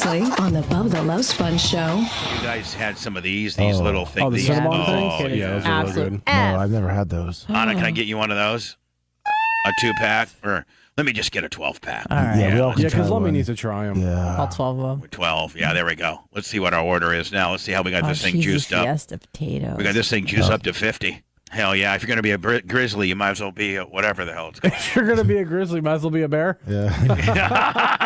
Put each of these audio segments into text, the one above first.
previously on the Bubba the Love Sponge Show. You guys had some of these little things. Oh, the cinnamon things? Yeah, those are really good. No, I've never had those. Anna, can I get you one of those? A 2-pack? Or let me just get a 12-pack. All right. Yeah, we all can try because Lummy one. needs to try them. Yeah. All 12 of them. 12. Yeah, there we go. Let's see what our order is now. Let's see how we got this thing cheesy juiced up. Fiesta potatoes. We got this thing juiced up to 50. Hell yeah. If you're going to be a grizzly, you might as well be whatever the hell it's called. If you're going to be a grizzly, might as well be a bear. Yeah.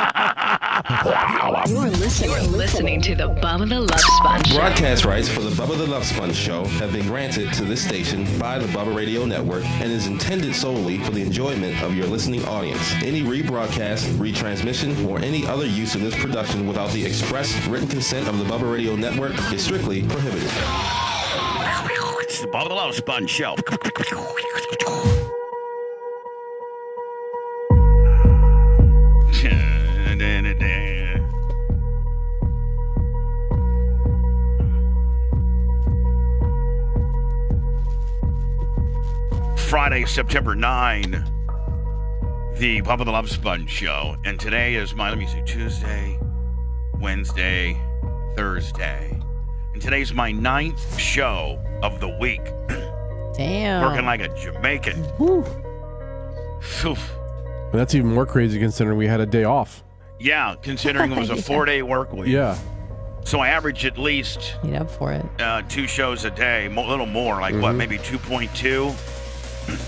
You're listening to the Bubba the Love Sponge Show. Broadcast rights for the Bubba the Love Sponge Show have been granted to this station by the Bubba Radio Network and is intended solely for the enjoyment of your listening audience. Any rebroadcast, retransmission, or any other use of this production without the express written consent of the Bubba Radio Network is strictly prohibited. It's the Bubba the Love Sponge Show. Friday, September 9, the Bubba the Love Sponge Show. And today is Tuesday, Wednesday, Thursday. And today's my 9th show of the week. Damn. Working like a Jamaican. Woo. Phew. That's even more crazy considering we had a day off. Yeah, considering it was a 4-day work week. Yeah. So I average at least Eat up for it. 2 shows a day, a little more, like what, maybe 2.2?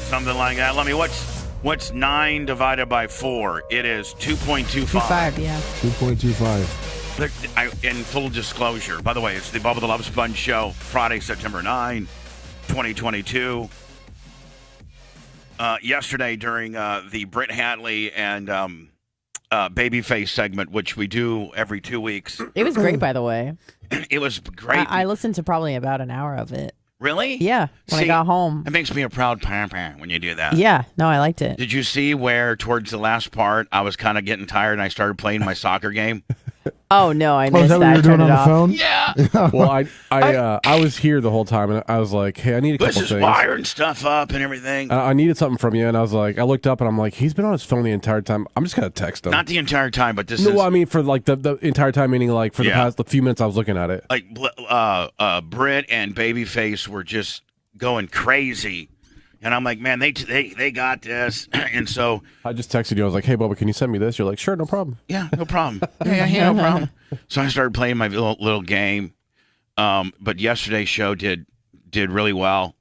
Something like that. Let me, what's 9 divided by 4? It is 2.25. 5, yeah. 2.25. In full disclosure, by the way, it's the Bubba the Love Sponge Show, Friday, September 9, 2022. Yesterday during the Britt Hadley and Babyface segment, which we do every 2 weeks. It was great, by the way. It was great. I listened to probably about an hour of it. Really? Yeah, when I got home. It makes me a proud parent when you do that. Yeah, no, I liked it. Did you see where towards the last part I was kind of getting tired and I started playing my soccer game? Oh, no, I Oh, missed is that that. what you were doing Turn on it the off. phone? Yeah. Well, I was here the whole time, and I was like, hey, I need a couple This is things. wiring stuff up and everything. I needed something from you, and I was like, I looked up, and I'm like, he's been on his phone the entire time. I'm just going to text him. Not the entire time, but this No, is... I mean, for like the entire time, meaning like for the few minutes I was looking at it. Like, Britt and Babyface were just going crazy. And I'm like, man, they got this. And so... I just texted you. I was like, hey, Bubba, can you send me this? You're like, sure, no problem. Yeah, no problem. yeah, no problem. So I started playing my little game. But yesterday's show did really well.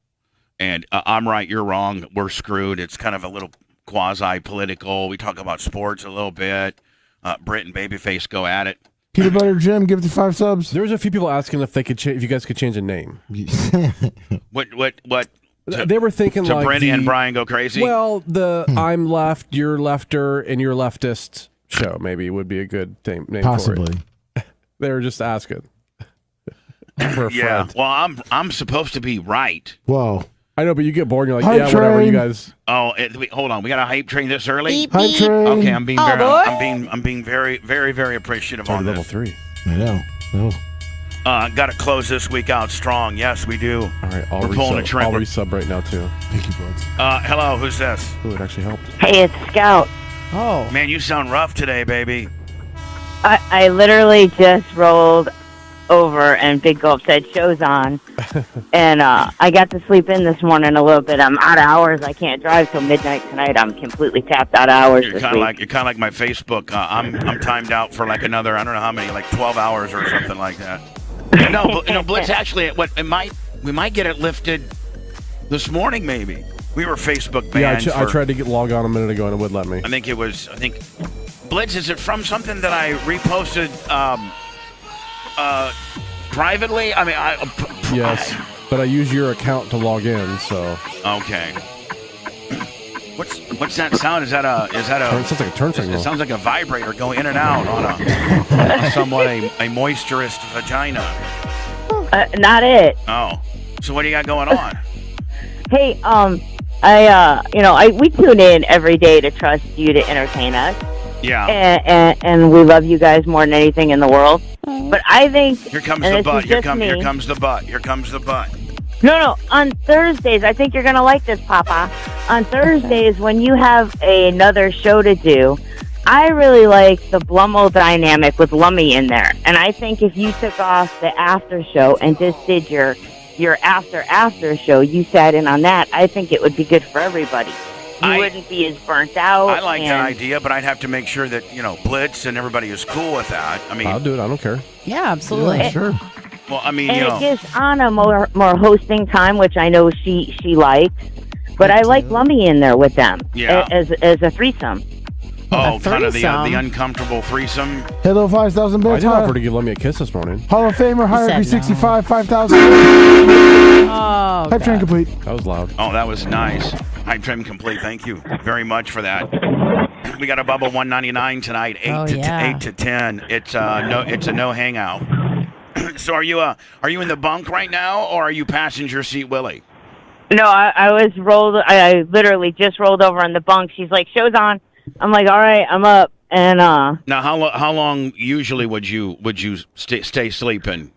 And I'm right, you're wrong. We're screwed. It's kind of a little quasi-political. We talk about sports a little bit. Britt and Babyface go at it. Peanut Butter Jim, give it to 5 subs. There was a few people asking if they could if you guys could change a name. What? They were thinking So like Brent and Brian go crazy? Well, the I'm left, you're lefter, and you're leftist show maybe would be a good name Possibly. for it. They were just asking. For a Yeah. friend. Well, I'm supposed to be right. Whoa. I know, but you get bored and you're like, Hype yeah, whatever, you train. guys. Oh, hold on. We got a hype train this early. Hype train. Okay, I'm being Oh, very, boy. I'm being very, very, very appreciative on Level this. 3. I know. Oh. Got to close this week out strong. Yes, we do. All right, I'll We're pulling a resub, I'll trigger. resub right now too. Thank you, buds. Hello, who's this? Ooh, it actually helped. Hey, it's Scout. Oh. Man, you sound rough today, baby. I literally just rolled over and Big Gulp said show's on. And I got to sleep in this morning a little bit. I'm out of hours. I can't drive till midnight tonight. I'm completely tapped out of hours You're this kind of week. like my Facebook. I'm timed out for like another, I don't know how many, like 12 hours or something like that. No, Blitz. Actually, we might get it lifted this morning. Maybe we were Facebook banned. Yeah, I tried to log on a minute ago and it would let me. I think Blitz. Is it from something that I reposted privately? I mean, Yes, but I use your account to log in, so. Okay. What's that sound? Is that a? It sounds like a turn It signal. sounds like a vibrator going in and out on a somewhat a moisturous vagina. Not it. Oh, so what do you got going on? Hey, we tune in every day to trust you to entertain us. Yeah. And we love you guys more than anything in the world. But I think Here comes and the this butt. is Here just comes me. the butt. No. On Thursdays, I think you're going to like this, Papa. On Thursdays, when you have another show to do, I really like the Blummel dynamic with Lummy in there. And I think if you took off the after show and just did your after show, you sat in on that, I think it would be good for everybody. You wouldn't be as burnt out. I like that idea, but I'd have to make sure that, Blitz and everybody is cool with that. I mean, I'll do it. I don't care. Yeah, absolutely. Yeah, sure. well, I mean, And it gives Anna more hosting time, which I know she likes. But I like Lummy in there with them as a threesome. oh, a kind of the threesome. uncomfortable threesome. Hello, 5,000 I bits. did offer to give Lemmy a kiss this morning. Hall of Famer, He Hierarchy said no. 65, 5,000. Oh, Hype train God. complete. That was loud. Oh, that was nice. Hype trim complete. Thank you very much for that. We got a Bubba 199 tonight, 8 to 10. It's a no hangout. So are you in the bunk right now, or are you passenger seat Willie? No, I was rolled. I literally just rolled over on the bunk. She's like, "Show's on." I'm like, "All right, I'm up." And Now, how long usually would you stay sleeping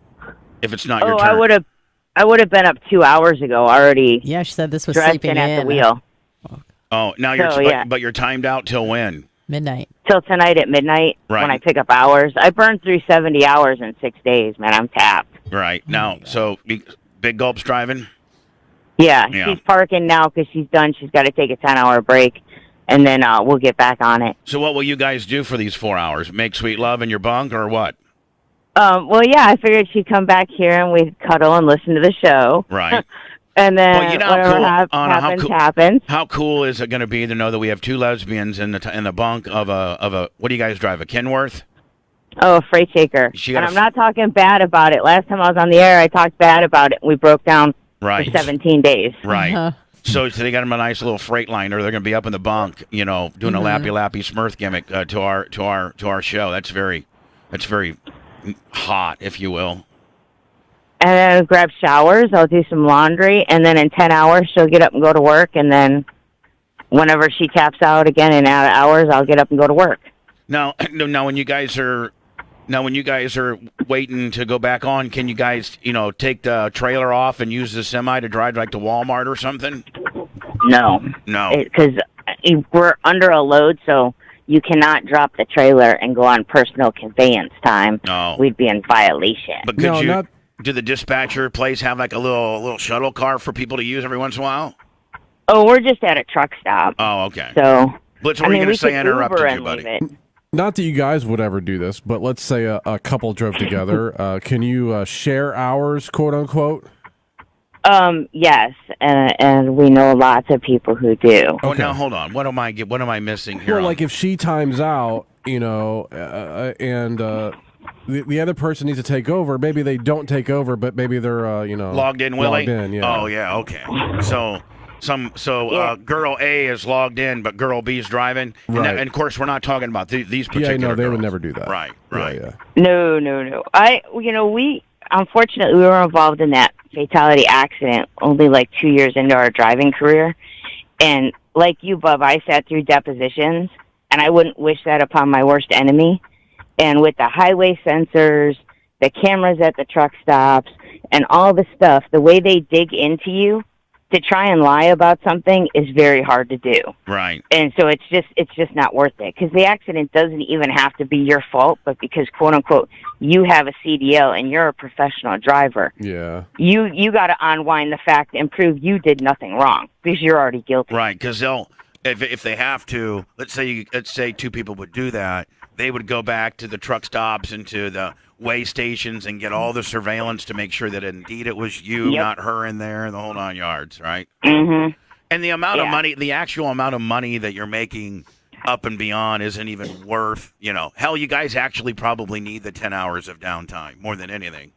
if it's not your turn? I would have been up 2 hours ago already. Yeah, she said this was Dressed sleeping in at the wheel Oh, now but you're timed out till when? Midnight. till tonight at midnight Right. when I pick up hours. I burned through 70 hours in 6 days, man. I'm tapped. Right now, so Big Gulp's driving. Yeah, Yeah. she's parking now because she's done. She's got to take a 10-hour break, and then we'll get back on it. So what will you guys do for these 4 hours? Make sweet love in your bunk or what? Well, yeah, I figured she'd come back here and we'd cuddle and listen to the show. Right. And then Well, you know how whatever cool- Anna, how cool- happens. How cool is it going to be to know that we have two lesbians in the bunk of a what do you guys drive, a Kenworth? Oh, a freight shaker. She And got a I'm not talking bad about it. Last time I was on the air, I talked bad about it. We broke down Right. for 17 days. Right. Uh-huh. So they got them a nice little freight liner. They're going to be up in the bunk, doing a lappy Smurf gimmick to our show. That's very hot, if you will. And then I'll grab showers. I'll do some laundry. And then in 10 hours, she'll get up and go to work. And then whenever she taps out again in out of hours, I'll get up and go to work. Now, when you guys are waiting to go back on, can you guys, take the trailer off and use the semi to drive like to Walmart or something? No. No. Because we're under a load, so you cannot drop the trailer and go on personal conveyance time. No. We'd be in violation. But do the dispatcher place have like a little shuttle car for people to use every once in a while? Oh, we're just at a truck stop. Oh, okay. So, Blitz, what were you going we to say? I could Uber interrupted you, and buddy. leave it. Not that you guys would ever do this, but let's say a couple drove together. Can you share hours, quote unquote? Yes, and we know lots of people who do. Oh, Okay. now hold on. What am I missing here? Well, like if she times out, and the other person needs to take over. Maybe they don't take over, but maybe they're logged in, Willie. Logged in, yeah. Oh, yeah. Okay. So girl A is logged in, but girl B is driving. Right. And of course, we're not talking about these particular. Yeah, no, they would girls. never do that. Right. Yeah. No. We unfortunately we were involved in that fatality accident only like 2 years into our driving career, and like you, Bub, I sat through depositions, and I wouldn't wish that upon my worst enemy. And with the highway sensors, the cameras at the truck stops, and all the stuff, the way they dig into you to try and lie about something is very hard to do. Right. And so it's just not worth it, because the accident doesn't even have to be your fault, but because, quote unquote, you have a CDL and you're a professional driver, Yeah. you got to unwind the fact and prove you did nothing wrong because you're already guilty. Right. Because if they have to, let's say two people would do that, they would go back to the truck stops and to the weigh stations and get all the surveillance to make sure that indeed it was you, Yep. not her in there, and the whole 9 yards, right? Mm-hmm. And the amount of Yeah. money, the actual amount of money that you're making up and beyond isn't even worth, hell, you guys actually probably need the 10 hours of downtime more than anything.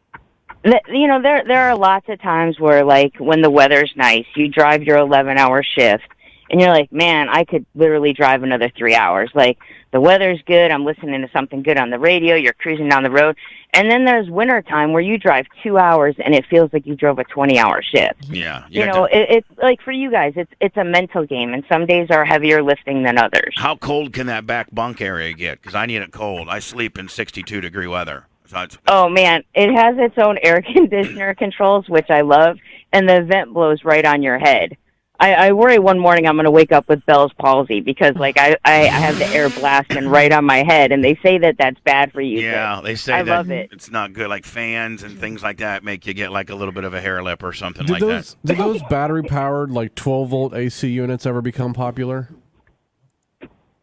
There are lots of times where, like, when the weather's nice, you drive your 11-hour shift, and you're like, man, I could literally drive another 3 hours. Like, the weather's good, I'm listening to something good on the radio, you're cruising down the road. And then there's winter time where you drive 2 hours, and it feels like you drove a 20-hour shift. Yeah. It's like, for you guys, it's a mental game, and some days are heavier lifting than others. How cold can that back bunk area get? Because I need it cold. I sleep in 62-degree weather. So Oh, man, it has its own air conditioner controls, which I love, and the vent blows right on your head. I worry one morning I'm going to wake up with Bell's palsy because, like, I have the air blasting right on my head, and they say that that's bad for you. Yeah, they say I that love it. it's not good. Like fans and things like that make you get like a little bit of a hair lip or something Did like those that. did those battery powered like 12-volt AC units ever become popular?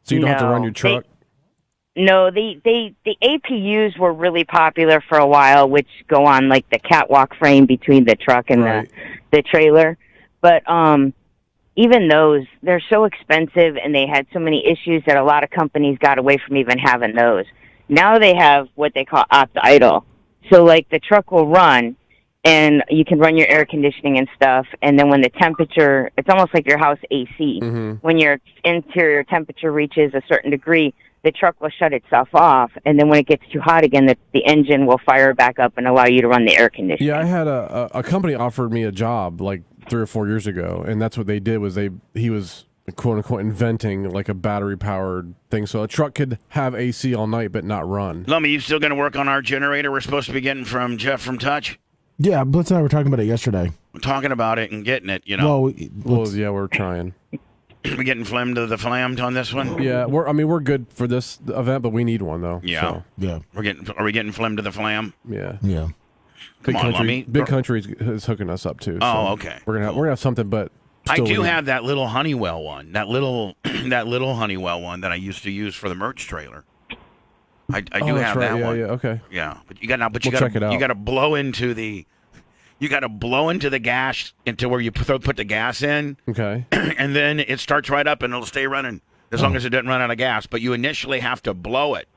So you don't have to No. run your truck. No, the APUs were really popular for a while, which go on like the catwalk frame between the truck and Right. the trailer. But even those, they're so expensive, and they had so many issues that a lot of companies got away from even having those. Now they have what they call opt-idle. So, like, the truck will run, and you can run your air conditioning and stuff, and then when the temperature, it's almost like your house AC. When your interior temperature reaches a certain degree, the truck will shut itself off, and then when it gets too hot again, the engine will fire back up and allow you to run the air conditioning. Yeah, I had a company offered me a job like 3 or 4 years ago, and that's what they did was he was quote unquote inventing like a battery powered thing, so a truck could have AC all night but not run. Lummy, you still going to work on our generator we're supposed to be getting from Jeff from Touch? Yeah, Blitz and I were talking about it yesterday. We're talking about it and getting it, you know. Well, yeah, we're trying. We're getting flammed to the flammed on this one. Yeah, we're good for this event, but we need one though. Yeah. So, yeah, Are we getting flammed to the flam? yeah. yeah. Big Come on, country, Lummy. Big Country is hooking us up too. Oh, so okay. We're gonna have something, but I still do we need- have that little Honeywell one. That little Honeywell one that I used to use for the merch trailer. I do Oh, that's have right. that Yeah, one. yeah, okay. Yeah, but you got We'll check it out. you got to blow into the gas into where you put the gas in, Okay. and then it starts right up and it'll stay running as long as it doesn't run out of gas. But you initially have to blow it.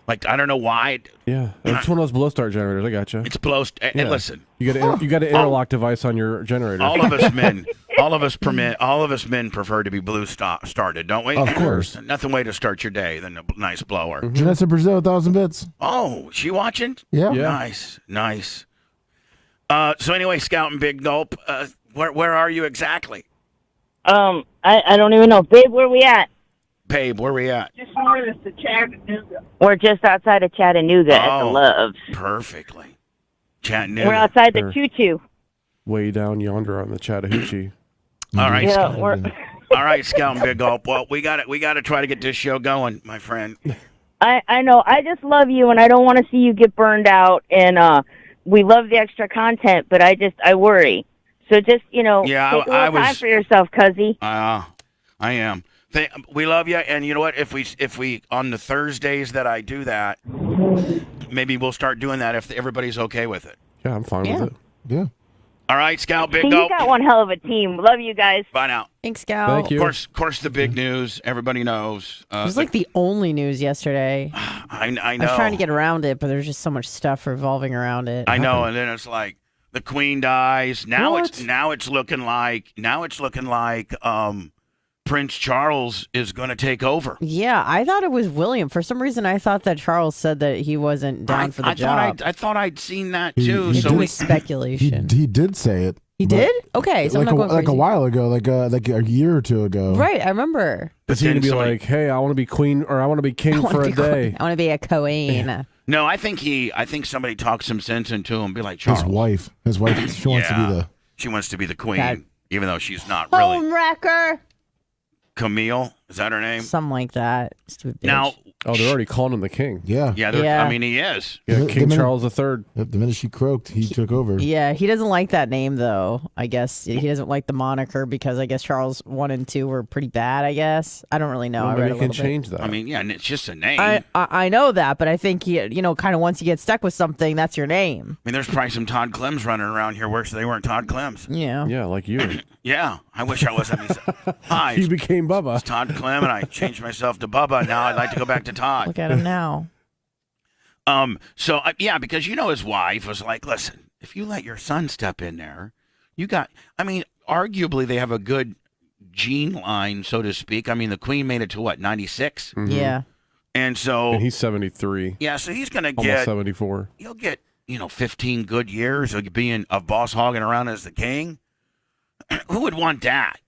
Like, I don't know why. Yeah, it's one of those blow start generators. I got you. It's blow. And listen, You got an interlock device on your generator. all of us men prefer to be blue started, don't we? Of course. Nothing way to start your day than a nice blower. Janessa Brazil, 1,000 bits. Oh, she watching? Yeah. Yeah. Nice. So anyway, Scout and Big Gulp, where are you exactly? I don't even know. Babe, where we at? Babe, where we at? We're just outside of Chattanooga at the Oh. Loves. Perfectly. Chattanooga. We're outside the Sure. Choo-Choo. Way down yonder on the Chattahoochee. All right, Yeah, Scout. we're... All right, Scout and Big Gulp. Well, we got to try to get this show going, my friend. I know. I just love you, and I don't want to see you get burned out. And we love the extra content, but I worry. So just, Yeah, take a little time for yourself, cuzzy. I am. We love you, and you know what? If we on the Thursdays that I do that, maybe we'll start doing that if everybody's okay with it. Yeah, I'm fine with it. Yeah. All right, Scout, Big You Gulp. got one hell of a team. Love you guys. Bye now. Thanks, Scout. Thank you. Of course, the big news. Everybody knows. It was like the only news yesterday. I know. I was trying to get around it, but there's just so much stuff revolving around it. I know, and then it's like the Queen dies. Now What? it's looking like Prince Charles is going to take over. Yeah, I thought it was William. For some reason, I thought that Charles said that he wasn't down for the job. I thought I'd seen that He- too. he so It did. was speculation. He did say it. He but- did? Okay, so like I'm not going like a crazy. while ago, like a year or two ago. Right, I remember. Is he going to be somebody- like, hey, I want to be queen or I want to be king for a day? I want to be a Cohen. No, I think somebody talked some sense into him. Be like Charles. His wife, she wants to be the. She wants to be the queen, God. even though she's not really. Home wrecker. Camille, is that her name? Something like that. Stupid bitch. Now, Oh, they're already calling him the king. Yeah. Yeah. I mean, he is. Yeah, The King minute- Charles III. The minute she croaked, he took over. Yeah, he doesn't like that name though. I guess he doesn't like the moniker because I guess Charles 1 and 2 were pretty bad. I guess I don't really know. I Well, read maybe a he can little bit. change that. I mean, yeah, and it's just a name. I know that, but I think kind of once you get stuck with something, that's your name. I mean, there's probably some Todd Clems running around here worse they weren't Todd Clems. Yeah. yeah, like you. Yeah, I wish I was. Hi, you it's became Bubba. Todd Clem, and I changed myself to Bubba. Now I'd like to go back to Todd. Look at him now. So yeah, because his wife was like, listen, if you let your son step in there, arguably they have a good gene line, so to speak. I mean, the Queen made it to what, 96? Yeah. And so, And he's 73. yeah, so he's going to Almost get, 74. he'll get, 15 good years of being a boss hogging around as the king. Who would want that?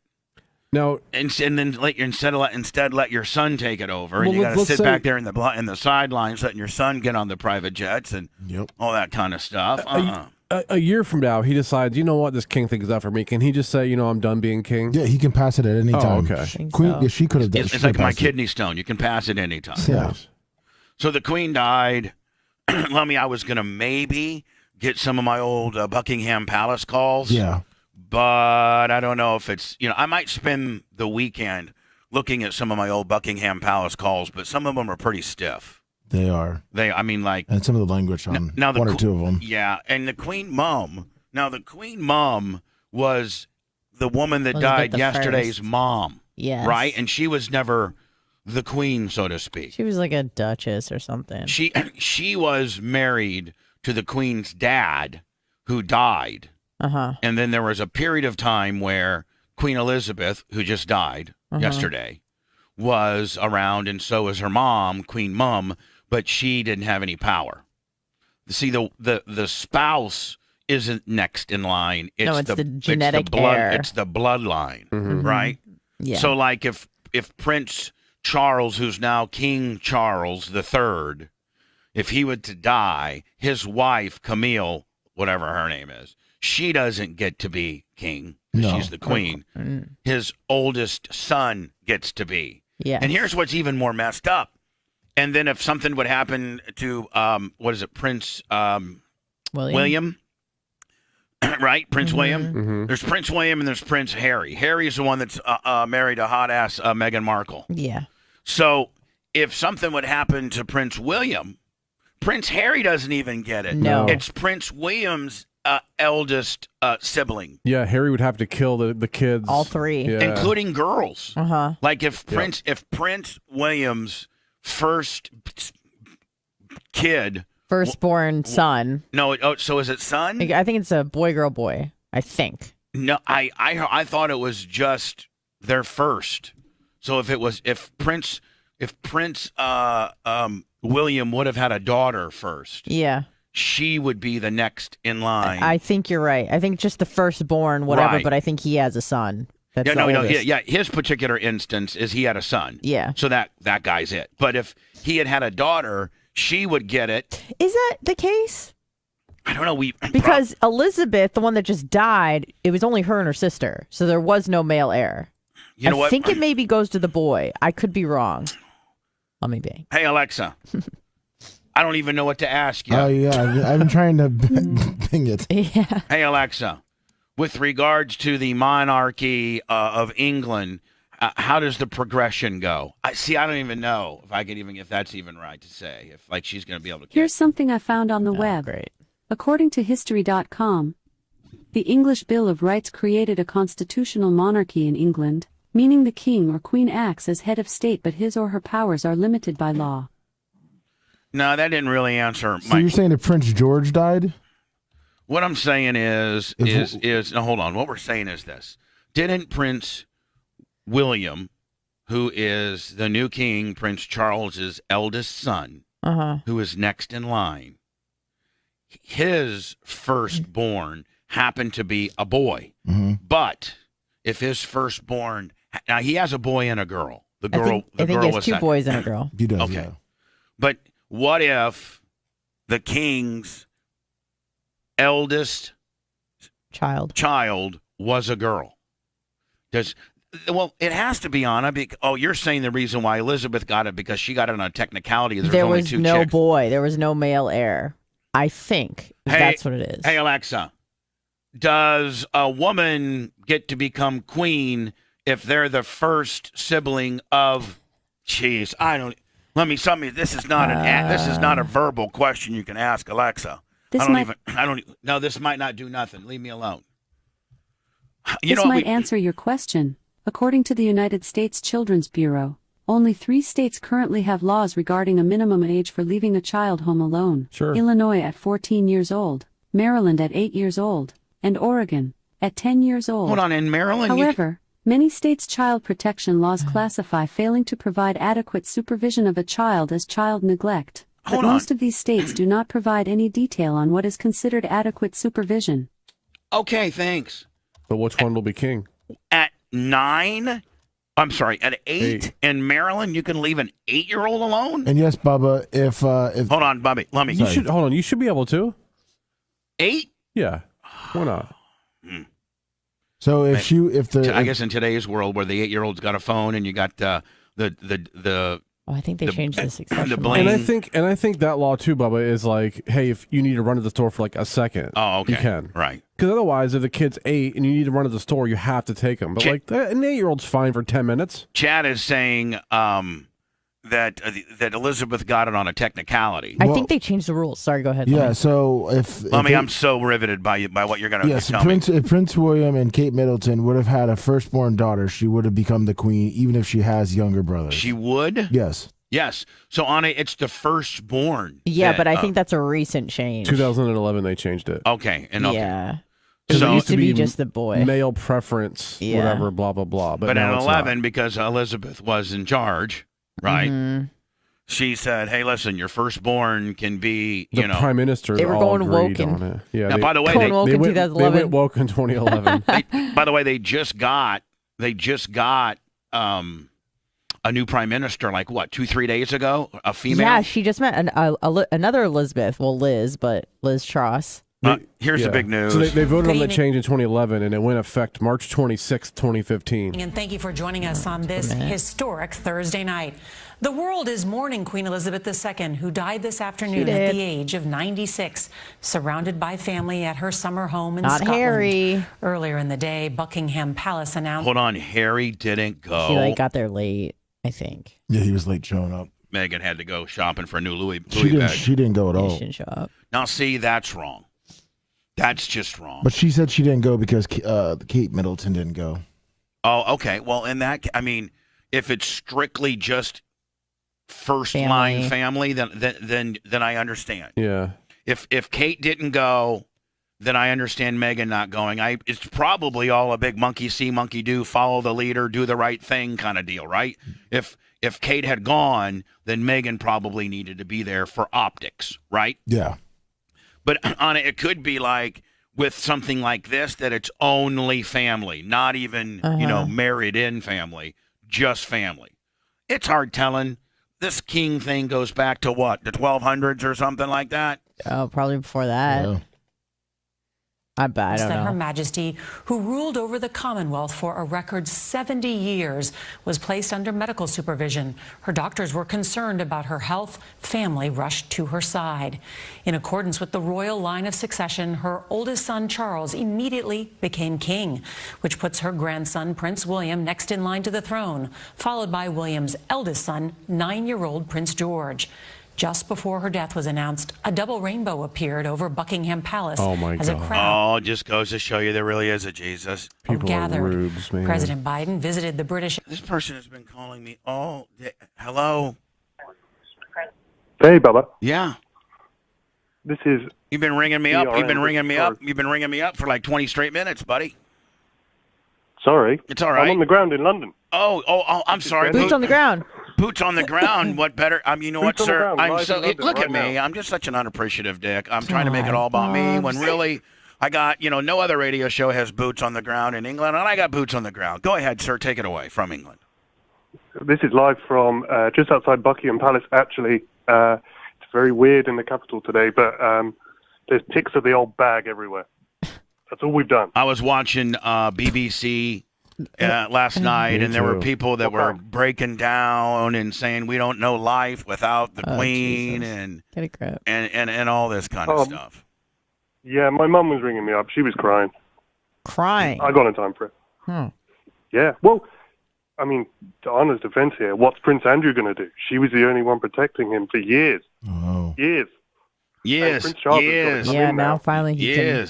Now, And then instead let your son take it over, and Well, you got to let's sit say- back there in the sidelines, letting your son get on the private jets and Yep. all that kind of stuff. a year from now, he decides, you know what, this king thing is not for me. Can he just say, I'm done being king? Yeah, he can pass it at any time. Okay. Queen, so. yeah, she could have done. It's like my kidney stone. You can pass it anytime. Yeah. So the queen died. Lummy, I was going to maybe get some of my old Buckingham Palace calls. Yeah. But I don't know if it's, I might spend the weekend looking at some of my old Buckingham Palace calls, but some of them are pretty stiff. They are. And some of the language on one or two of them. Yeah, and the Queen Mum. Now, the Queen Mum was the woman that Elizabeth died the yesterday's first. mom. Yes. Right? And she was never the queen, so to speak. She was like a duchess or something. She was married to the queen's dad, who died. Uh-huh. And then there was a period of time where Queen Elizabeth, who just died yesterday, was around, and so was her mom, Queen Mum, but she didn't have any power. See, the spouse isn't next in line. It's the genetic heir. It's the bloodline, right? Yeah. So, like, if Prince Charles, who's now King Charles III, if he were to die, his wife, Camille, whatever her name is, she doesn't get to be king. No. She's the queen. His oldest son gets to be. Yeah. And here's what's even more messed up. And then if something would happen to, Prince William? Right? Prince William? There's Prince William and there's Prince Harry. Harry's the one that's married a hot-ass Meghan Markle. Yeah. So if something would happen to Prince William, Prince Harry doesn't even get it. No. It's Prince William's eldest sibling. Yeah, Harry would have to kill the kids. All three. Yeah. Including girls. Uh-huh. Like if Prince William's first kid, Firstborn son. no, so is it son? I think it's a boy, girl, boy. I think. No, I thought it was just their first. So if Prince William would have had a daughter first, Yeah. she would be the next in line. I think you're right. I think just the firstborn, whatever, Right. but I think he has a son. That's Yeah, the no, oldest. his particular instance is he had a son. Yeah. So that guy's it. But if he had a daughter, she would get it. Is that the case? I don't know. Because Elizabeth, the one that just died, it was only her and her sister, so there was no male heir. You know I what? think it maybe goes to the boy. I could be wrong. Let me be. Hey, Alexa. I don't even know what to ask you. Oh, yeah. I've been trying to ping it. Yeah. Hey, Alexa. With regards to the monarchy of England, how does the progression go? I don't even know if that's even right to say. If she's going to be able to. Here's something I found on the web. Great. According to History.com, the English Bill of Rights created a constitutional monarchy in England, meaning the king or queen acts as head of state, but his or her powers are limited by law. No, that didn't really answer So you're saying if Prince George died? What I'm saying is no, hold on. What we're saying is this: didn't Prince William, who is the new king, Prince Charles's eldest son, who is next in line, his firstborn happened to be a boy. But if his firstborn, now he has a boy and a girl. The girl, I think he has was two boys and a girl. He does, Okay. yeah. But what if the king's eldest child was a girl? It has to be Anna. You're saying the reason why Elizabeth got it because she got it on a technicality. There only was two no chicks. boy. There was no male heir. I think that's what it is. Hey, Alexa, does a woman get to become queen if they're the first sibling of? Jeez, I don't. Let me. This is not this is not a verbal question you can ask Alexa. No, this might not do nothing. Leave me alone. This might answer your question. According to the United States Children's Bureau, only 3 states currently have laws regarding a minimum age for leaving a child home alone. Sure. Illinois at 14 years old, Maryland at 8 years old, and Oregon at 10 years old. Hold on, in Maryland. However, many states' child protection laws classify failing to provide adequate supervision of a child as child neglect. But most of these states do not provide any detail on what is considered adequate supervision. Okay, thanks. But which one will be king? At 8 in Maryland, you can leave an 8-year-old alone? And yes, Bubba, if Hold on, Bubby. Let me. You should be able to. 8? Yeah, why not? So I guess in today's world where the 8-year-old's got a phone and you got the I think they changed the succession. the law. blame. And I think that law too, Bubba, is like, hey, if you need to run to the store for like a second, okay. you can. Right. Because otherwise, if the kid's 8 and you need to run to the store, you have to take them. But like an 8-year-old's fine for 10 minutes. Chad is saying that Elizabeth got it on a technicality. I think they changed the rules. Sorry, go ahead. Yeah, so I'm so riveted by what you're going to tell me. If Prince William and Kate Middleton would have had a firstborn daughter, she would have become the queen, even if she has younger brothers. She would? Yes. Yes. So, Anna, it's the firstborn. Yeah, but I think that's a recent change. 2011, they changed it. Okay. Yeah. So it used to be just the boy. Male preference, whatever, blah, blah, blah. But in now it's 11, because Elizabeth was in charge, right? Mm-hmm. She said, "Hey, listen, your firstborn can be, the prime minister." They were all going agreed woke on it. Yeah. Now, by the way, going woke in 2011. They went woke in 2011. by the way, they just got a new prime minister, like what, 2-3 days ago? A female? Yeah, she just met another Elizabeth. Well, Liz, but Liz Truss. Here's the big news. So they voted on the change in 2011, and it went effect March 26, 2015. And thank you for joining us on this historic Thursday night. The world is mourning Queen Elizabeth II, who died this afternoon at the age of 96, surrounded by family at her summer home in Scotland. Harry. Earlier in the day, Buckingham Palace announced... Hold on, Harry didn't go. He got there late, I think. Yeah, he was late showing up. Meghan had to go shopping for a new Louis bag. She didn't go at all. She didn't show up. Now, see, that's wrong. That's just wrong. But she said she didn't go because Kate Middleton didn't go. Oh, okay. Well, if it's strictly just first-line family, then I understand. Yeah. If Kate didn't go, then I understand Meghan not going. It's probably all a big monkey see, monkey do, follow the leader, do the right thing kind of deal, right? If Kate had gone, then Meghan probably needed to be there for optics, right? Yeah. But Anna, it could be like with something like this that it's only family, not even married in family, just family. It's hard telling. This king thing goes back to what, the 1200s or something like that? Oh, probably before that. Yeah. I don't know. Her Majesty, who ruled over the Commonwealth for a record 70 years, was placed under medical supervision. Her doctors were concerned about her health. Family rushed to her side. In accordance with the royal line of succession, her oldest son, Charles, immediately became king, which puts her grandson, Prince William, next in line to the throne, followed by William's eldest son, 9-year-old Prince George. Just before her death was announced, a double rainbow appeared over Buckingham Palace as a crowd. Oh, just goes to show you there really is a Jesus. People gathered. are rubes, man. President Biden visited the British. This person has been calling me all day. Hello? Hey, Bubba. Yeah. This is... You've been ringing me up. You've been ringing me up. You've been ringing me up for like 20 straight minutes, buddy. Sorry. It's all right. I'm on the ground in London. Oh, I'm sorry. Boots on the ground. Boots on the ground. What better? You know what, Boots on the sir? ground, I'm live so in London look right at me. now. I'm just such an unappreciative dick. I'm trying to make it all about me when really I got, no other radio show has boots on the ground in England, and I got boots on the ground. Go ahead, sir. Take it away from England. This is live from just outside Buckingham Palace, actually. It's very weird in the capital today, but there's pics of the old bag everywhere. That's all we've done. I was watching BBC last night, and there were people that were breaking down and saying we don't know life without the Queen and all this kind of stuff. Yeah, my mum was ringing me up. She was crying. Crying? I got in time for it. Yeah. Well, I mean, to Anna's defense here, what's Prince Andrew going to do? She was the only one protecting him for years. Oh. Years. Yes. Yeah, now finally he can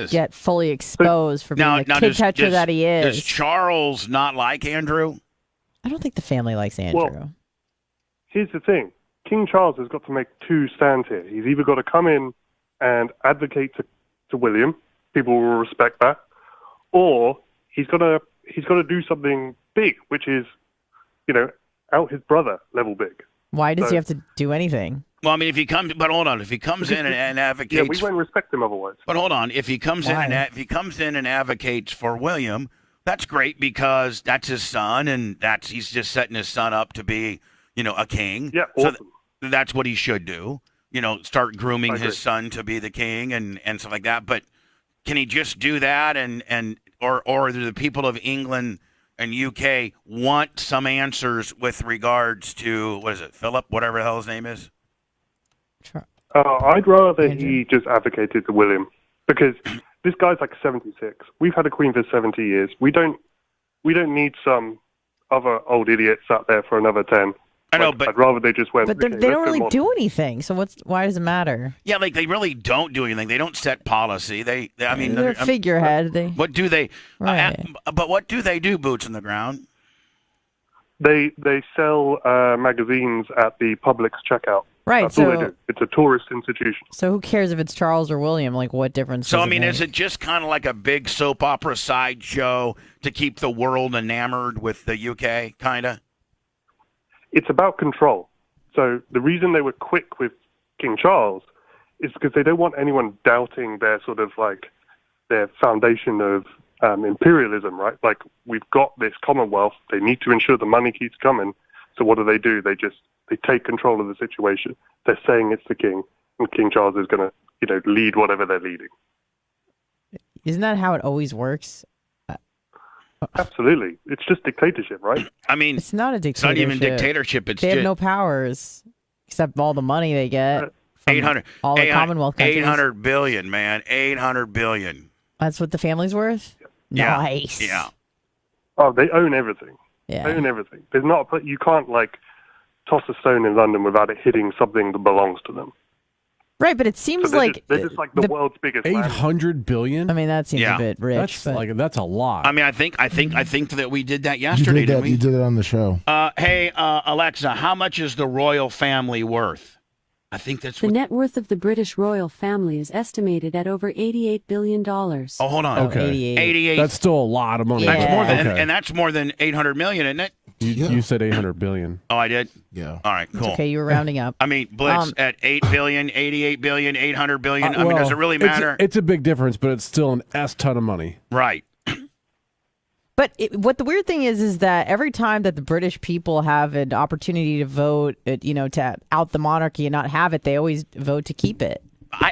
get fully exposed for being the kid catcher that he is. Does Charles not like Andrew? I don't think the family likes Andrew. Well, here's the thing. King Charles has got to make two stands here. He's either got to come in and advocate to William, people will respect that, or he's got to do something big, which is, out his brother level big. Why does he have to do anything? Well, I mean, if he comes in and advocates, yeah, we won't respect him otherwise. But hold on, if he comes in and advocates for William, that's great because that's his son, and he's just setting his son up to be, a king. Yeah, awesome. So that's what he should do. Start grooming his son to be the king and stuff like that. But Can he just do that, or do the people of England and UK want some answers with regards to, what is it, Philip, whatever the hell his name is? I'd rather he just advocated to William, because this guy's like 76. We've had a queen for 70 years. We don't need some other old idiot sat there for another 10. I know, but I'd rather they just went. But they don't really do anything. So why does it matter? Yeah, like they really don't do anything. They don't set policy. I mean, they're a figurehead. What do they? Right. But what do they do? Boots on the ground. They sell magazines at the Publix checkout. Right. That's all they do. It's a tourist institution. So who cares if it's Charles or William? Like, what difference? So does I mean, it is it just kind of like a big soap opera sideshow to keep the world enamored with the UK, kind of? It's about control. So the reason they were quick with King Charles is because they don't want anyone doubting their sort of like their foundation of imperialism, right? Like, we've got this Commonwealth. They need to ensure the money keeps coming. So what do? They take control of the situation. They're saying it's the king, and King Charles is going to, lead whatever they're leading. Isn't that how it always works? Absolutely. It's just dictatorship, right? I mean, it's not a dictatorship. It's not even dictatorship. They have no powers except all the money they get. 800. All the Commonwealth countries. 800 billion, man. 800 billion. That's what the family's worth? Yeah. Nice. Yeah. Oh, they own everything. Yeah. They own everything. There's not, you can't toss a stone in London without it hitting something that belongs to them. Right, but it seems they're just like the world's biggest. 800 billion. I mean, that seems a bit rich. That's a lot. I mean, I think that we did that yesterday. Didn't we? You did it on the show. Hey, Alexa, how much is the royal family worth? I think that's the net worth of the British royal family is estimated at over $88 billion. Oh, hold on. Okay. 88. That's still a lot of money. That's more than, and that's more than 800 million, isn't it? You said 800 billion. Oh, I did? Yeah. All right, cool. It's okay, you were rounding up. I mean, Blitz at 8 billion, 88 billion, 800 billion. I mean, does it really matter? It's a big difference, but it's still an ton of money. Right. But what the weird thing is that every time that the British people have an opportunity to vote, to out the monarchy and not have it, they always vote to keep it.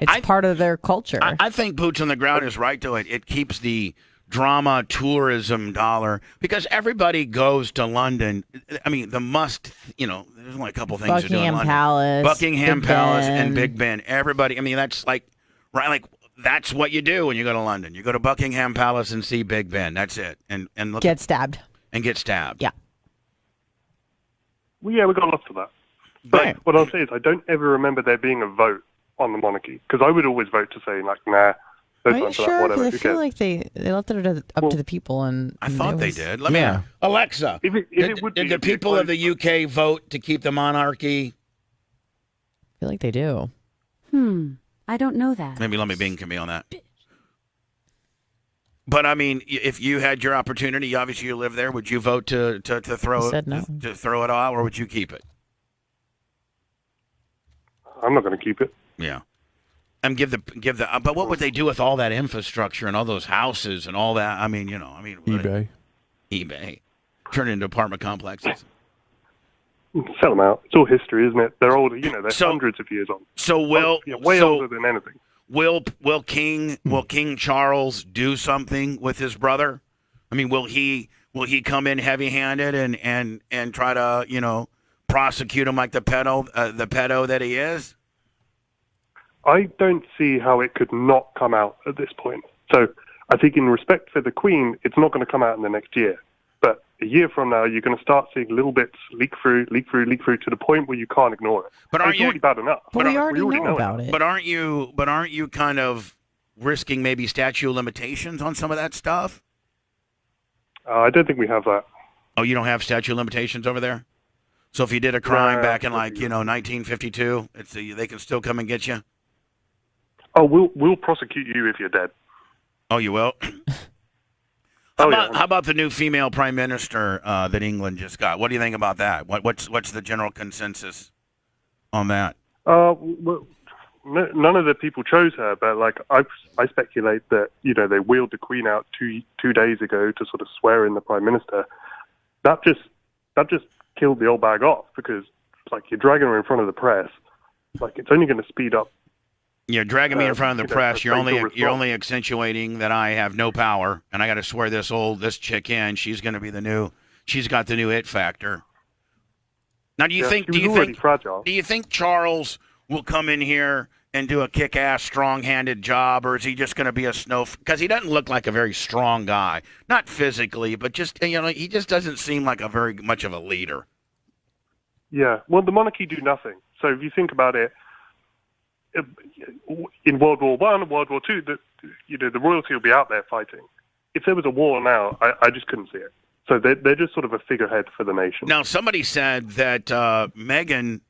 It's part of their culture. I think Boots on the Ground is right, though. It keeps the drama tourism dollar, because everybody goes to London. I mean, there's only a couple things to do in London. Buckingham Palace and Big Ben. Everybody, I mean, that's that's what you do when you go to London. You go to Buckingham Palace and see Big Ben. That's it. And look get stabbed. And get stabbed. Yeah. Well, yeah, we got lots of that. But what I'll say is I don't ever remember there being a vote on the monarchy, because I would always vote to say, nah, are you sure? Because I feel like they left it up to the people. And I thought they did. Let me Alexa, did the people of the UK vote to keep the monarchy? I feel like they do. I don't know that. Maybe let me bing me on that. But I mean, if you had your opportunity, obviously you live there, would you vote to throw to throw it out, or would you keep it? I'm not going to keep it. Yeah. And give the. But what would they do with all that infrastructure and all those houses and all that? I mean, eBay, turn it into apartment complexes. Sell them out. It's all history, isn't it? They're old. They're hundreds of years old. So way older than anything. Will King Charles do something with his brother? I mean, will he come in heavy-handed and try to prosecute him like the pedo that he is? I don't see how it could not come out at this point. So I think in respect for the Queen, it's not going to come out in the next year. But a year from now, you're going to start seeing little bits leak through to the point where you can't ignore it. But it's already bad enough. But we already know about it. But aren't you kind of risking maybe statute of limitations on some of that stuff? I don't think we have that. Oh, you don't have statute of limitations over there? So if you did a crime back in 1952, they can still come and get you? Oh, we'll prosecute you if you're dead. Oh, you will? How about the new female prime minister that England just got? What do you think about that? What's the general consensus on that? Well, none of the people chose her, but I speculate that they wheeled the Queen out two days ago to sort of swear in the prime minister. That just killed the old bag off, because you're dragging her in front of the press. It's only going to speed up You're dragging me in front of the press. You're only accentuating that I have no power, and I got to swear this chick in. She's going to be she's got the new it factor. Now, do you think Charles will come in here and do a kick-ass, strong-handed job, or is he just going to be a because he doesn't look like a very strong guy, not physically, but just he just doesn't seem like a very much of a leader. Yeah, well, the monarchy do nothing. So if you think about it, in World War I and World War II, the royalty will be out there fighting. If there was a war now, I just couldn't see it. So they're just sort of a figurehead for the nation. Now, somebody said that Meghan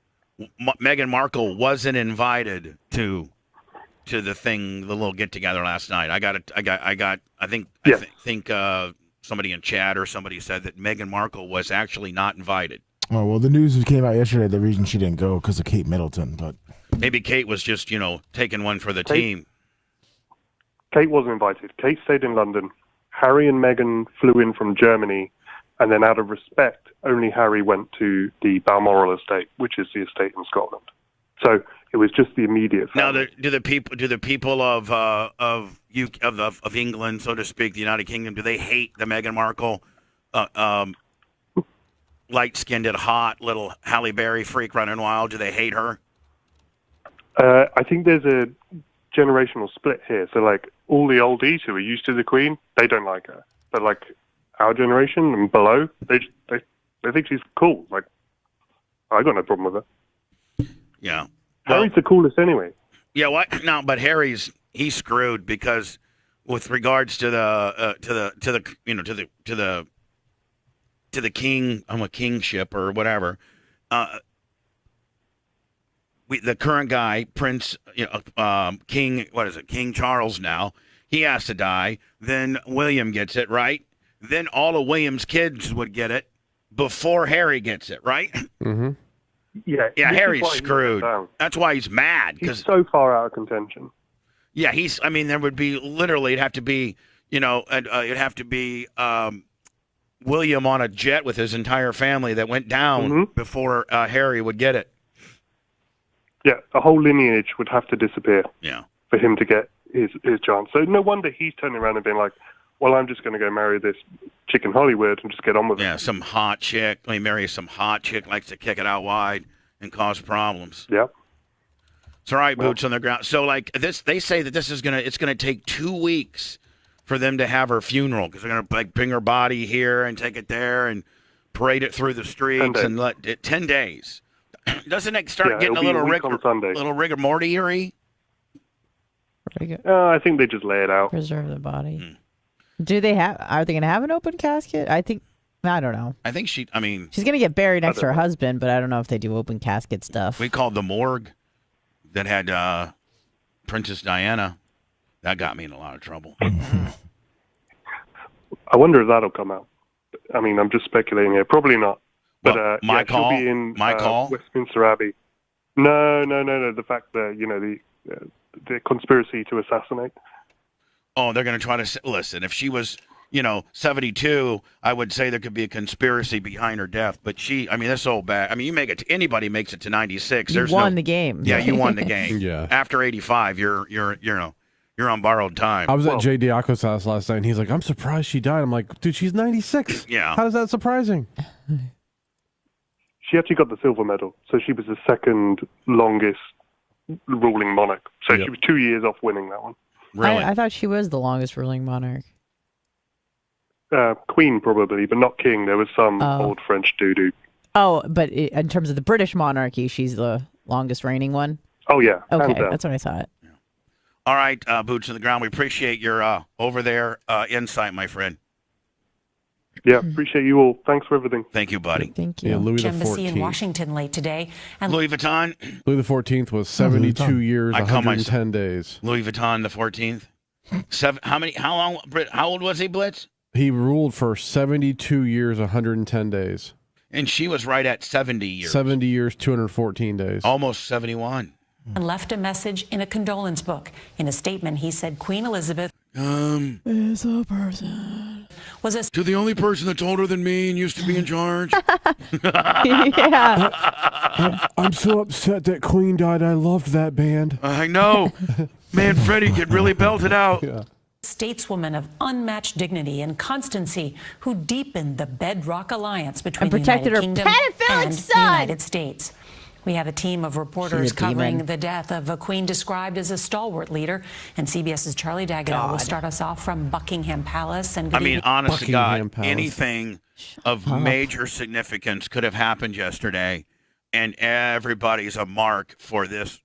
Markle wasn't invited to the thing, the little get together last night. I think somebody in chat or somebody said that Meghan Markle was actually not invited. Oh, well, the news came out yesterday. The reason she didn't go because of Kate Middleton, but maybe Kate was just taking one for the team. Kate wasn't invited. Kate stayed in London. Harry and Meghan flew in from Germany, and then out of respect, only Harry went to the Balmoral estate, which is the estate in Scotland. So it was just the immediate family. Now, do the people of England, so to speak, the United Kingdom, do they hate the Meghan Markle, light-skinned, hot little Halle Berry freak running wild? Do they hate her? I think there's a generational split here. So, all the oldies who are used to the Queen, they don't like her. But, our generation and below, they think she's cool. I got no problem with her. Yeah. Harry's the coolest anyway. Yeah, what? No, but he's screwed because with regards to the king, kingship or whatever, the current guy, Prince, King, King Charles now, he has to die. Then William gets it, right? Then all of William's kids would get it before Harry gets it, right? Mm-hmm. Yeah, Harry's screwed. That's why he's mad. He's so far out of contention. Yeah, there would be literally, it'd have to be, William on a jet with his entire family that went down before Harry would get it. Yeah, a whole lineage would have to disappear. Yeah, for him to get his chance. So no wonder he's turning around and being like, well, I'm just going to go marry this chick in Hollywood and just get on with it. Yeah, some hot chick. Let me marry some hot chick, likes to kick it out wide and cause problems. Yep. It's all right, boots on the ground. So, this, they say that it's gonna take 2 weeks for them to have her funeral because they're gonna bring her body here and take it there and parade it through the streets and let it 10 days. Doesn't it start getting a little rigor morty-y? I think they just lay it out. Preserve the body. Are they going to have an open casket? I don't know. I think she's going to get buried next to her husband, but I don't know if they do open casket stuff. We called the morgue that had Princess Diana. That got me in a lot of trouble. I wonder if that'll come out. I'm just speculating here. Probably not. But she'll be in Westminster Abbey. No. The fact that, the conspiracy to assassinate. Oh, they're going to try to listen. If she was, 72, I would say there could be a conspiracy behind her death. But that's so bad. Anybody makes it to 96. You won the game. Yeah, you won the game. Yeah. After 85, you're on borrowed time. I was at Jay Diaco's house last night, and he's like, "I'm surprised she died." I'm like, "Dude, she's 96. Yeah. How is that surprising?" She actually got the silver medal, so she was the second longest ruling monarch. So she was 2 years off winning that one. Really? I thought she was the longest ruling monarch. Queen, probably, but not king. There was some old French dude. Oh, but in terms of the British monarchy, she's the longest reigning one? Oh, yeah. Okay, that's what I thought. Yeah. All right, boots on the ground. We appreciate your over there insight, my friend. Yeah, appreciate you all. Thanks for everything. Thank you, buddy. Thank you. Yeah, Louis the Embassy in 14th. Washington late today. And Louis Vuitton. Louis the 14th was 72 years, 110 days. Louis Vuitton the 14th. How old was he, Blitz? He ruled for 72 years, 110 days. And she was right at 70 years. 70 years, 214 days. Almost 71. And left a message in a condolence book. In a statement, he said Queen Elizabeth is a person was a To the only person that's older than me and used to be in charge. Yeah. I'm so upset that Queen died. I loved that band. I know. Man, Freddie could really belt it out. Yeah. stateswoman of unmatched dignity and constancy who deepened the bedrock alliance between And the protected United her Kingdom pedophilic and son. the United States. We have a team of reporters She's a demon. covering the death of a queen described as a stalwart leader. And CBS's Charlie D'Agata will start us off from Buckingham Palace. And I mean, honest to God, Palace. anything of major significance could have happened yesterday, and everybody's a mark for this.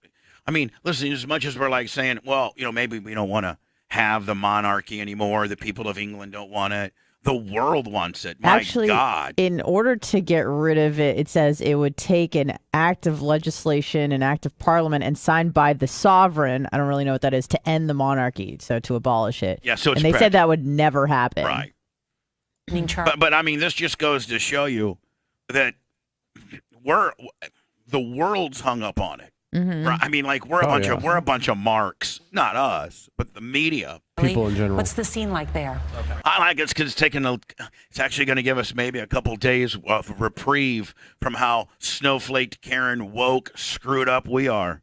I mean, listen, as much as we're like saying, well, maybe we don't want to have the monarchy anymore, the people of England don't want it, the world wants it. My Actually, God. in order to get rid of it, it says it would take an act of legislation, an act of parliament, and signed by the sovereign. I don't really know what that is, to end the monarchy, so to abolish it. Yeah, so it's and they said that would never happen. Right. But I mean, this just goes to show you that the world's hung up on it. Mm-hmm. Right? I mean, like we're a bunch of marks, not us, but the media, people in general. What's the scene like there? I like it because it's actually going to give us maybe a couple days of reprieve from how snowflake Karen woke screwed up we are.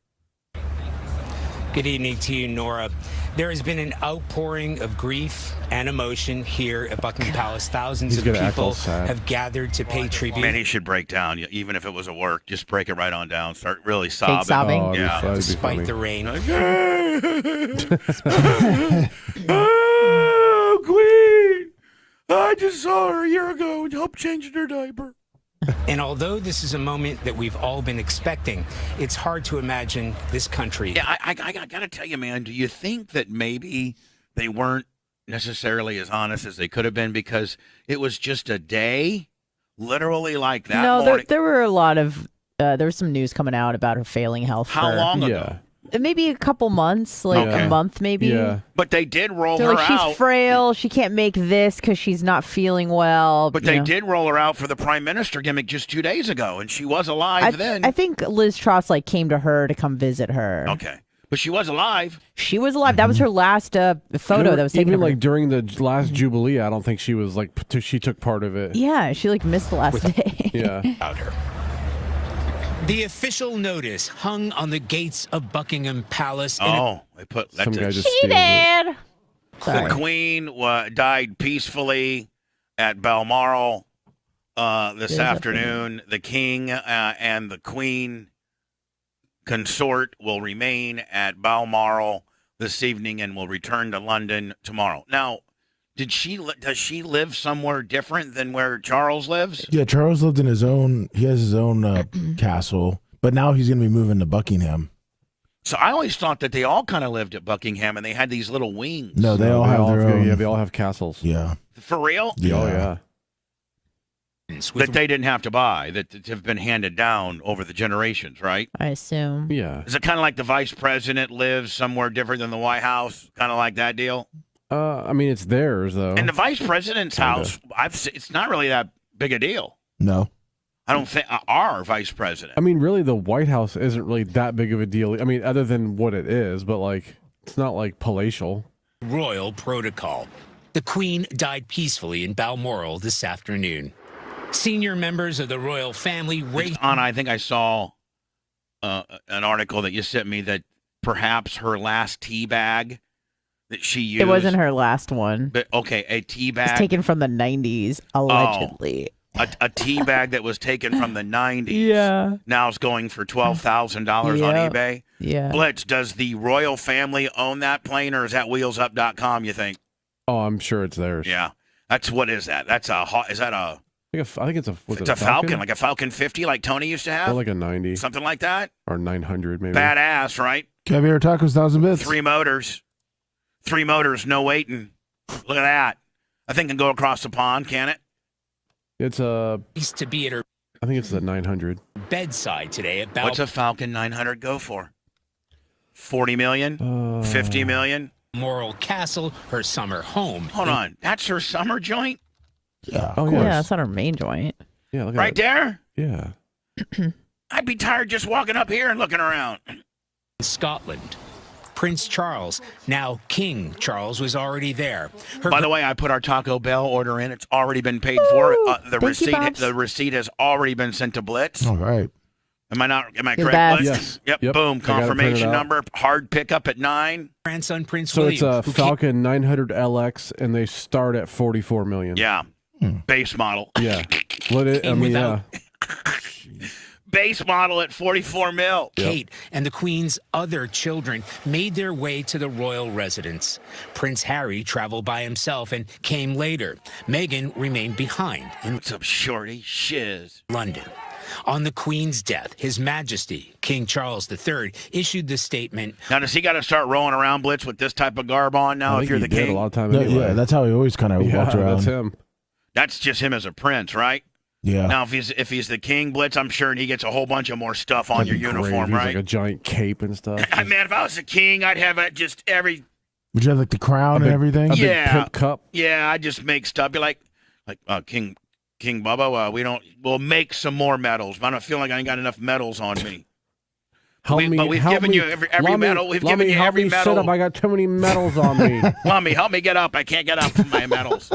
Good evening to you, Nora. There has been an outpouring of grief and emotion here at Buckingham Palace. Thousands of people have gathered to pay tribute. Man, he should break down, even if it was a work. Just break it right on down. Start really sobbing. Fake sobbing? Oh, yeah. Despite the rain. Oh, Queen! I just saw her a year ago and helped change her diaper. And although this is a moment that we've all been expecting, it's hard to imagine this country. Yeah, I got to tell you, man, do you think that maybe they weren't necessarily as honest as they could have been because it was just a day? Literally like that morning? No, there were a lot of, there was some news coming out about her failing health. How long ago? Yeah. Maybe a couple months, like a month maybe. Yeah. But they did roll They're her like, out. she's frail. She can't make this because she's not feeling well. But they did roll her out for the prime minister gimmick just 2 days ago, and she was alive then. I think Liz Truss came to her to come visit her. Okay. But she was alive. She was alive. That was her last photo that was taken. Even of her. like during the last Jubilee, I don't think she was she took part of it. Yeah, she missed the last day. Yeah. About her. The official notice hung on the gates of Buckingham Palace. They put that. Some guy just She did. The Queen died peacefully at Balmoral this afternoon. The King and the Queen consort will remain at Balmoral this evening and will return to London tomorrow. Now, does she live somewhere different than where Charles lives? Yeah, Charles lived in he has his own castle, but now he's going to be moving to Buckingham. So I always thought that they all kind of lived at Buckingham and they had these little wings. No, they all have their own. Yeah, they all have castles. Yeah. For real? Yeah. Oh, yeah. That they didn't have to buy, that have been handed down over the generations, right? I assume. Yeah. Is it kind of like the vice president lives somewhere different than the White House? Kind of like that deal? I mean, it's theirs, though. And the vice president's house, it's not really that big a deal. No. I don't think our vice president. I mean, really, the White House isn't really that big of a deal. I mean, other than what it is, but it's not palatial. Royal protocol. The Queen died peacefully in Balmoral this afternoon. Senior members of the royal family Anna, I think I saw an article that you sent me that perhaps her last tea bag that she used. It wasn't her last one. But okay, a tea bag. It's taken from the 90s, allegedly. A tea bag that was taken from the 90s. Yeah. Now it's going for $12,000 on eBay. Yeah. Blitz, does the royal family own that plane, or is that wheelsup.com, you think? Oh, I'm sure it's theirs. Yeah. What is that? I think it's a Falcon, like a Falcon 50 like Tony used to have? Or like a 90. Something like that? Or 900, maybe. Badass, right? Caviar tacos, 1,000 bits. 3 motors, no waiting. Look at that. I think it can go across the pond, can it? It's used to be at her I think it's a 900. bedside today. What's a Falcon 900 go for? 40 million? 50 million? Balmoral Castle, her summer home. Hold on. That's her summer joint? Yeah. Oh, Yeah, that's not her main joint. Yeah, look at Right there? Yeah. I'd be tired just walking up here and looking around. Scotland. Prince Charles. Now King Charles was already there. By the way, I put our Taco Bell order in. It's already been paid for. The receipt has already been sent to Blitz. All right. Am I You're correct? Yes. Yep. Boom. Confirmation number. Hard pickup at 9. Grandson Prince So William. it's a Falcon 900 LX, and they start at $44 million. Yeah. Base model. Yeah. Base model at $44 million. Kate and the Queen's other children made their way to the royal residence. Prince Harry traveled by himself and came later. Meghan remained behind in What's up, shorty? Shiz. London. On the Queen's death, His Majesty, King Charles III, issued the statement. Now, does he got to start rolling around, Blitz, with this type of garb on now if you're the king? A lot of time anyway. Yeah, that's how he always kind of walked around. That's him. That's just him as a prince, right? Yeah. Now, if he's the king, Blitz, I'm sure he gets a whole bunch of more stuff on your uniform, He's right? like a giant cape and stuff. Man, if I was the king, I'd have just every... Would you have like the crown and everything? A big pimp cup. Yeah, I just make stuff. Be like King Bubba, we'll make some more medals. I don't feel like I ain't got enough medals on me. But we've given you every medal. We've given you every medal. Sit up. I got too many medals on me. Mommy, help me get up. I can't get up from my medals.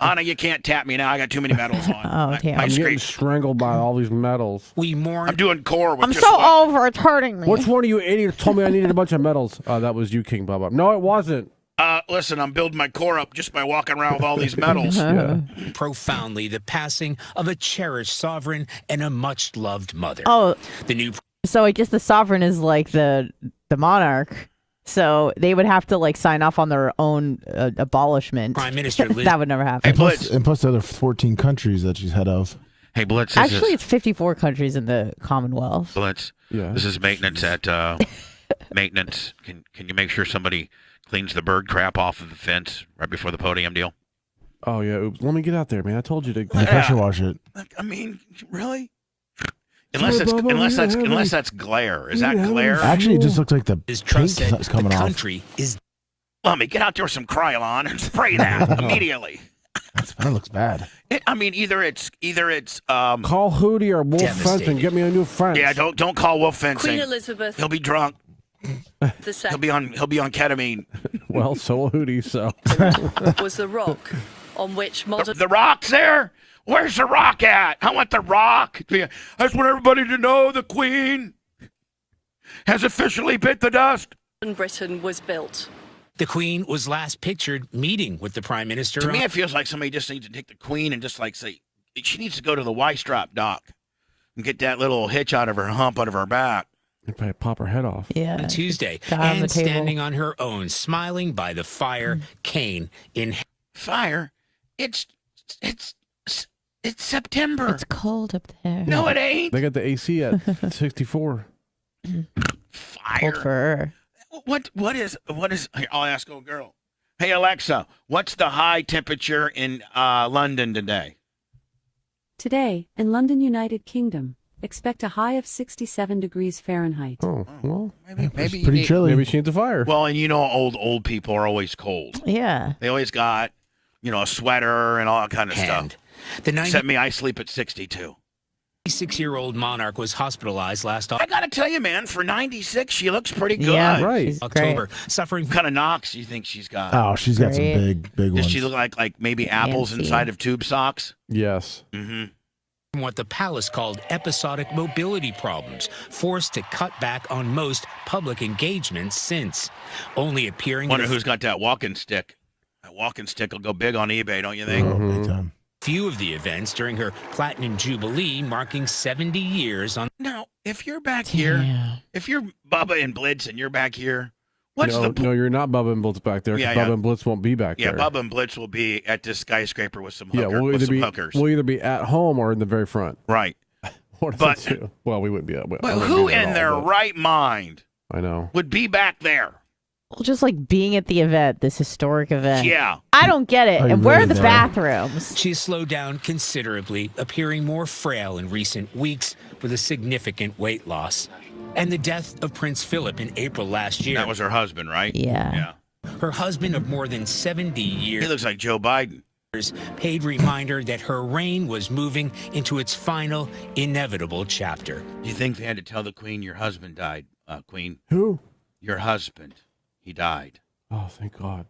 Anna, you can't tap me now. I got too many medals on. Oh, damn. I'm getting strangled by all these medals. We mourn. I'm doing core with I'm so over. It's hurting me. Which one of you idiots told me I needed a bunch of medals? That was you, King Bubba. No, it wasn't. Listen, I'm building my core up just by walking around with all these medals. Profoundly the passing of a cherished sovereign and a much-loved mother. Oh, the so I guess the sovereign is like the monarch. So they would have to like sign off on their own abolishment. Prime Minister Liz. That would never happen. Hey, Blitz. And plus the other 14 countries that she's head of. Hey, Blitz. Actually, it's 54 countries in the Commonwealth. Blitz. Yeah. This is maintenance at maintenance. Can you make sure somebody cleans the bird crap off of the fence right before the podium deal? Oh, yeah. Oops. Let me get out there, man. I told you to. Pressure wash it. I mean, really? Unless that's glare. Is that glare? Actually, it just looks like the His paint trust said that's coming the off. country is. Let me get out there with some Krylon and spray that immediately. That looks bad. Either it's Call Hootie or Wolf Fence and get me a new fence. Yeah, don't call Wolf Fencing. Queen Elizabeth. He'll be drunk. He'll be on ketamine. Well, so will Hootie. So was the rock on which modern. The rock's there. Where's the rock at? I want the rock. I just want everybody to know the Queen has officially bit the dust. Britain was built. The Queen was last pictured meeting with the Prime Minister. To me, it feels like somebody just needs to take the Queen and just like say she needs to go to the Y-strap dock and get that little hitch out of her hump out of her back. You'd probably pop her head off. Yeah. On Tuesday, On the and table. standing on her own, smiling by the fire, cane in Fire? It's September. It's cold up there. No, it ain't. They got the AC at 64. Fire. Cold for her. What is? Here, I'll ask old girl. Hey Alexa, what's the high temperature in London today? Today, in London, United Kingdom, expect a high of 67 degrees Fahrenheit. Oh, well, Maybe pretty chilly. maybe she needs a fire. Well, and old people are always cold. Yeah. They always got a sweater and all that kind of hand. stuff. The Except me, I sleep at 62. 96-year-old monarch was hospitalized last I gotta tell you, man, for 96, she looks pretty good. Yeah, right. she's October, great. suffering What kind of knocks do you think she's got? Oh, she's got some Great. big ones. Does she look like maybe apples Fancy. inside of tube socks? Yes. Mm-hmm. from what the palace called episodic mobility problems, forced to cut back on most public engagements since. Only appearing Wonder in who's got that walking stick. That walking stick will go big on eBay, don't you think? Big time. few of the events during her Platinum Jubilee, marking 70 years on. Now, if you're back here, if you're Bubba and Blitz and you're back here, what's No, you're not Bubba and Blitz back there. 'Cause Yeah, Bubba yeah. and Blitz won't be back Yeah, there. Bubba and Blitz will be at this skyscraper with some Yeah, we'll either be hookers. we'll either be at home or in the very front. Right. One of But- the two. Well, we wouldn't be at. But who in their right mind I know. would be back there? Well, just like being at the event, this historic event. Yeah. I don't get it. Are you And where really are the there? bathrooms? She has slowed down considerably, appearing more frail in recent weeks with a significant weight loss. And the death of Prince Philip in April last year. That was her husband, right? Yeah. Her husband of more than 70 years. He looks like Joe Biden. Paid reminder that her reign was moving into its final, inevitable chapter. You think they had to tell the Queen your husband died, Queen? Who? Your husband. He died. Oh, thank God.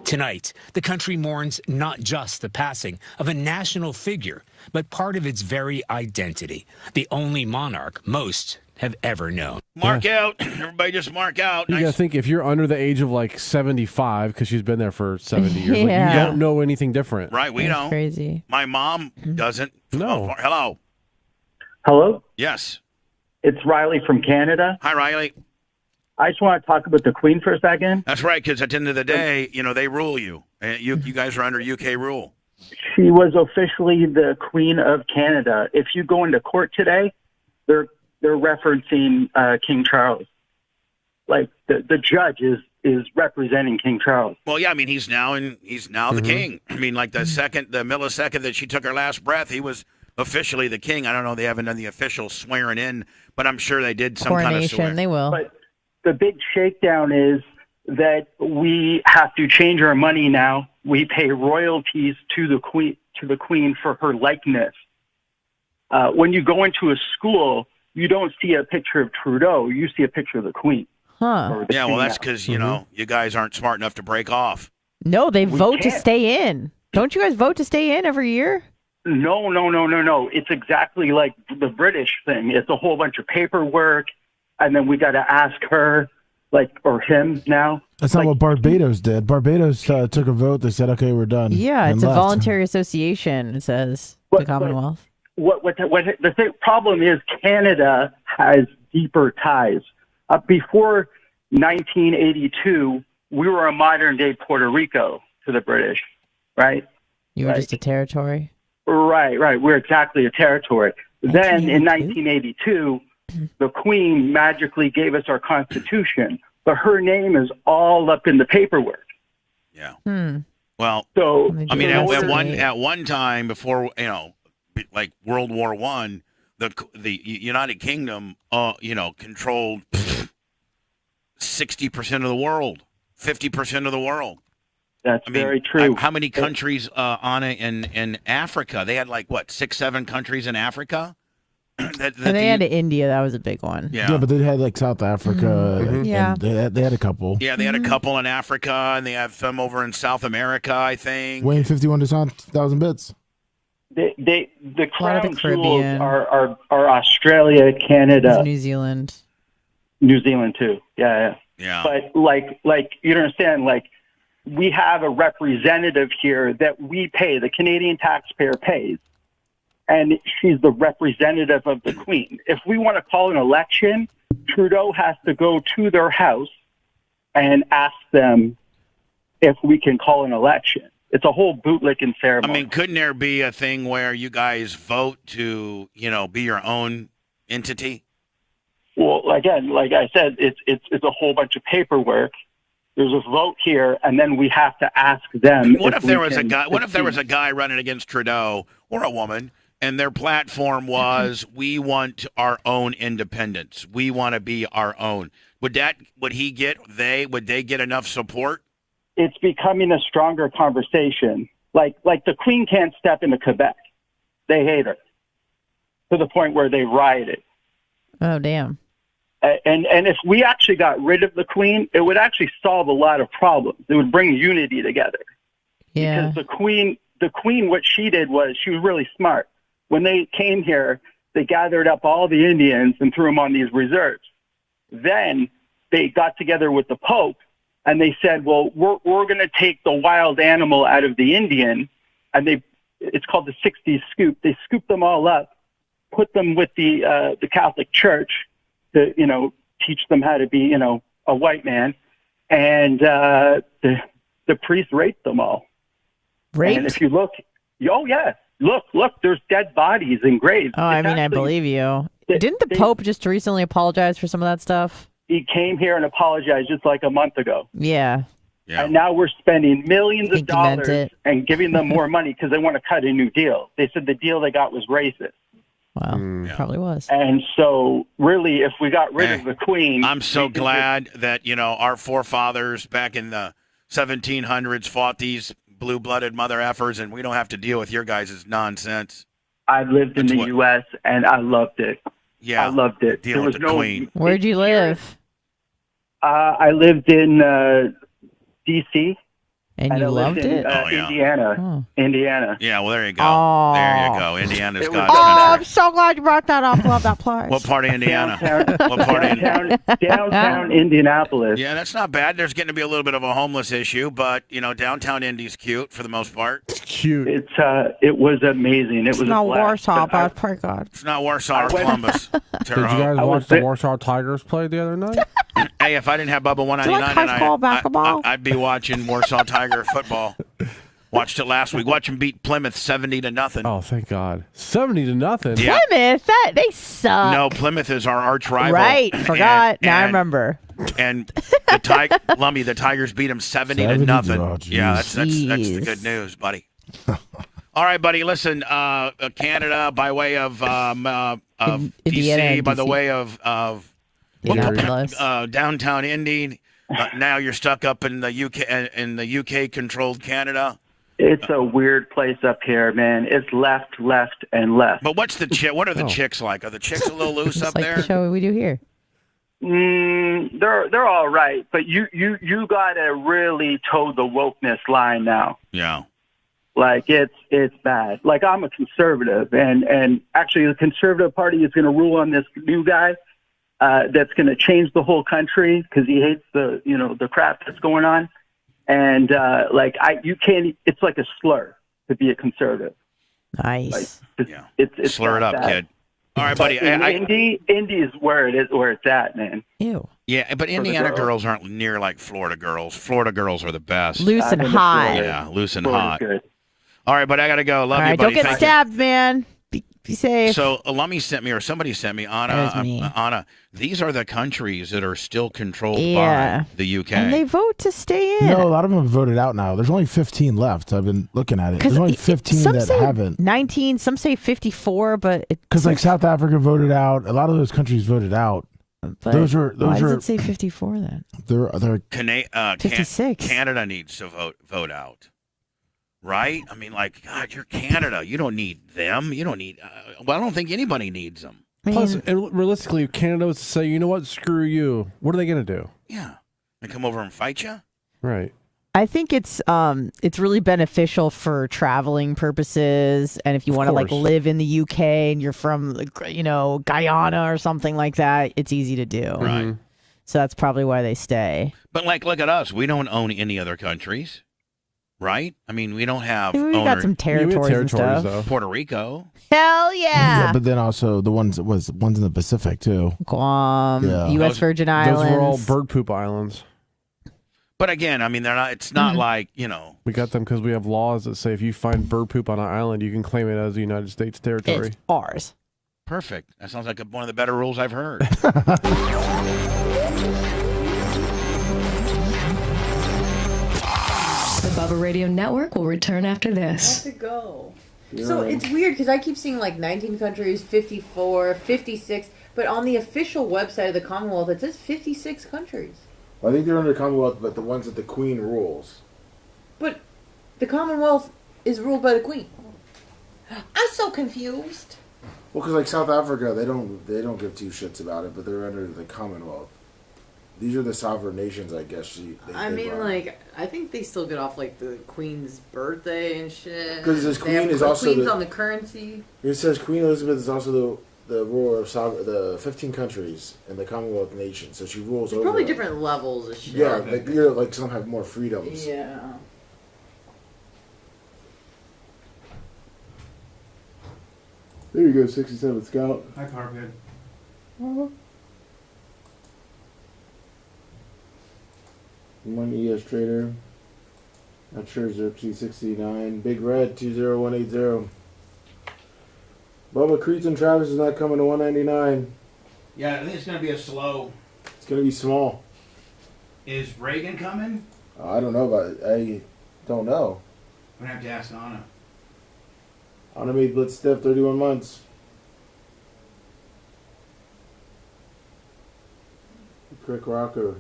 Tonight, the country mourns not just the passing of a national figure, but part of its very identity, the only monarch most have ever known. Mark out. Everybody just mark out. You got to think, if you're under the age of like 75, because she's been there for 70 years, like, you don't know anything different. Right, we don't. Crazy. My mom doesn't. No. Oh, hello. Hello? Yes. It's Riley from Canada. Hi, Riley. I just want to talk about the Queen for a second. That's right, because at the end of the day, they rule you. You guys are under UK rule. She was officially the Queen of Canada. If you go into court today, they're referencing King Charles. Like the judge is representing King Charles. Well, yeah, I mean he's now the king. I mean, like the millisecond that she took her last breath, he was officially the king. I don't know, they haven't done the official swearing in, but I'm sure they did some Coronation, kind of swear. they will. But the big shakedown is that we have to change our money now. We pay royalties to the Queen for her likeness. When you go into a school, you don't see a picture of Trudeau. You see a picture of the Queen. Huh. Yeah, well, that's because, you guys aren't smart enough to break off. No, they vote to can't. stay in. Don't you guys vote to stay in every year? No. It's exactly like the British thing. It's a whole bunch of paperwork, and then we got to ask her, or him now. That's not what Barbados did. Barbados took a vote. They said, okay, we're done. Yeah, and it's a left. voluntary association, it says, the Commonwealth. The problem is Canada has deeper ties. Before 1982, we were a modern-day Puerto Rico to the British, right? You were just a territory? Right. We're exactly a territory. Then in 1982, the Queen magically gave us our Constitution, but her name is all up in the paperwork. Yeah. Well, so I mean, at one time before like World War I, the United Kingdom controlled 60% of the world, 50% of the world. That's very true. How many countries on it in Africa? They had 6-7 countries in Africa. And they had India. That was a big one. Yeah, but they had South Africa. And Yeah. they had a couple. Yeah, they had a couple in Africa, and they have some over in South America, I think. Weighing 51 to 1,000 bits. The crown jewels are Australia, Canada, New Zealand. New Zealand too. Yeah. But you understand, we have a representative here that we pay. The Canadian taxpayer pays. And she's the representative of the Queen. If we want to call an election, Trudeau has to go to their house and ask them if we can call an election. It's a whole bootlicking ceremony. I mean, couldn't there be a thing where you guys vote to, be your own entity? Well, again, like I said, it's a whole bunch of paperwork. There's a vote here, and then we have to ask them. What if there was a guy? What if there was a guy running against Trudeau or a woman? And their platform was, we want our own independence. We want to be our own. Would they get enough support? It's becoming a stronger conversation. Like the Queen can't step into Quebec. They hate her to the point where they rioted. Oh, damn. And if we actually got rid of the Queen, it would actually solve a lot of problems. It would bring unity together. Yeah. Because the Queen, what she did was she was really smart. When they came here, they gathered up all the Indians and threw them on these reserves. Then they got together with the Pope and they said, well, we're going to take the wild animal out of the Indian. And it's called the 60s scoop. They scooped them all up, put them with the Catholic Church to, teach them how to be, a white man. And the priest raped them all. Raped? And if you look, yeah. Look, there's dead bodies in graves. Oh, I believe you. Didn't the Pope just recently apologize for some of that stuff? He came here and apologized just like a month ago. Yeah. And now we're spending millions of dollars and giving them more money because they want to cut a new deal. They said the deal they got was racist. Well, probably was. And so, really, if we got rid of the Queen... I'm so glad that, our forefathers back in the 1700s fought these blue-blooded mother effers, and we don't have to deal with your guys' nonsense. I lived in the U.S., and I loved it. Yeah. I loved it. Deal with the Queen. Where'd you live? I lived in D.C. And I you lived loved in, it? Indiana. Indiana. Yeah, well, there you go. Oh. There you go. Indiana's got Oh, I'm country. so glad you brought that up. Love that place. What part of Indiana? Downtown Indianapolis. Yeah, that's not bad. There's getting to be a little bit of a homeless issue, but downtown Indy's cute for the most part. It's cute. It was amazing. It was not a blast. Warsaw, but it's pretty good. It's not Warsaw or Columbus. Did you guys watch the Warsaw Tigers play the other night? Hey, if I didn't have Bubba 199, Do you like high school basketball? I'd be watching Warsaw Tiger football. Watched it last week. Watch them beat Plymouth 70-0. Oh, thank God. 70-0. Yeah. Plymouth, they suck. No, Plymouth is our arch rival. Right, forgot. Now I remember. And the Tigers beat them 70-0. Oh, Yeah, that's the good news, buddy. All right, buddy. Listen, Canada by way of DC, by the way of downtown Indy. Now you're stuck up in the UK controlled Canada. It's a weird place up here, man. It's left, and left. But what are the chicks like? Are the chicks a little loose up like there? The show we do here. They're all right, but you gotta really toe the wokeness line now. Yeah. Like it's bad. Like I'm a conservative, and actually the Conservative Party is going to rule on this new guy that's going to change the whole country because he hates the crap that's going on. And you can't. It's like a slur to be a conservative. Nice. Like, yeah. It's slur it up, bad. kid. All right, buddy. Indy is where it's at, man. Ew. Yeah, but Indiana girls aren't near like Florida girls. Florida girls are the best. Loose and hot. Yeah, loose and Florida's hot. good. All right, buddy, I got to go. Love you, buddy. Don't get Thank stabbed, man. Be safe. So somebody sent me, Anna, these are the countries that are still controlled by the UK. And they vote to stay in. No, a lot of them have voted out now. There's only 15 left. I've been looking at it. There's only 15 that haven't. 19, some say 54, but... Because like South Africa voted out. A lot of those countries voted out. But why does it say 54 then? They're 56. Canada needs to vote out. Right? I mean, like, God, you're Canada. You don't need them. You don't need... I don't think anybody needs them. Plus, and realistically, if Canada was to say, you know what, screw you, what are they going to do? Yeah. They come over and fight you? Right. I think it's really beneficial for traveling purposes, and if you want to like live in the UK and you're from Guyana or something like that, it's easy to do. Right. So that's probably why they stay. But like, look at us. We don't own any other countries. Right? I mean, we don't have. We got some territories and stuff. Though. Puerto Rico. Hell yeah! Yeah, but then also the ones in the Pacific too. Guam, U.S. Virgin Islands. Those were all bird poop islands. But again, I mean, they're not. It's not like We got them because we have laws that say if you find bird poop on an island, you can claim it as the United States territory. It's ours. Perfect. That sounds like one of the better rules I've heard. The Bubba Radio Network will return after this. To go. So it's weird because I keep seeing like 19 countries, 54, 56, but on the official website of the Commonwealth it says 56 countries. I think they're under Commonwealth, but the ones that the Queen rules. But the Commonwealth is ruled by the Queen. I'm so confused. Well, because like South Africa, they don't give two shits about it, but they're under the Commonwealth. These are the sovereign nations, I guess. I think they still get off like the Queen's birthday and shit. Because this Queen is also Queen's on the currency. It says Queen Elizabeth is also the ruler of the 15 countries in the Commonwealth nation, so she rules There's over. Probably different levels of shit. Yeah, like some have more freedoms. Yeah. There you go, 67 Scout. Hi, Carpet. One ES Trader. Not sure, Xerxes 69. Big Red 20180. Bubba Creeds and Travis is not coming to 199. Yeah, I think it's going to be a slow. It's going to be small. Is Reagan coming? I don't know about it. I don't know. I'm going to have to ask Anna. Anna made Blitz Stiff 31 months. Crick Rocker.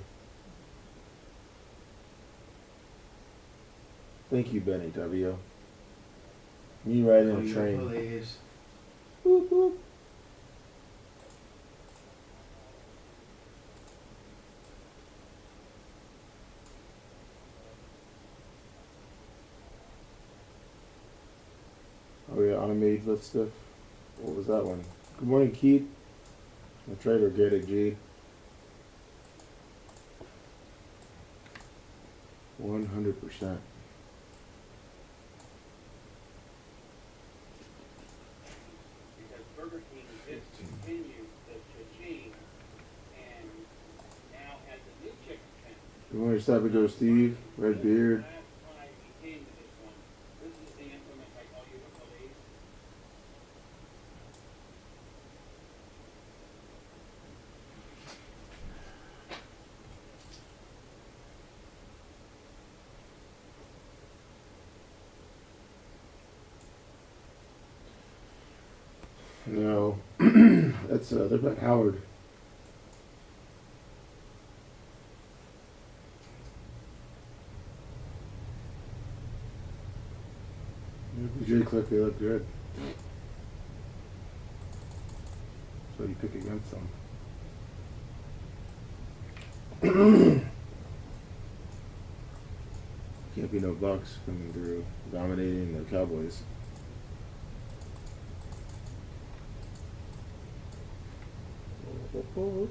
Thank you, Benny W. Me riding a train. Please. Boop, boop. Donna made foot stiff. What was that one? Good morning, Keith. That's right, Organic G. 100%. Good morning, Stop and Go Steve. Red Beard. No, that's they're back Howard. BJ Click, they look good. So you pick against them. Can't be no Bucks coming through dominating the Cowboys. Come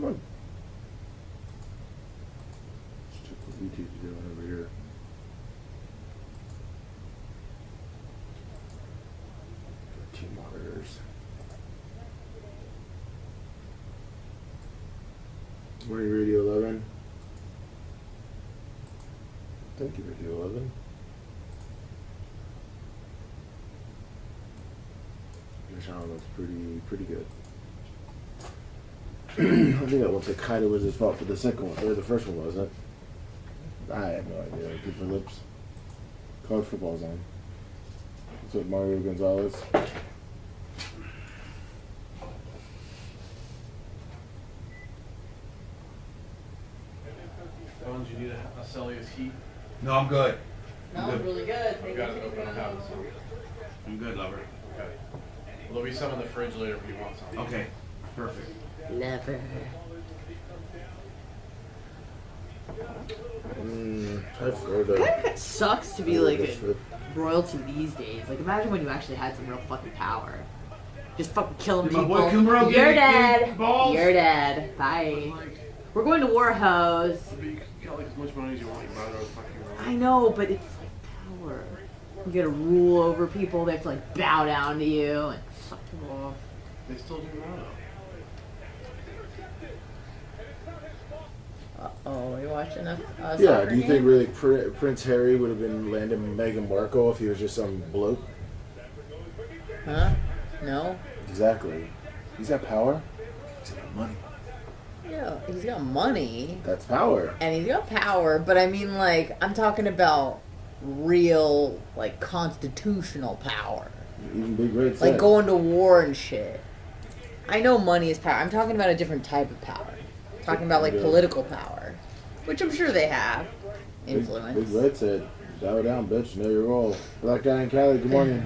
on. Let's check what YouTube's doing over here. Got 2 monitors. Morning Radio 11. Thank you, Radio 11. Sean looks pretty good. I think that looks like kind of was his fault for the second one, or the first one wasn't. I have no idea. Good for lips. College football's on. That's what Mario Gonzalez. Did you need a Celius heat? No, I'm good. Smells really good. I've got it open. I'm good, lover. Okay. There'll be some in the fridge later if you want some. Okay, perfect. Never. It sucks to be like a royalty these days. Like, imagine when you actually had some real fucking power. Just fucking killing people. You're dead. You're dead. Bye. We're going to war, hoes. You got like as much money as you want. You buy those fucking. I know, but it's like power. You get to rule over people. They have to like bow down to you and suck you off. They still do now though. Oh, are you watching that? Yeah, do you think really Prince Harry would have been landing Meghan Markle if he was just some bloke? Huh? No. Exactly. He's got power. He's got money. Yeah, he's got money. That's power. And he's got power, but I mean, like, I'm talking about real, like, constitutional power. Even Big Red said. Like going to war and shit. I know money is power. I'm talking about a different type of power. I'm talking about, like, political power. Which I'm sure they have. Influence. Big Red said, bow down, bitch. Know your role. Black guy in Cali, good morning.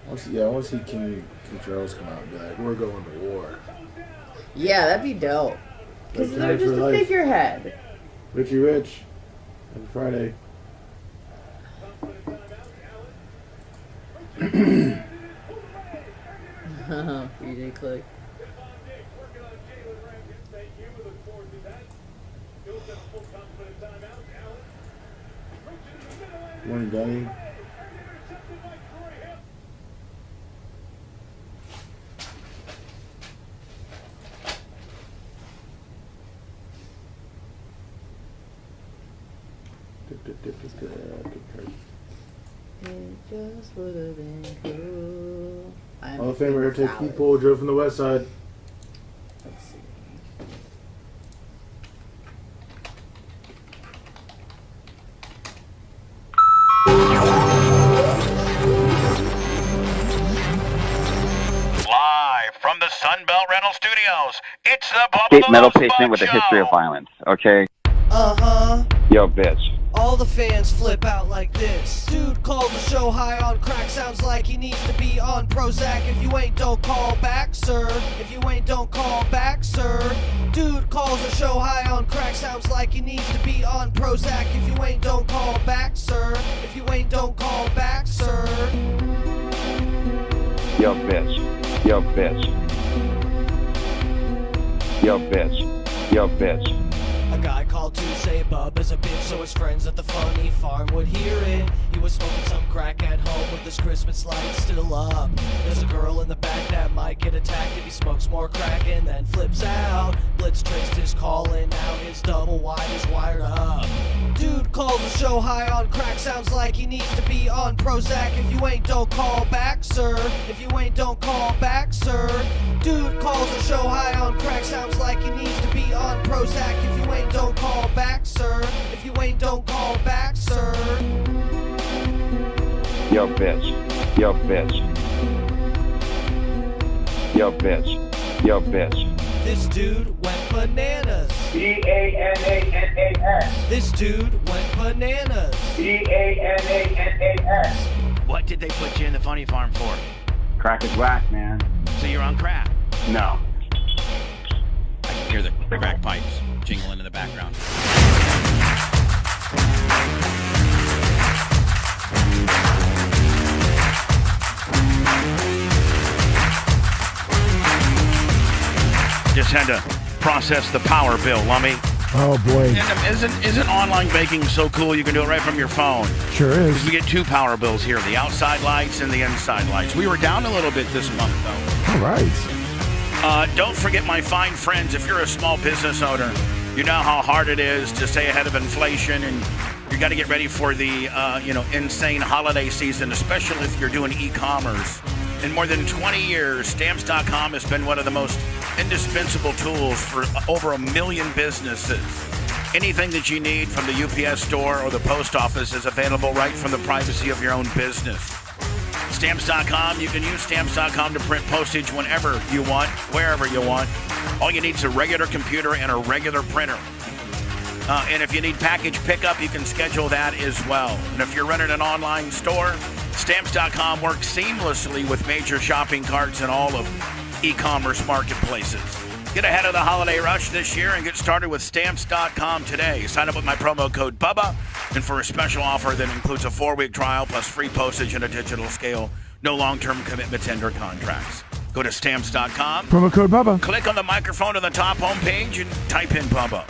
I want to see King Charles come out and be like, we're going to war. Yeah, that'd be dope. Because they're just a figurehead. Richie Rich. Happy Friday. BJ Click. Morning, Danny. It just would have been cool. Hall of Famer take Keith Pole drove from the west side. Let's see. Live from the Sunbelt Rental Studios, it's the Bubba State the metal Love patient with a Sponge history of Show. violence, okay? Uh-huh. Yo, bitch. All the fans flip out like this. Dude calls the show high on crack. Sounds like he needs to be on Prozac. If you ain't, don't call back, sir. If you ain't, don't call back, sir. Dude calls calls the show high on crack. Sounds like he needs to be on Prozac. If you ain't, don't call back, sir. If you ain't, don't call back, sir. Yo, bitch. Yo, bitch. Yo, bitch. Yo, bitch. A guy called to say Bubba's a bitch, so his friends at the funny farm would hear it. He was smoking some crack at home with his Christmas lights still up. There's a girl in the back that might get attacked if he smokes more crack and then flips out. Blitz traced his call and now his double wide is wired up. Dude calls the show high on crack. Sounds like he needs to be on Prozac. If you ain't, don't call back, sir. If you ain't, don't call back, sir. Dude calls the show high on crack. Sounds like he needs to be on Prozac. If you ain't, don't call back, sir. If you ain't, don't call back, sir. Yo, bitch. Yo, bitch. Yo, bitch. Yo, bitch. This dude went bananas. B-A-N-A-N-A-S. This dude went bananas. B-A-N-A-N-A-S. What did they put you in the funny farm for? Crack is whack, man. So you're on crack? No. I can hear the crack pipes jingling in the background. Just had to process the power bill, Lummy. Oh boy. And isn't online baking so cool? You can do it right from your phone. Sure is. Because we get two power bills here, the outside lights and the inside lights. We were down a little bit this month, though. All right. Don't forget, my fine friends, if you're a small business owner, you know how hard it is to stay ahead of inflation, and you got to get ready for the insane holiday season, especially if you're doing e-commerce. In more than 20 years, Stamps.com has been one of the most indispensable tools for over 1 million businesses. Anything that you need from the UPS store or the post office is available right from the privacy of your own business. Stamps.com, you can use Stamps.com to print postage whenever you want, wherever you want. All you need is a regular computer and a regular printer. And if you need package pickup, you can schedule that as well. And if you're running an online store, Stamps.com works seamlessly with major shopping carts and all of e-commerce marketplaces. Get ahead of the holiday rush this year and get started with Stamps.com today. Sign up with my promo code BUBBA, and for a special offer that includes a 4-week trial plus free postage and a digital scale. No long-term commitments and/or contracts. Go to Stamps.com. Promo code BUBBA. Click on the microphone on the top homepage and type in BUBBA.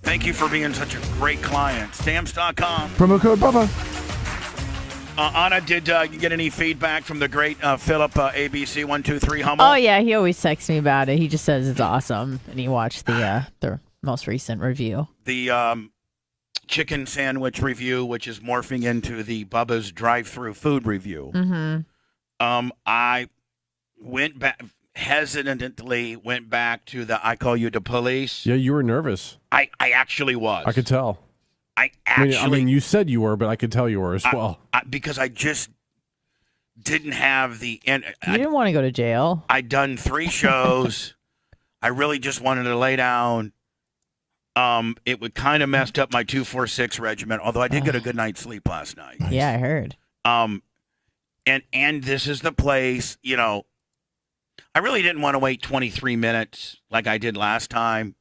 Thank you for being such a great client. Stamps.com. Promo code BUBBA. Anna, did you get any feedback from the great Philip ABC123 Hummel? Oh, yeah. He always texts me about it. He just says it's awesome. And he watched the most recent review. The chicken sandwich review, which is morphing into the Bubba's drive-through food review. Mm-hmm. I went back, hesitantly went back to the I Call You the Police. Yeah, you were nervous. I actually was. I could tell. I mean, you said you were, but I could tell you were as well. Because I just didn't have the... You didn't want to go to jail. I'd done 3 shows. I really just wanted to lay down. It would kind of messed up my 2-4-6 regimen, although I did get a good night's sleep last night. Nice. Yeah, I heard. And this is the place, I really didn't want to wait 23 minutes like I did last time,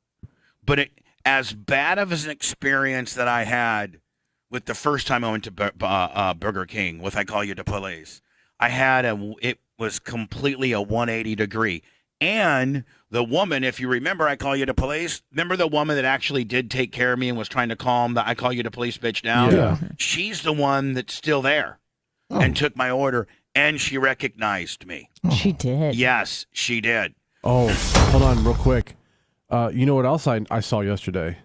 but as bad of an experience that I had with the first time I went to Burger King with I Call You the Police, it was completely a 180 degree. And the woman, if you remember I Call You the Police, remember the woman that actually did take care of me and was trying to calm the I Call You the Police bitch down? Yeah. She's the one that's still there and took my order, and she recognized me. She did. Yes, she did. Oh, hold on real quick. You know what else I saw yesterday?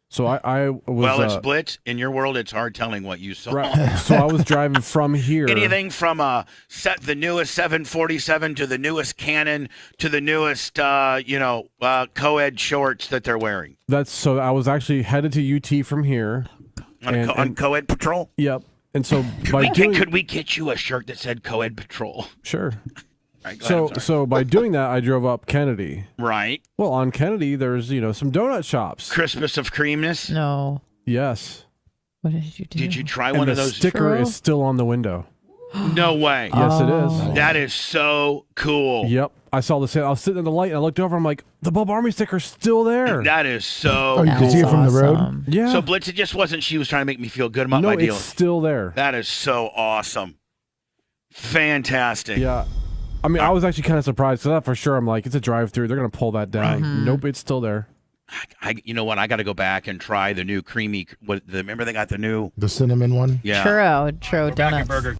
So I was... Well, it's Blitz. In your world, it's hard telling what you saw. Right. So I was driving from here. Anything from the newest 747 to the newest Canon to the newest, co-ed shorts that they're wearing. So I was actually headed to UT from here. On co-ed patrol? Yep. And so could we get you a shirt that said co-ed patrol? Sure. Right, so by doing that, I drove up Kennedy. Right. Well, on Kennedy, there's some donut shops. Christmas of creamness. No. Yes. What did you do? Did you try one of those? The sticker is still on the window. No way. Yes, it is. That is so cool. Yep. I saw the sale. I was sitting in the light and I looked over. I'm like, the Bubba Army sticker's still there. That is so you can see it from the road? Yeah. So, Blitz, it just wasn't she was trying to make me feel good about no, my deal. it's still there. That is so awesome. Fantastic. Yeah. I mean, I was actually kind of surprised. So that for sure, I'm like, it's a drive-through. They're going to pull that down. Right. Nope, it's still there. You know what? I got to go back and try the new creamy. Remember they got the cinnamon one? Yeah. Churro donuts. Burger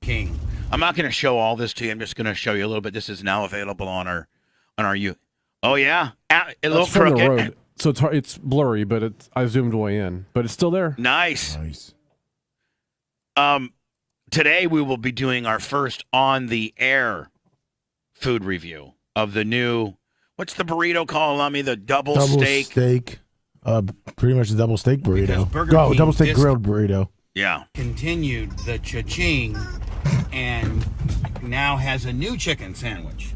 King. I'm not going to show all this to you. I'm just going to show you a little bit. This is now available on our Oh yeah, it looks from crooked. the road, so it's blurry, but I zoomed way in, but it's still there. Nice. Today we will be doing our first on the air food review of the new. What's the burrito called, Lummy? The double steak. Pretty much a double steak burrito. King Double steak grilled burrito. Yeah. Continued the cha-ching and now has a new chicken sandwich.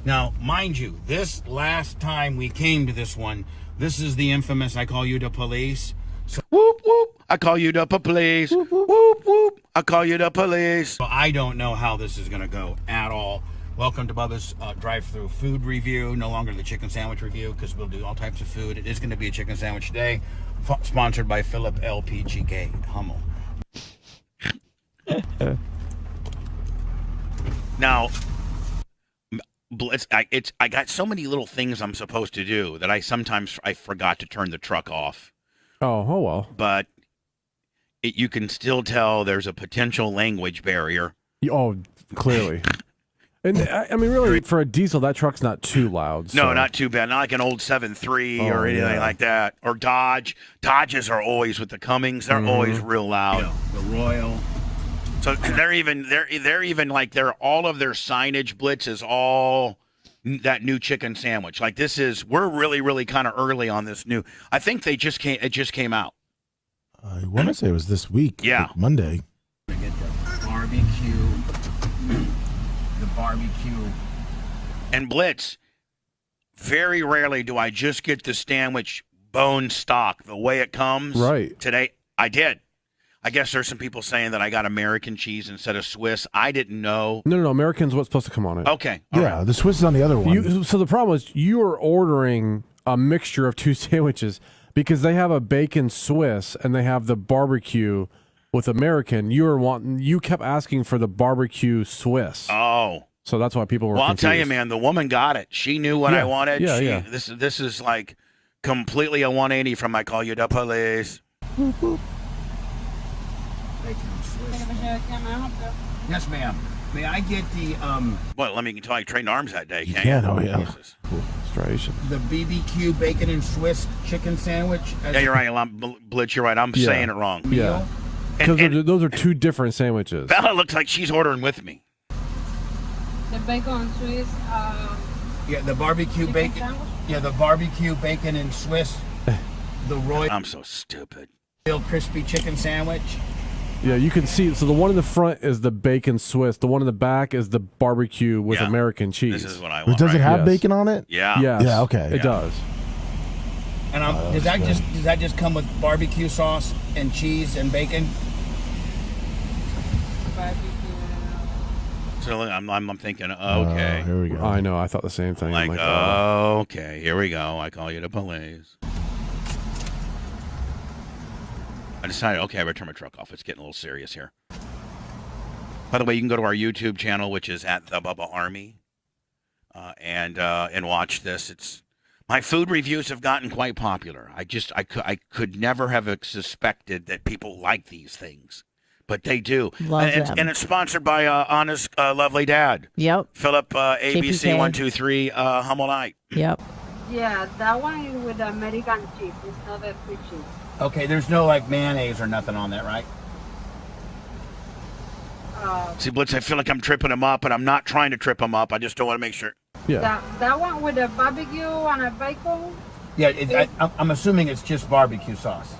Now, mind you, this last time we came to this one, this is the infamous I call you the police. So, whoop, whoop, I call you the police. Whoop, whoop, whoop, I call you the police. So I don't know how this is going to go at all. Welcome to Bubba's drive-through food review. No longer the chicken sandwich review because we'll do all types of food. It is going to be a chicken sandwich today, sponsored by Philip LPGK Hummel. Now, I got so many little things I'm supposed to do that I forgot to turn the truck off. Oh well. But you can still tell there's a potential language barrier. Oh, clearly. And I mean, really, for a diesel, that truck's not too loud. So. No, not too bad. Not like an old 7.3 or anything like that. Or Dodge. Dodges are always with the Cummings. They're always real loud. Yeah, the Royal. So they're even like all of their signage Blitz is all that new chicken sandwich. Like we're really, really kind of early on this new. I think it just came out. I want to say it was this week. Yeah. Like Monday. Get the barbecue. The barbecue. And Blitz, very rarely do I just get the sandwich bone stock the way it comes. Right. Today, I did. I guess there's some people saying that I got American cheese instead of Swiss. I didn't know. No. American's what's supposed to come on it. Okay. Yeah, the Swiss is on the other one. So the problem is you are ordering a mixture of two sandwiches because they have a bacon Swiss and they have the barbecue with American. You kept asking for the barbecue Swiss. Oh. So that's why people were confused. I'll tell you, man, the woman got it. She knew what I wanted. Yeah. This is like completely a 180 from I call you the police. Yes, ma'am. May I get the Well, let me tell you, trading arms that day. Oh yeah. The BBQ bacon and Swiss chicken sandwich? Yeah, you're right. Blitz, you're right. I'm saying it wrong. Yeah. Because those are two different sandwiches. Bella looks like she's ordering with me. The bacon Swiss. Yeah, the barbecue bacon. Sandwich? Yeah, the barbecue bacon and Swiss. The Royal. I'm so stupid. Crispy chicken sandwich. Yeah, you can see. So the one in the front is the bacon Swiss. The one in the back is the barbecue with American cheese. This is what I want. Does it have bacon on it? Yeah. Yes. Yeah. Okay. It does. And does that just come with barbecue sauce and cheese and bacon? So I'm thinking, okay. Here we go. I know. I thought the same thing. Like, I'm okay, here we go. I call you the police. I decided, okay, I better turn my truck off. It's getting a little serious here. By the way, you can go to our YouTube channel, which is at the Bubba Army, and watch this. My food reviews have gotten quite popular. I could never have suspected that people like these things, but they do. And it's sponsored by Honest Lovely Dad. Yep. Philip ABC123 Hummel Knight. Yep. Yeah, that one is with American cheese. It's not the free cheese. Okay, there's no like mayonnaise or nothing on that, right? See, Blitz, I feel like I'm tripping him up, and I'm not trying to trip him up. I just don't want to make sure. Yeah. That one with the barbecue and a bacon. Yeah, I'm assuming it's just barbecue sauce.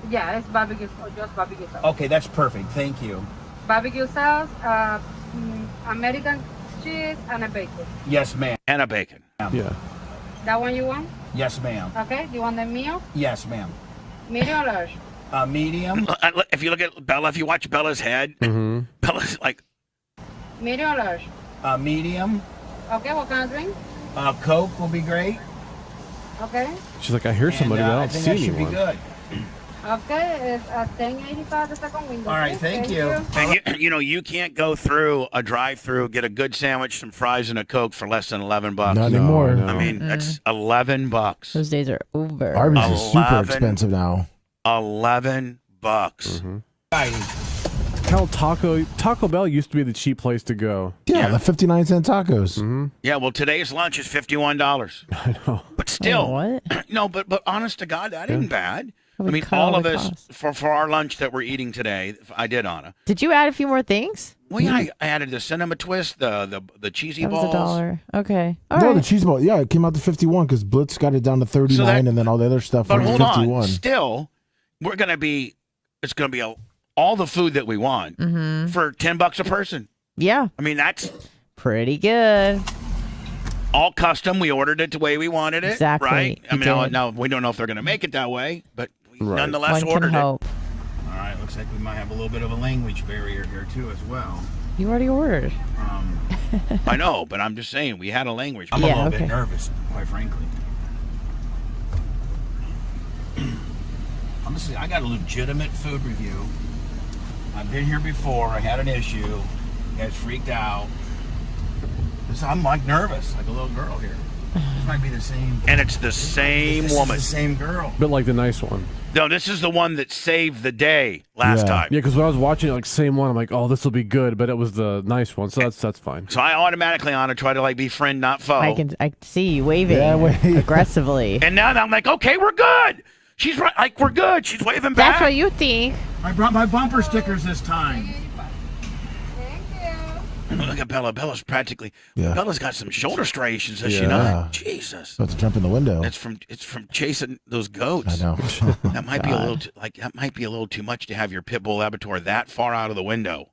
Yeah, it's barbecue, just barbecue sauce. Okay, that's perfect. Thank you. Barbecue sauce, American cheese, and a bacon. Yes, ma'am. And a bacon. Yeah. That one you want? Yes, ma'am. Okay. Do you want the meal? Yes, ma'am. Medium or large? Medium. If you look at Bella, if you watch Bella's head, Bella's like Medium or large? Medium. Okay, what kind of drink? Coke will be great. Okay. She's like, I hear somebody, but I don't think see that should anyone. be good. Okay, it's 1085 the second window. All right, thank you. And you can't go through a drive-through, get a good sandwich, some fries, and a Coke for less than $11. Not anymore. I mean, that's $11. Those days are over. Arby's is super expensive now. $11. Hell, Taco Bell used to be the cheap place to go. Yeah, the 59-cent tacos. Yeah, well, today's lunch is $51. I know. But still, what? No, but honest to God, that ain't bad. I would mean, cut all all of the us costs. for our lunch that we're eating today, I did, Anna. Did you add a few more things? Well, yeah, I added the cinnamon twist, the cheesy That was balls. $1. Okay. All No, right. the cheese ball. Yeah, it came out to 51 because Blitz got it down to 39, and then all the other stuff But was hold 51. on, still, it's going to be all the food that we want for $10 a person. Yeah. I mean, that's pretty good. All custom. We ordered it the way we wanted it. Exactly. Right? I You mean, did. now we don't know if they're going to make it that way, but we Right. nonetheless One can ordered it. hope. All right, looks like we might have a little bit of a language barrier here too, as well. You already ordered. I know, but I'm just saying we had a language. I'm a Yeah, little okay. bit nervous, quite frankly. I got a legitimate food review. I've been here before. I had an issue. You guys freaked out. I'm like nervous, like a little girl here. This might be the same. And it's the same This woman. is the same girl. But like the nice one. No, this is the one that saved the day last time. Yeah, because when I was watching it, like same one, I'm like, oh, this will be good, but it was the nice one, so that's fine. So I automatically on to try to like be friend, not foe. I see you waving aggressively. And now I'm like, okay, we're good. She's right. Like, we're good. She's waving back. That's what you think. I brought my bumper stickers this time. Look at Bella. Bella's practically. Yeah. Bella's got some shoulder striations, does she Yeah. not? Jesus. About to jump in the window. It's from chasing those goats. I know. That might be a little that might be a little too much to have your pit bull Labrador that far out of the window.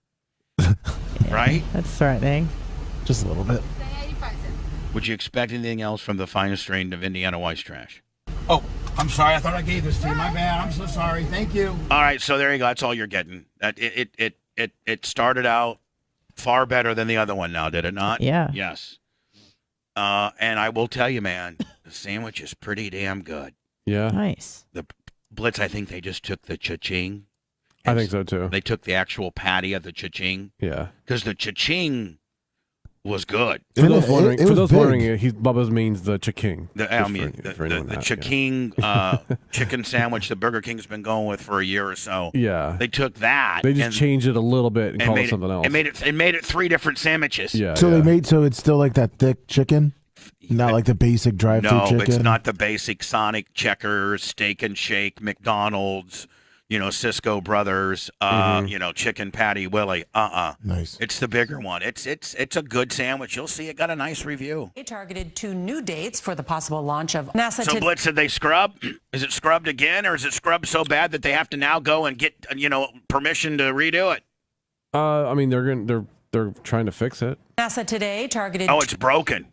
Right? That's threatening. Just a little bit. Would you expect anything else from the finest strain of Indiana White Trash? Oh, I'm sorry. I thought I gave this to you. My bad. I'm so sorry. Thank you. All right, so there you go. That's all you're getting. That it started out far better than the other one now, did it not? Yeah. Yes. And I will tell you, man, the sandwich is pretty damn good. Yeah. Nice. The Blitz, I think they just took the cha-ching. I think so too. They took the actual patty of the cha-ching. Yeah. Because the cha-ching was good. For those wondering, big. Bubba's means the Chiking. The Chiking chicken sandwich that Burger King's been going with for a year or so. Yeah. They took that. They just changed it a little bit and called it something else. It made it three different sandwiches. Yeah. So they made it's still like that thick chicken, not like the basic drive-through No, chicken. it's not the basic Sonic, Checkers, Steak and Shake, McDonald's, Cisco Brothers, Chicken Patty Willie. Nice. It's the bigger one. It's a good sandwich. You'll see it got a nice review. They targeted 2 new dates for the possible launch of NASA. So Blitz, did they scrub? Is it scrubbed again, or is it scrubbed so bad that they have to now go and get permission to redo it? I mean, they're trying to fix it. NASA today targeted. Oh, it's broken.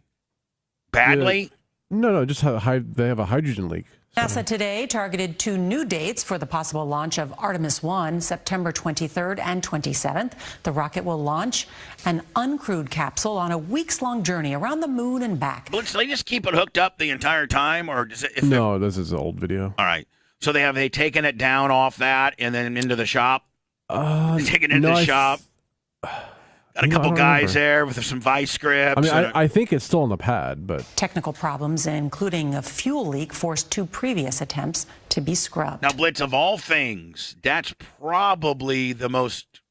Badly? No, just they have a hydrogen leak. NASA today targeted 2 new dates for the possible launch of Artemis 1, September 23rd and 27th. The rocket will launch an uncrewed capsule on a weeks-long journey around the moon and back. Blitz, do they just keep it hooked up the entire time, or does it? No, this is an old video. All right. So they taken it down off that and then into the shop? Taken it into the shop? Got a couple guys there with some vice grips. I mean, I think it's still on the pad, but Technical problems, including a fuel leak, forced 2 previous attempts to be scrubbed. Now, Blitz, of all things, that's probably the most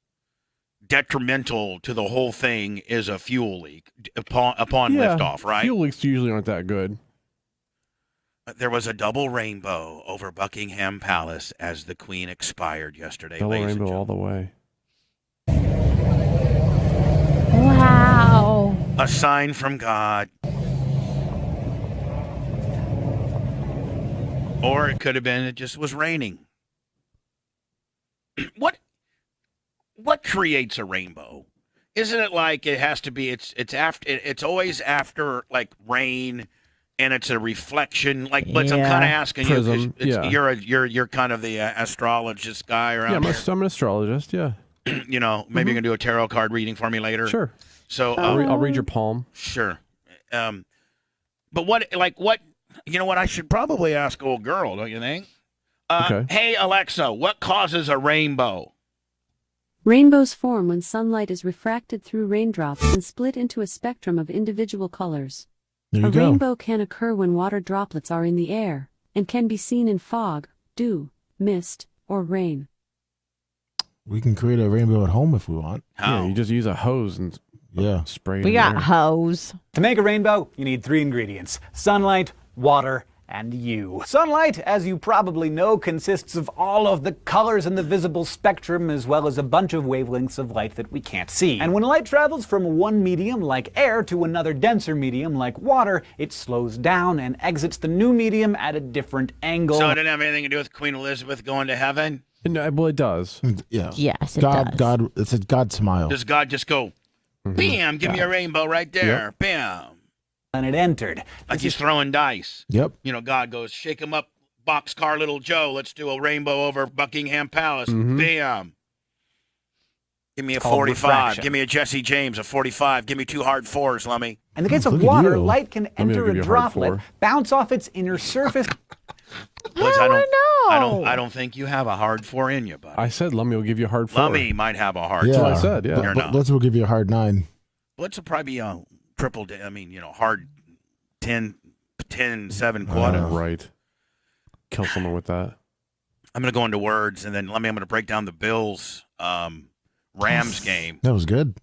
detrimental to the whole thing is a fuel leak upon liftoff, right? Fuel leaks usually aren't that good. There was a double rainbow over Buckingham Palace as the Queen expired yesterday. Double ladies and rainbow all the way. Wow. A sign from God. Or it could have been it just was raining. What creates a rainbow? Isn't it like it has to be it's always after like rain and it's a reflection. Like, but I'm kind of asking Prism, you. You're kind of the astrologist guy around here. I'm an astrologist. Yeah. You know, maybe you're gonna do a tarot card reading for me later. Sure. So I'll read your palm. Sure. But what? You know what? I should probably ask old girl. Don't you think? Okay. Hey Alexa, what causes a rainbow? Rainbows form when sunlight is refracted through raindrops and split into a spectrum of individual colors. There A you go. rainbow can occur when water droplets are in the air, and can be seen in fog, dew, mist, or rain. We can create a rainbow at home if we want. How? Yeah, you just use a hose and spray it. We in got there. hose. To make a rainbow, you need 3 ingredients: sunlight, water, and you. Sunlight, as you probably know, consists of all of the colors in the visible spectrum, as well as a bunch of wavelengths of light that we can't see. And when light travels from one medium, like air, to another denser medium, like water, it slows down and exits the new medium at a different angle. So it didn't have anything to do with Queen Elizabeth going to heaven? No, well, it does. Yeah. Yes, it God, does. it's a God smile. Does God just go, bam, give me a rainbow right there, bam. And it entered. Like he's throwing dice. Yep. You know, God goes, shake him up, boxcar little Joe. Let's do a rainbow over Buckingham Palace. Bam. Give me a 45. refraction. Give me a Jesse James, a 45. Give me 2 hard 4s, Lummy. In the case of Look at water, you. light can enter give a you a hard droplet, 4. bounce off its inner surface. Liz, know. I don't think you have a hard 4 in you, buddy. I said Lummy will give you a hard 4. Lummy might have a hard Yeah. That's 4. what I said, yeah. You're But not. Let's will give you a hard 9. Let's probably be a triple, hard 10, 7 quarter. Right. Kill someone with that. I'm going to go into words, and then I'm going to break down the Bills Rams game. That was good.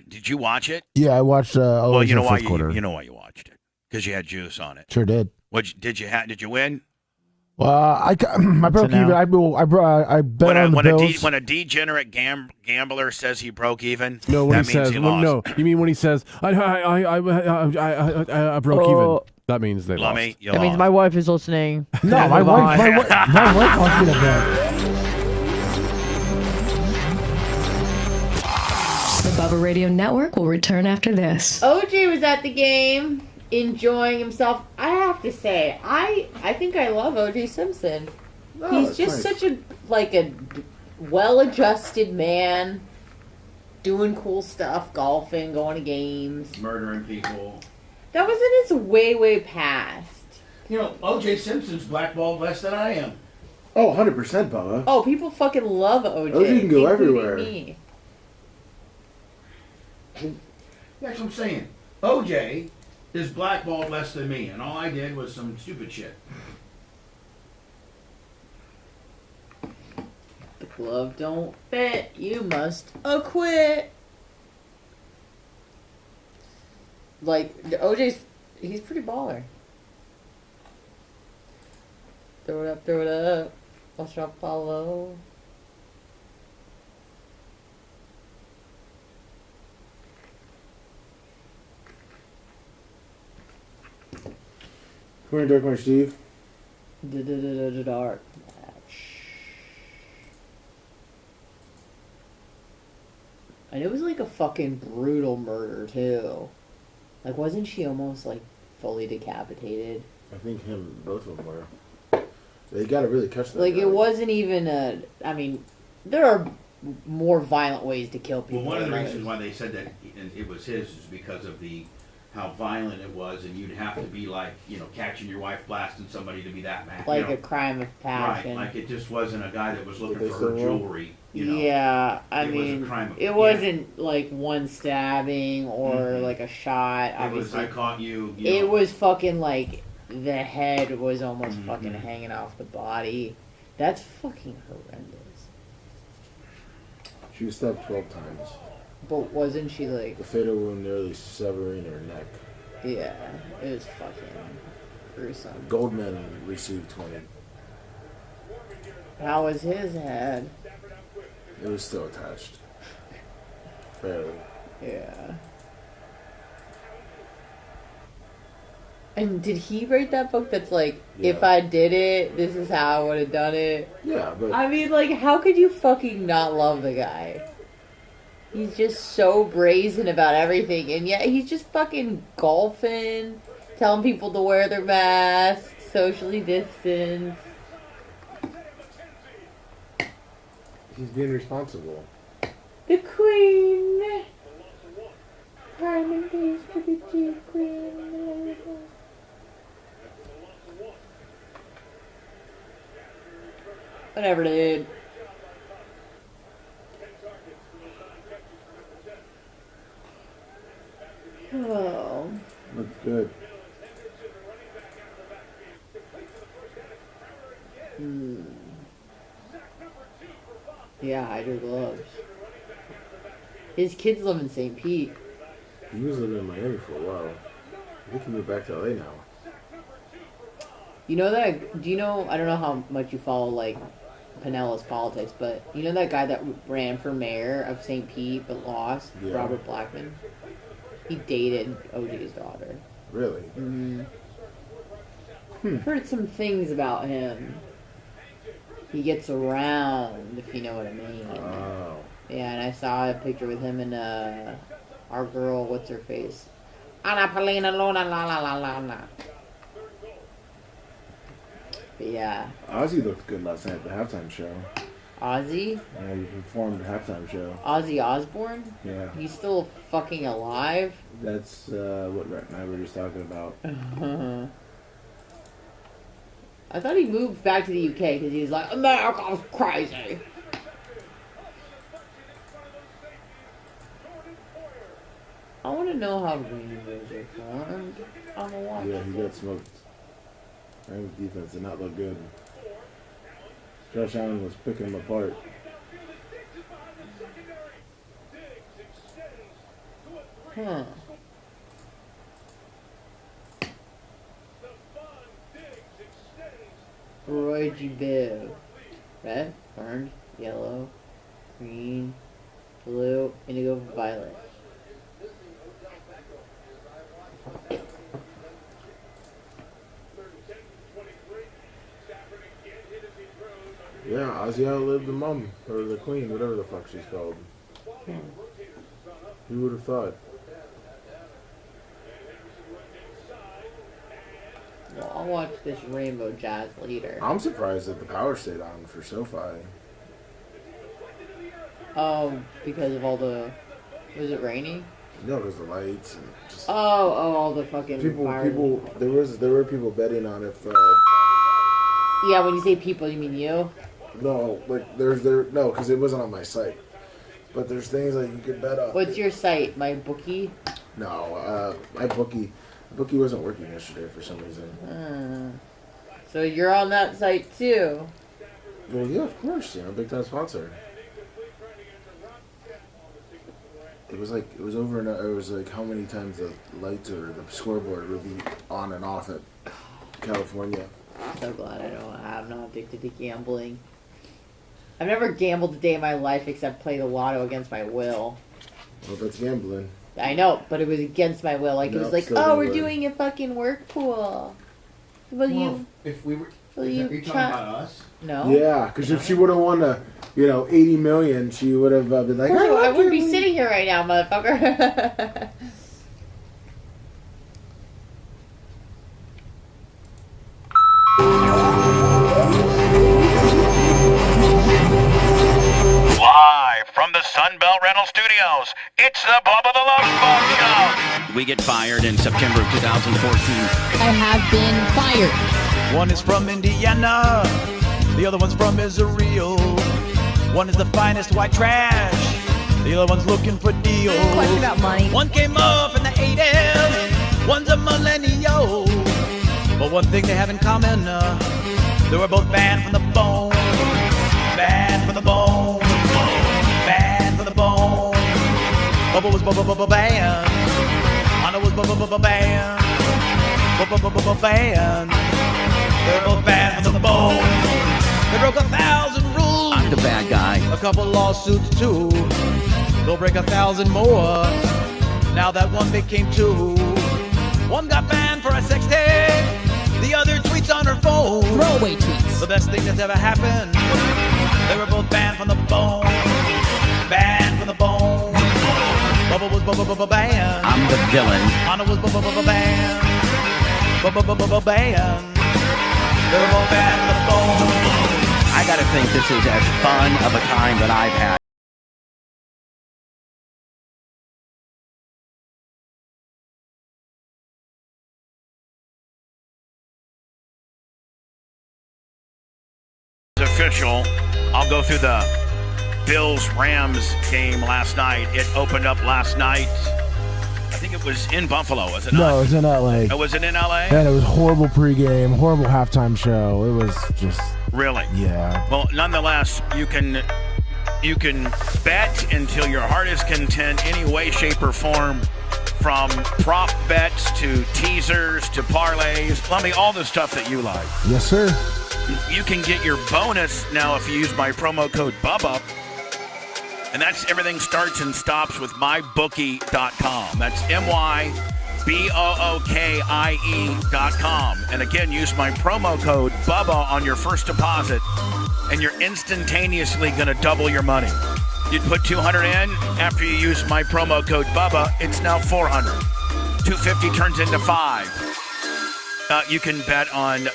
Did you watch it? Yeah, I watched. Well, you know why quarter. you know why you watched it, because you had juice on it. Sure did. Did you win? Well, I broke even. I bet on the Bills. When a degenerate gambler says he broke even, No, when that he means says he lost. no, you mean when he says I broke even? That means they Lummy, lost. you That means lost. my wife is listening. No, my wife wants me to bet. The Bubba Radio Network will return after this. OJ was at the game, enjoying himself. I have to say, I think I love OJ Simpson. Oh, He's that's just nice. such a well-adjusted man, doing cool stuff, golfing, going to games. Murdering people. That was in his way past. You know, O.J. Simpson's blackballed less than I am. Oh, 100%, Bubba. Oh, people fucking love OJ. OJ can go including everywhere. me. That's what I'm saying. O.J. is blackballed less than me, and all I did was some stupid shit. The glove don't fit. You must acquit. Like, he's pretty baller. Throw it up. Watch out, follow. Come here, Dark March Steve. Dark. And it was like a fucking brutal murder too. Like, wasn't she almost like fully decapitated? I think both of them were. They gotta really catch that Like, guy. it wasn't even I mean, there are more violent ways to kill people. Well, one of the than reasons others. why they said that it was his is because of how violent it was, and you'd have to be like, catching your wife blasting somebody to be that mad. Like a crime of passion. Right, like it just wasn't a guy that was looking They for her still will? jewelry. Yeah, I It was a mean, crime of- it wasn't like one stabbing or Mhm. like a shot. It was, Obviously, I caught you. it was fucking like the head was almost Mhm. fucking hanging off the body. That's fucking horrendous. She was stabbed 12 times. But wasn't she like? The fatal wound nearly severing her neck. Yeah, it was fucking gruesome. Goldman received 20. How was his head? It was still attached. Barely. Yeah. And did he write that book that's like, if I did it, this is how I would have done it? Yeah, but... I mean, like, how could you fucking not love the guy? He's just so brazen about everything, and yet he's just fucking golfing, telling people to wear their masks, socially distance. He's being responsible. The Queen. Prime and peace to the chief Queen. Whatever, dude. Oh. Looks good. Yeah, hide your gloves. His kids live in St. Pete. He was living in Miami for a while. I think he moved back to LA now. You know that? Do you know? I don't know how much you follow like Pinellas politics, but you know that guy that ran for mayor of St. Pete but lost, Yeah. Robert Blackman. He dated OJ's daughter. Really? Mm-hmm. Heard some things about him. He gets around, if you know what I mean. Oh. Yeah, and I saw a picture with him and our girl. What's her face? Ana Paulina Luna la la la la la. But yeah. Ozzy looked good last night at the halftime show. Ozzy? Yeah, he performed the halftime show. Ozzy Osbourne? Yeah. He's still fucking alive? That's what Rhett and I were just talking about. I thought he moved back to the UK because he was like, America's crazy. I want to know how rainbows are formed. I'm a watch. Yeah, he got smoked. Rams defense did not look good. Josh Allen was picking him apart. Huh. Roy G. Biv. Red, orange, yellow, green, blue, indigo, violet. Yeah, Ozzy outlived the mom, or the queen, whatever the fuck she's called. Who would have thought? Well, I'll watch this Rainbow Jazz later. I'm surprised that the power stayed on for SoFi. Oh, because of all the... Was it raining? No, because the lights and just... all the fucking... There were people betting on if... Yeah, when you say people, you mean you? No, like, no, because it wasn't on my site. But there's things that you could bet on. What's your site? My bookie? No, my bookie wasn't working yesterday for some reason. So you're on that site too? Well, yeah, of course. Big time sponsor. It was over and it was like how many times the lights or the scoreboard would be on and off at California. So glad I'm not addicted to gambling. I've never gambled a day in my life except play the lotto against my will. Well, that's gambling. I know, but it was against my will. Like, it was like, oh, we're doing a fucking work pool. If we were... Will Are you you talking about us? No. Yeah, because if she would have won the, $80 million, she would have been like, I wouldn't be sitting here right now, motherfucker. Live from the Sunbelt Rental Studios, it's the Bubba the Love Sponge Show. We get fired in September of 2014. I have been fired. One is from Indiana, the other one's from Israel. One is the finest white trash, the other one's looking for deals. Question about money. One came up in the 80s, one's a millennial. But one thing they have in common, they were both banned from the bone. Banned from the bone. Banned from the bone. Bubba was banned. Anna was banned. Banned. They're both banned from the bone. They broke 1,000 rules. I'm the bad guy. A couple lawsuits too. They'll break 1,000 more. Now that one became two. One got banned for a sex tape. The other tweets on her phone. Throwaway tweets. The best thing that's ever happened. They were both banned from the bone. Banned from the bone. Bubba was banned. I'm the villain. Anna was banned. band. They're both band from the bone. I got to think this is as fun of a time that I've had. It's official. I'll go through the Bills-Rams game last night. It opened up last night. I think it was in Buffalo, was it not? No, it was in L.A. Oh, was it in L.A.? And it was horrible pregame, horrible halftime show. It was just... Really? Yeah. Well, nonetheless, you can bet until your heart is content any way, shape, or form, from prop bets to teasers to parlays. Let me all the stuff that you like. Yes, sir. You can get your bonus now if you use my promo code Bubba. And that's everything starts and stops with mybookie.com. That's MYBOOKIE.com. And again, use my promo code Bubba on your first deposit, and you're instantaneously going to double your money. You'd put $200 in. After you use my promo code Bubba, it's now $400. $250 turns into $500. You can bet on,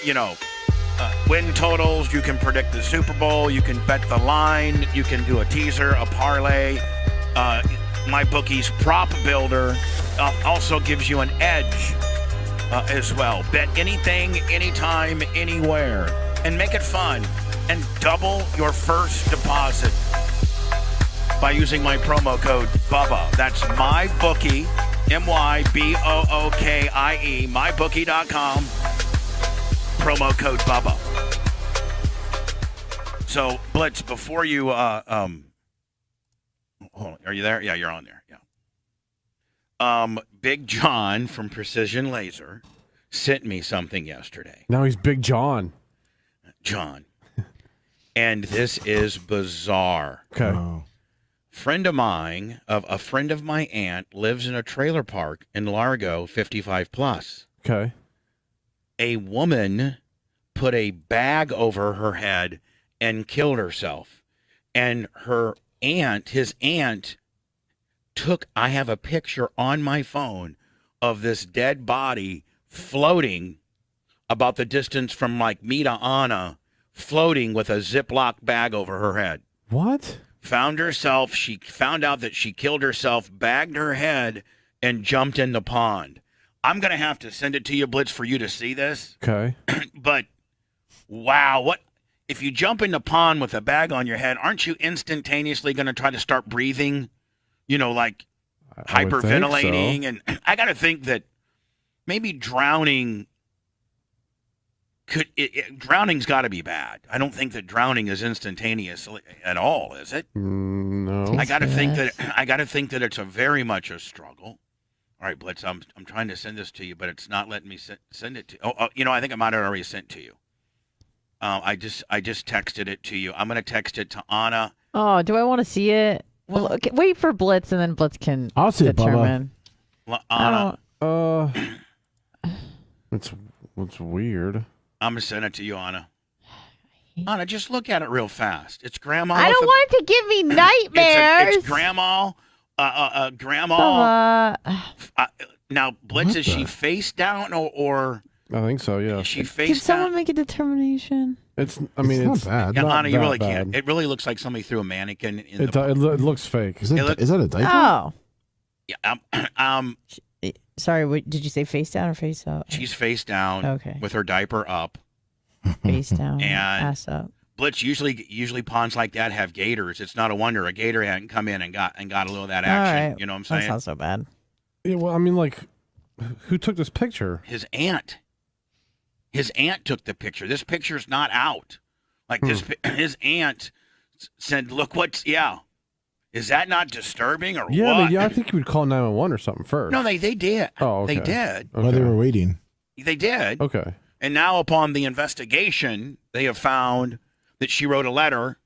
win totals. You can predict the Super Bowl. You can bet the line. You can do a teaser, a parlay. My bookie's prop builder also gives you an edge as well. Bet anything, anytime, anywhere, and make it fun. And double your first deposit by using my promo code Bubba. That's MyBookie, MYBOOKIE, mybookie.com. Promo code Bubba. So, Blitz, before you, hold on, are you there? Yeah, you're on there. Yeah. Big John from Precision Laser sent me something yesterday. Now he's Big John. John. And this is bizarre. Okay. Oh. A friend of my aunt lives in a trailer park in Largo, 55 plus. Okay. A woman put a bag over her head and killed herself. And his aunt I have a picture on my phone of this dead body floating about the distance from me to Anna, floating with a Ziploc bag over her head. What? She found out that she killed herself, bagged her head, and jumped in the pond. I'm going to have to send it to you, Blitz, for you to see this. Okay. But, wow, what if you jump in the pond with a bag on your head, aren't you instantaneously going to try to start breathing, hyperventilating? So. And I got to think that maybe drowning's got to be bad. I don't think that drowning is instantaneous at all, is it? No. I got to think that it's very much a struggle. All right, Blitz, I'm trying to send this to you, but it's not letting me send it to you. I think I might have already sent to you. I just texted it to you. I'm going to text it to Anna. Oh, do I want to see it? Well, okay, wait for Blitz, and then Blitz can I'll see determine. It, Anna. It's weird. I'm going to send it to you, Anna. Anna, just look at it real fast. It's Grandma. I don't want it to give me nightmares. It's Grandma. Grandma. Now, Blitz, is she face down or? I think so. Yeah. Is she face Can down? someone make a determination? It's not bad. Yeah, not Anna, you really that can't. bad. It really looks like somebody threw a mannequin in It looks fake. Is that a diaper? Oh. Yeah. Sorry, did you say face down or face up? She's face down. Okay. With her diaper up. Face down. And ass up. Blitz, usually ponds like that have gators. It's not a wonder a gator hadn't come in and got a little of that action. All right. You know what I'm saying? That's not so bad. Yeah, well, I mean, who took this picture? His aunt. His aunt took the picture. This picture's not out. His aunt said, "Look what's Is that not disturbing or what?" I think you would call 911 or something first. No, they did. Oh, okay. They did. Well, they were waiting. They did. Okay. And now, upon the investigation, they have found that she wrote a letter,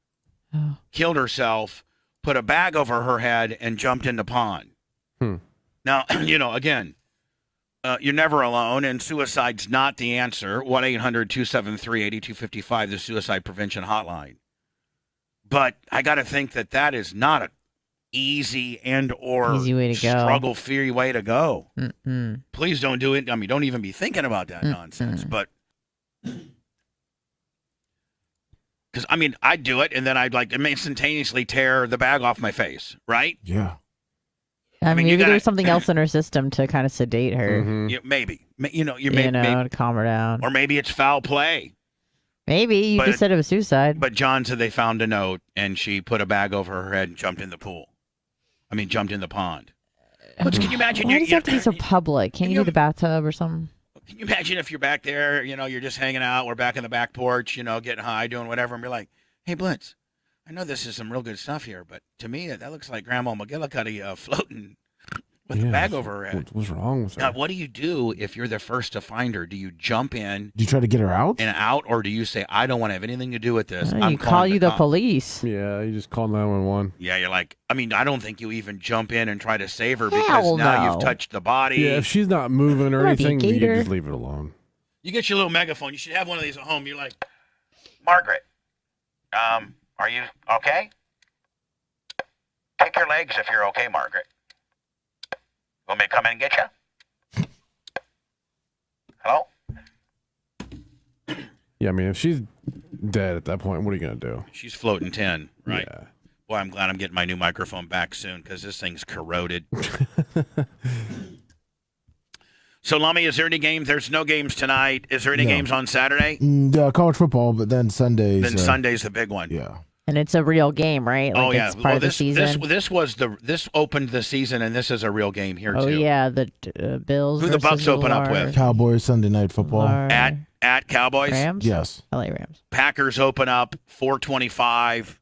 killed herself, put a bag over her head, and jumped in the pond. Now, again, you're never alone, and suicide's not the answer. 1-800-273-8255, the suicide prevention hotline. But I got to think that is not easy and or Easy way to go. struggle-free way to go. Mm-mm. Please don't do it. I mean, don't even be thinking about that nonsense. But because I mean, I'd do it, and then I'd like instantaneously tear the bag off my face, right? Yeah. I mean, you maybe gotta- there's something else in her system to kind of sedate her. Yeah, maybe. You know, to calm her down. or maybe it's foul play. Maybe you But- just said it was suicide. But John said they found a note, and she put a bag over her head and jumped in the pool. I mean, jumped in the pond. But can you imagine? Why does it have to be so public? Can't you do the bathtub or something? Can you imagine if you're back there, you know, you're just hanging out, we're back in the back porch, you know, getting high, doing whatever, and we're like, hey, Blitz, I know this is some real good stuff here, but to me, that looks like Grandma McGillicuddy floating with a bag over her head. What's wrong with her? Now, what do you do if you're the first to find her? Do you jump in Do you try to get her out? and out, or do you say, I don't want to have anything to do with this? You I'm call calling you the cops." police. Yeah, you just call 911. Yeah, you're like, I mean, I don't think you even jump in and try to save her because Hell now no. you've touched the body. Yeah, if she's not moving or Might be a anything, you gator. can just leave it alone. You get your little megaphone. You should have one of these at home. You're like, Margaret, are you okay? Kick your legs if you're okay, Margaret. Want me to come in and get you? Hello? Yeah, I mean, if she's dead at that point, what are you going to do? She's floating 10, right? Yeah. Boy, I'm glad I'm getting my new microphone back soon because this thing's corroded. So, Lummy, is there any games? There's no games tonight. Is there any No. games on Saturday? College football, but then Sundays. Then Sunday's the big one. Yeah. And it's a real game, right? Like Oh yeah, it's part of the season. This opened the season, and this is a real game here Oh too. yeah, the Bills. Who the versus Bucks open up Lars. with? Cowboys Sunday night football. At Cowboys. Rams. Yes. LA Rams. Packers open up 4:25.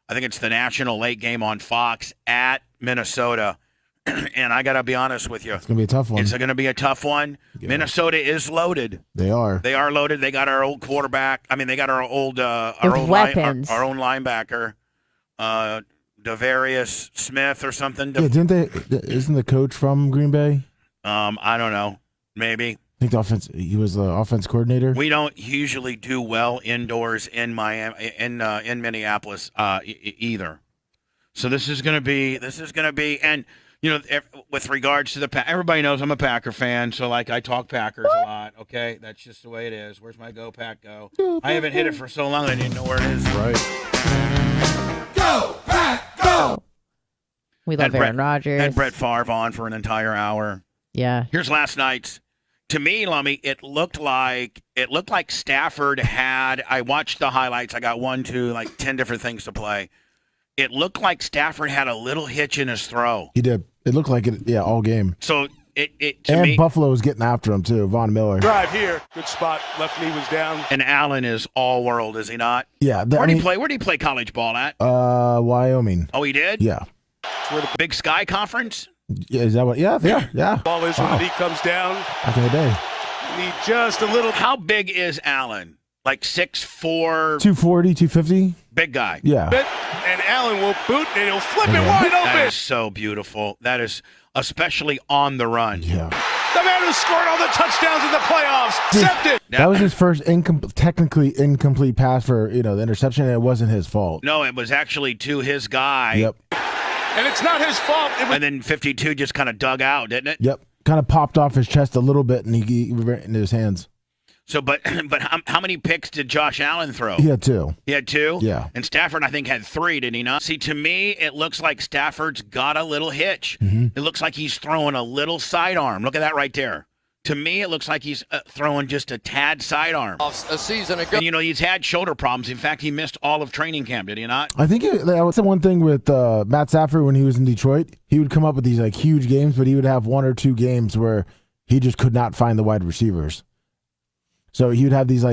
I think it's the national late game on Fox at Minnesota. And I got to be honest with you. It's going to be a tough one. It's going to be a tough one. Yeah. Minnesota is loaded. They are. They are loaded. They got our old quarterback. I mean, they got our old our With old weapons. our own linebacker, Devarius Smith or something. Yeah, didn't they? Isn't the coach from Green Bay? I don't know. Maybe. I think he was the offense coordinator. We don't usually do well indoors in Miami, in Minneapolis either. So this is going to be, and you know, with regards to everybody knows I'm a Packer fan, so like I talk Packers a lot. Okay, that's just the way it is. Where's my Go Pack Go? I haven't hit it for so long I didn't know where it is. Right. Go Pack Go. We love Aaron Rodgers. Had Brett Favre on for an entire hour. Yeah. Here's last night's. To me, Lummy, it looked like Stafford had. I watched the highlights. I got 1, 2, like 10 different things to play. It looked like Stafford had a little hitch in his throw. He did. It looked like it. Yeah, all game. So to And me, Buffalo was getting after him too. Von Miller. Drive here. Good spot. Left knee was down. and Allen is all world, is he not? Yeah. Where did he play? Where did he play college ball at? Wyoming. Oh, he did. Yeah. Where the Big Sky Conference? Yeah. Is that what? Yeah. Ball is when the knee comes down. Back in the day. Need just a little. How big is Allen? Like 6'4", 240, 250. big guy. Yeah. And Allen will boot and he'll flip it wide That open. is so beautiful. That is especially on the run. Yeah. The man who scored all the touchdowns in the playoffs. Accept it. That was his first technically incomplete pass for the interception, and it wasn't his fault. No, it was actually to his guy. Yep. And it's not his fault. And then 52 just kind of dug out, didn't it? Yep. Kind of popped off his chest a little bit, and he went into his hands. So, but how many picks did Josh Allen throw? He had 2. He had 2? Yeah. And Stafford, I think, had 3, did he not? See, to me, it looks like Stafford's got a little hitch. Mm-hmm. It looks like he's throwing a little sidearm. Look at that right there. To me, it looks like he's throwing just a tad sidearm. A season ago. And, he's had shoulder problems. In fact, he missed all of training camp, did he not? I think that was the one thing with Matt Stafford when he was in Detroit. He would come up with these huge games, but he would have 1 or 2 games where he just could not find the wide receivers. So he would have these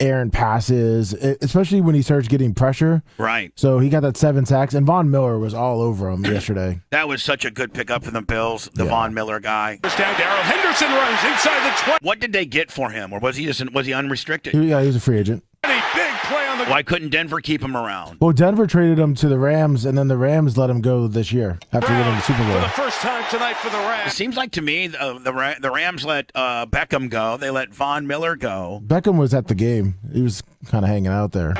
errant passes, especially when he starts getting pressure. Right. So he got that 7 sacks, and Von Miller was all over him yesterday. That was such a good pickup for the Bills, the Von Miller guy. First down, Darrell Henderson runs inside the 20. What did they get for him, or was he unrestricted? Yeah, he was a free agent. A big play on the. Why couldn't Denver keep him around? Well, Denver traded him to the Rams, and then the Rams let him go this year after winning the Super For Bowl. the first time tonight for the Rams. It seems like to me the Rams let Beckham go. They let Von Miller go. Beckham was at the game. He was kind of hanging out there.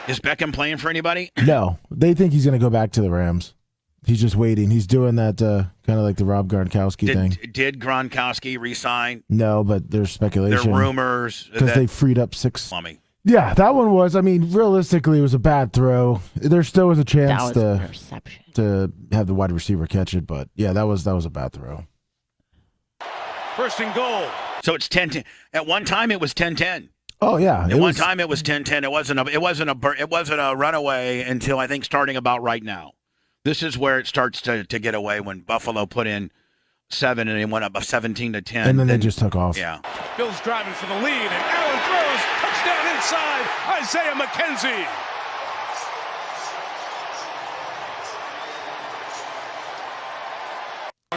Is Beckham playing for anybody? No, they think he's going to go back to the Rams. He's just waiting. He's doing that kind of like the Rob Gronkowski thing. Did Gronkowski resign? No, but there's speculation. There are rumors because they freed up 6. Lummy. Yeah, that one was. I mean, realistically, it was a bad throw. There still was a chance to have the wide receiver catch it, but yeah, that was a bad throw. First and goal. So it's 10-10. At one time, it was 10-10. Oh yeah. At one time, it was 10-10. It wasn't a runaway until I think starting about right now. This is where it starts to get away when Buffalo put in 7 and they went up 17-10. And then they just took off. Yeah. Bills driving for the lead, and Allen throws. Touchdown inside. Isaiah McKenzie.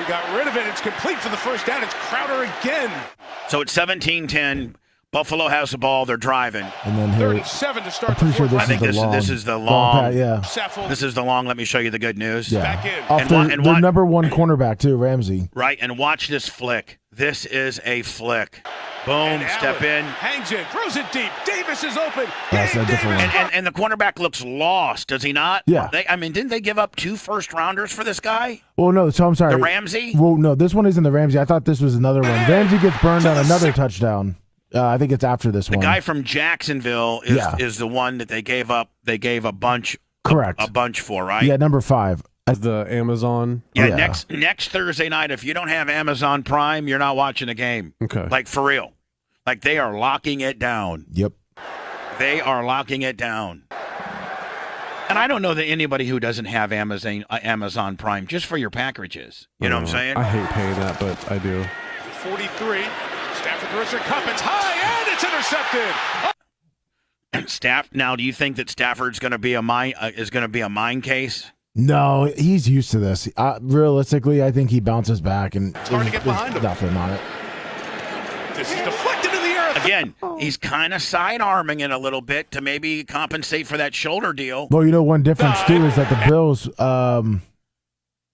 Got rid of it. It's complete for the first down. It's Crowder again. So it's 17-10. Buffalo has the ball. They're driving. And then 37 to start. I'm pretty sure this is the long. Yeah. This is the long. Let me show you the good news. Yeah. Back in. Off their number one cornerback too, Ramsey. Right, and watch this flick. This is a flick. Boom, step in. Hangs it, throws it deep. Davis is open. That's a different one. And the cornerback looks lost, does he not? Yeah. Didn't they give up 2 first-rounders for this guy? Well, no, so I'm sorry. The Ramsey? Well, no, this one isn't the Ramsey. I thought this was another one. Ramsey gets burned on another touchdown. I think it's after this one. The guy from Jacksonville is the one that they gave up. They gave a bunch. Correct. A bunch for, right? Yeah, number 5. The Amazon. Yeah, next Thursday night, if you don't have Amazon Prime, you're not watching a game. Okay. Like, for real. Like, they are locking it down. Yep. They are locking it down. And I don't know that anybody who doesn't have Amazon Prime, just for your packages. You know what I'm saying? I hate paying that, but I do. 43. Stafford throws it. Cup. It's high, and it's intercepted. Now, do you think that Stafford's going to be a mine case? No, he's used to this. Realistically, I think he bounces back and hard to get behind him. Nothing on it. This is deflected in the air. Again, he's kind of side-arming it a little bit to maybe compensate for that shoulder deal. Well, one difference too is that the Bills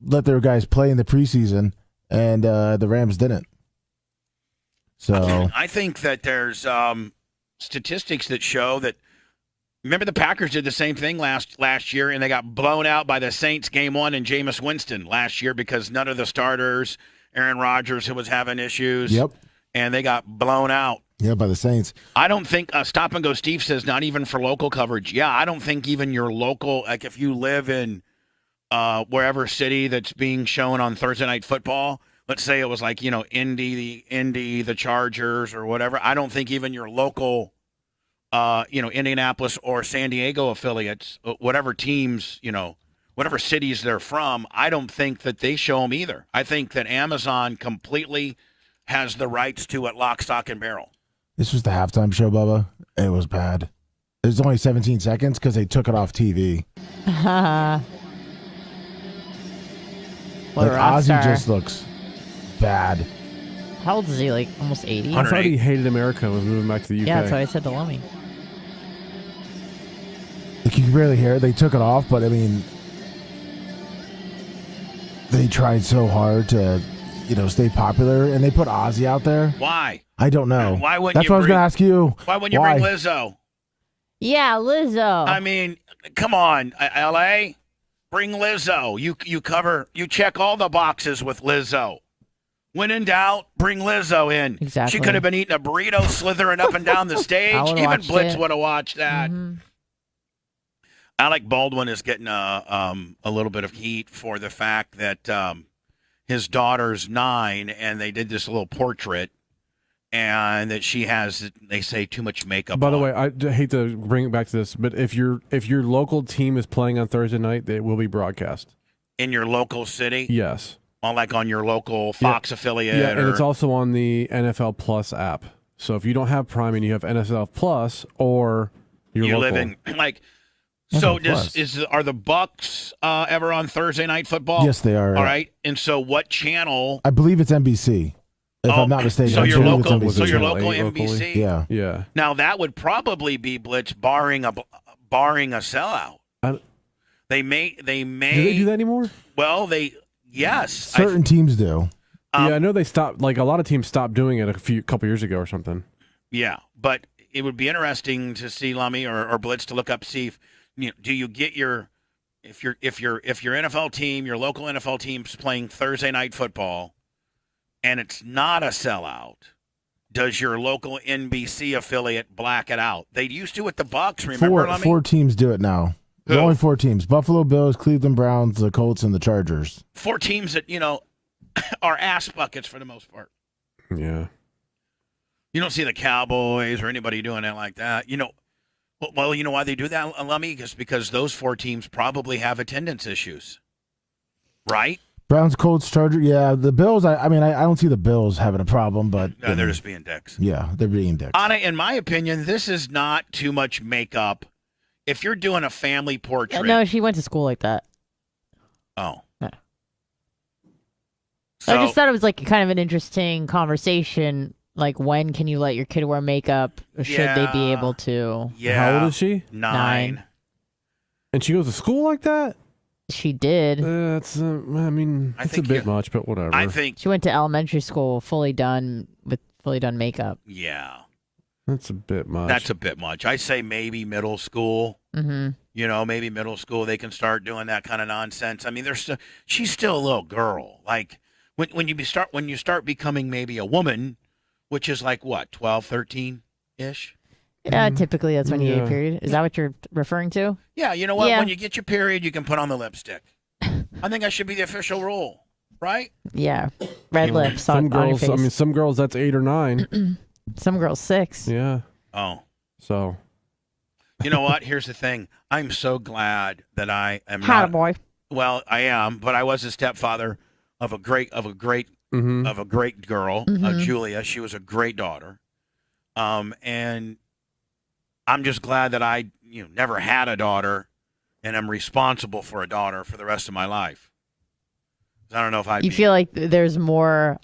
let their guys play in the preseason, and the Rams didn't. So I think that there's statistics that show that. Remember, the Packers did the same thing last year, and they got blown out by the Saints game 1 and Jameis Winston last year because none of the starters, Aaron Rodgers, who was having issues, and they got blown out. Yeah, by the Saints. I don't think Stop and Go Steve says not even for local coverage. Yeah, I don't think even your local, like if you live in wherever city that's being shown on Thursday Night Football, let's say it was like, Indy, the Chargers or whatever. I don't think even your local Indianapolis or San Diego affiliates, whatever teams, whatever cities they're from, I don't think that they show them either. I think that Amazon completely has the rights to it lock, stock, and barrel. This was the halftime show, Bubba. It was bad. It was only 17 seconds because they took it off TV. What Ozzy just looks bad. How old is he? Like almost 80? I thought he hated America and was moving back to the UK. Yeah, that's what I said to Lummy. Like you can barely hear it. They took it off, but I mean, they tried so hard to, stay popular, and they put Ozzy out there. Why? I don't know. Why wouldn't That's what I was going to ask you. Why wouldn't you bring Lizzo? Yeah, Lizzo. I mean, come on, L.A., bring Lizzo. You check all the boxes with Lizzo. When in doubt, bring Lizzo in. Exactly. She could have been eating a burrito, slithering up and down the stage. Even Blitz would have watched that. Mm-hmm. Alec Baldwin is getting a little bit of heat for the fact that his daughter's 9, and they did this little portrait, and that she has, they say, too much makeup. By the way, I hate to bring it back to this, but if your local team is playing on Thursday night, it will be broadcast in your local city. Yes. Like on your local Fox affiliate. Yeah, and it's also on the NFL Plus app. So if you don't have Prime and you have NFL Plus or you're local. Living like. So are the Bucks ever on Thursday Night Football? Yes, they are. All right. And so what channel? I believe it's NBC. If I'm not mistaken. So your local NBC. Yeah. Yeah. Now that would probably be Blitz barring a sellout. They may. Do they do that anymore? Well, yes. Certain teams do. Yeah, I know they stopped. Like a lot of teams stopped doing it a couple years ago or something. Yeah, but it would be interesting to see Lummy or Blitz to look up, see if do you get your if your NFL team, your local NFL team's playing Thursday night football, and it's not a sellout, does your local NBC affiliate black it out? They used to with the Bucks. Remember, Four teams do it now. There's only 4 teams: Buffalo Bills, Cleveland Browns, the Colts, and the Chargers. 4 teams that are ass buckets for the most part. Yeah. You don't see the Cowboys or anybody doing it like that. Well, you know why they do that, Lummy? Because those 4 teams probably have attendance issues, right? Browns, Colts, Chargers. Yeah, the Bills. I don't see the Bills having a problem, but No, they're just being dicks. Yeah, they're being dicks. Anna, in my opinion, this is not too much makeup. If you're doing a family portrait. No, she went to school like that. Oh. Yeah. So, I just thought it was like kind of an interesting conversation. Like, when can you let your kid wear makeup? Or should they be able to? Yeah. How old is she? 9. And she goes to school like that? She did. That's it's a bit much, but whatever. I think she went to elementary school fully done makeup. Yeah. That's a bit much. That's a bit much. I say maybe middle school. Mm-hmm. Maybe middle school they can start doing that kind of nonsense. I mean, she's still a little girl. Like when you start becoming maybe a woman, which is like what, 12, 13-ish? Yeah, typically that's when you get a period. Is that what you're referring to? Yeah, you know what? Yeah. When you get your period, you can put on the lipstick. I think that should be the official rule, right? Yeah, red lips some on your girls. face. Some girls that's 8 or 9. Some girls 6. Yeah. Oh. So. You know what? Here's the thing. I'm so glad that I am Had not. a boy. Well, I am, but I was a stepfather of a great girl, Julia. She was a great daughter, and I'm just glad that I never had a daughter, and I'm responsible for a daughter for the rest of my life. I don't know if You feel like there's more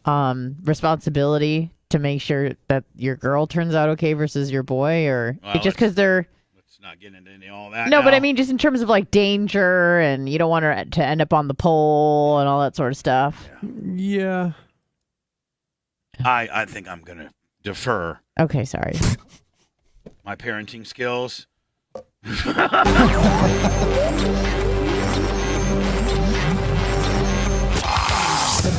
responsibility to make sure that your girl turns out okay versus your boy, or just because they're. Let's not get into any all that. No, now. but I mean, just in terms of like danger, and you don't want her to end up on the pole and all that sort of stuff. Yeah. I think I'm gonna defer. Okay, sorry. My parenting skills. The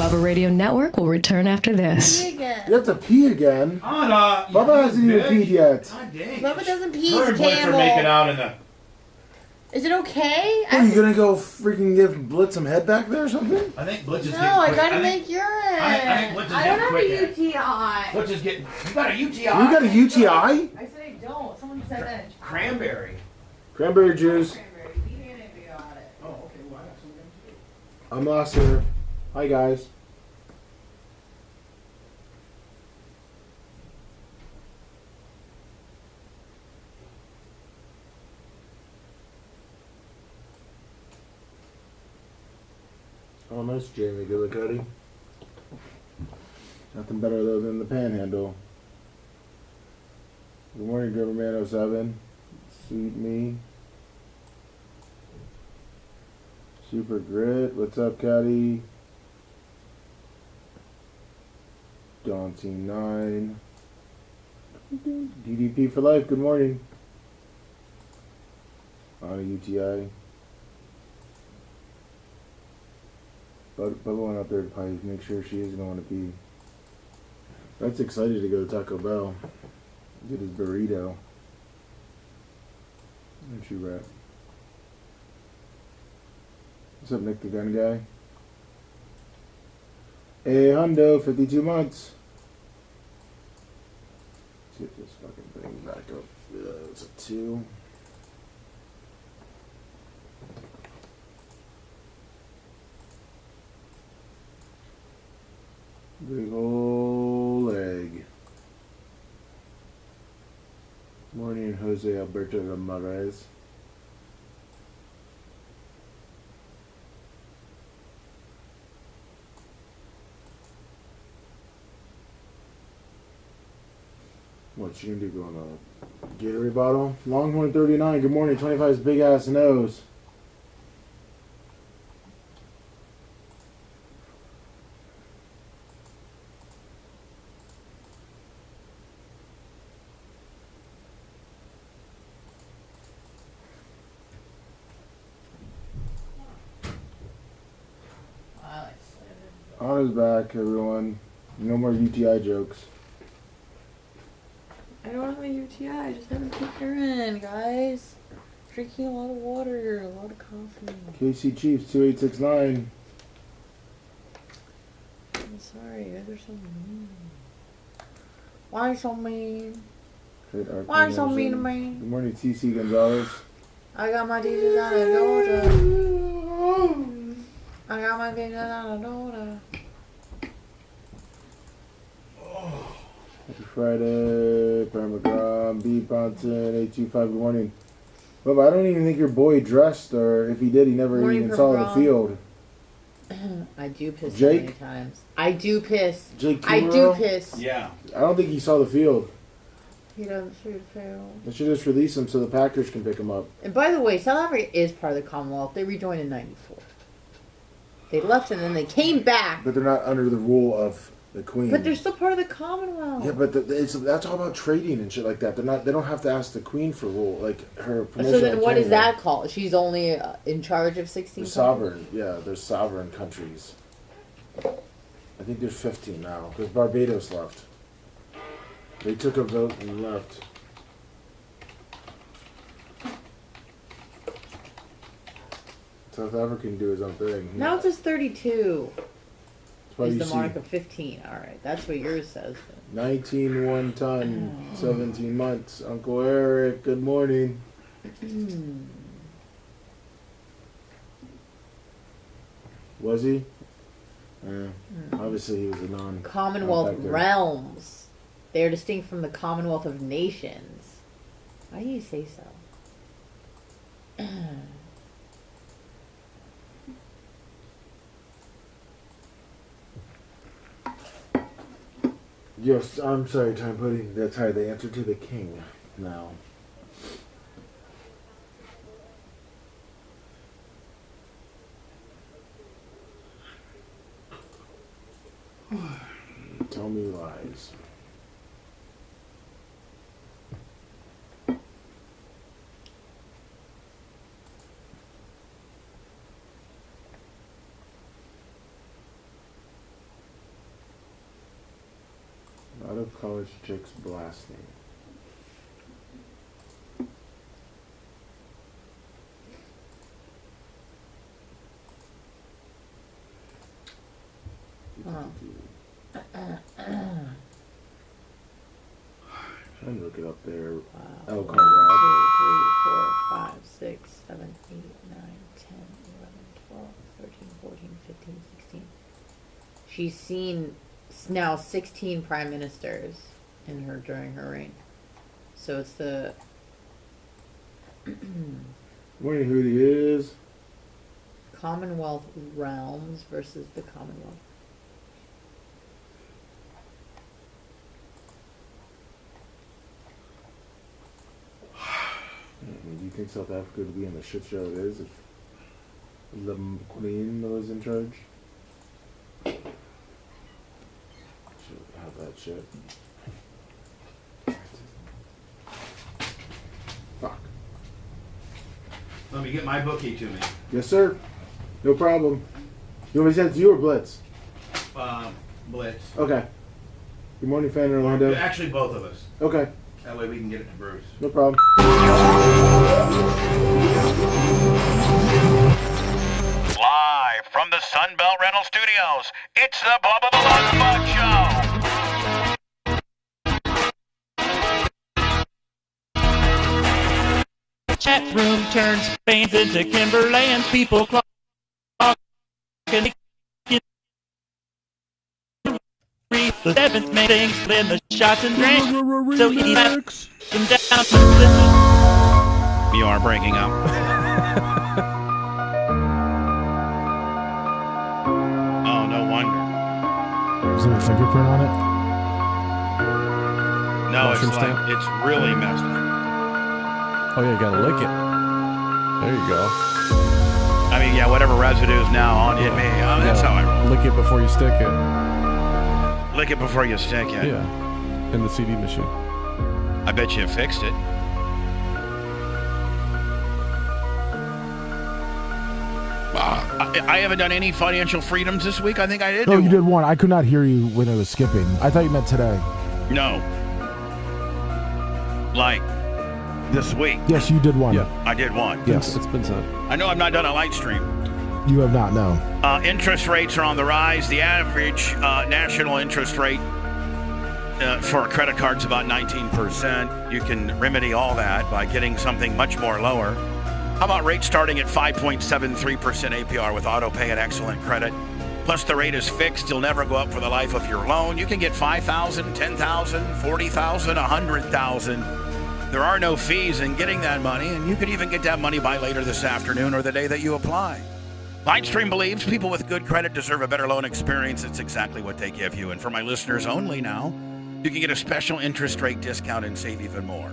Bubba Radio Network will return after this. You have to pee again. Bubba hasn't even peed yet. Bubba doesn't pee. Her and Blitz are making out in the. Is it okay? Are you gonna go freaking give Blitz some head back there or something? I think Blitz is No, getting I quick. gotta make urine. I think Blitz is I don't have getting a quick. UTI. Blitz is getting. You got a UTI? You got a UTI? I said I don't. Someone said that. Cranberry. Cranberry juice. Oh, okay. Well, I got some too. I'm Lasser. Hi, guys. Oh, nice, Jamie Gillicuddy. Nothing better though than the panhandle. Good morning, Riverman 07. Sweet me. Super Grit. What's up, Caddy? Daunting 9. DDP for life. Good morning. On a UTI. Bubba went out there to probably make sure she is going to pee. That's excited to go to Taco Bell. Get his burrito. Where'd you at? What's up, Nick the Gun Guy? Hey, Hundo, 52 months. Let's get this fucking thing back up. It's a 2. Big ol' leg. Morning, Jose Alberto Ramirez. What you gonna do going on? Gatorade bottle? Longhorn 39, good morning, 25's big ass nose. Anna's back, everyone. No more UTI jokes. I don't have a UTI. I just haven't kicked her in, guys. Drinking a lot of water, a lot of coffee. KC Chiefs 2869. I'm sorry, you guys are so mean. Why so mean? Why so mean to me? Good morning, TC Gonzalez. I got my teachers out of Georgia. I got my teachers out of Georgia. Happy Friday, Paramagram, B. Bronson, 825, good morning. Bubba, I don't even think your boy dressed, or if he did, he never even saw the field. I do piss Jake? many times. I do piss. Jake I do piss. Yeah. I don't think he saw the field. He doesn't see the field. They should just release him so the Packers can pick him up. And by the way, South Africa is part of the Commonwealth. They rejoined in '94. They left and then they came back. But they're not under the rule of the Queen. But they're still part of the Commonwealth. Yeah, but that's all about trading and shit like that. They don't have to ask the Queen for rule, like her permission. So then what is that called? She's only in charge of 16 sovereign. Yeah, there's sovereign countries. I think there's 15 now, because Barbados left. They took a vote and left. South Africa can do his own thing. Now it says 32. Is the see. mark of 15. All right, that's what yours says. 19 1 ton, 17 months. Uncle Eric, good morning. Was he? Obviously he was a non. Commonwealth realms. They are distinct from the Commonwealth of Nations. Why do you say so? Yes, I'm sorry, time pudding. That's how they answer to the king now. Tell me lies. A lot of college chicks blasting. Trying to look it up there. Wow. 1, 2, 3, 4, 5, 6, 7, 8, 9, 10, 11, 12, 13, 14, 15, 16. She's seen now 16 prime ministers during her reign. So it's the Wondering who he is. Commonwealth realms versus the Commonwealth. Do you think South Africa would be in the shit show it is if the Queen was in charge? Should have that shit. Fuck. Let me get my bookie to me. Yes, sir. No problem. You want me to send it to you or Blitz? Blitz. Okay. Good morning, fan in Orlando. Actually, both of us. Okay. That way we can get it to Bruce. No problem. Live from the Sunbelt Rental Studios, it's the Bubba the Love Bug Show. Chat room turns fans into Kimberland. People clock and the seventh man things, then the shots and drinks. So he laps them down. You are breaking up. Oh, no wonder. Is there a fingerprint on it? No, Mushroom it's stamp? like it's really messed up. Oh yeah, you gotta lick it. There you go. I mean, yeah, whatever residue is now on it, me. That's how I roll. Lick it before you stick it. Lick it before you stick it. Yeah, in the CD machine. I bet you fixed it. I haven't done any financial freedoms this week. I think I did. No, you did one. I could not hear you when it was skipping. I thought you meant today. No. Like this week. Yes, you did one. Yeah. I did one. Yes, it's been said. I know I've not done a light stream. You have not, no. Interest rates are on the rise. The average national interest rate for a credit card is about 19%. You can remedy all that by getting something much more lower. How about rates starting at 5.73% APR with auto pay and excellent credit? Plus, the rate is fixed. You'll never go up for the life of your loan. You can get $5,000, $10,000, $40,000, $100,000. There are no fees in getting that money, and you could even get that money by later this afternoon or the day that you apply. Lightstream believes people with good credit deserve a better loan experience. It's exactly what they give you. And for my listeners only now, you can get a special interest rate discount and save even more.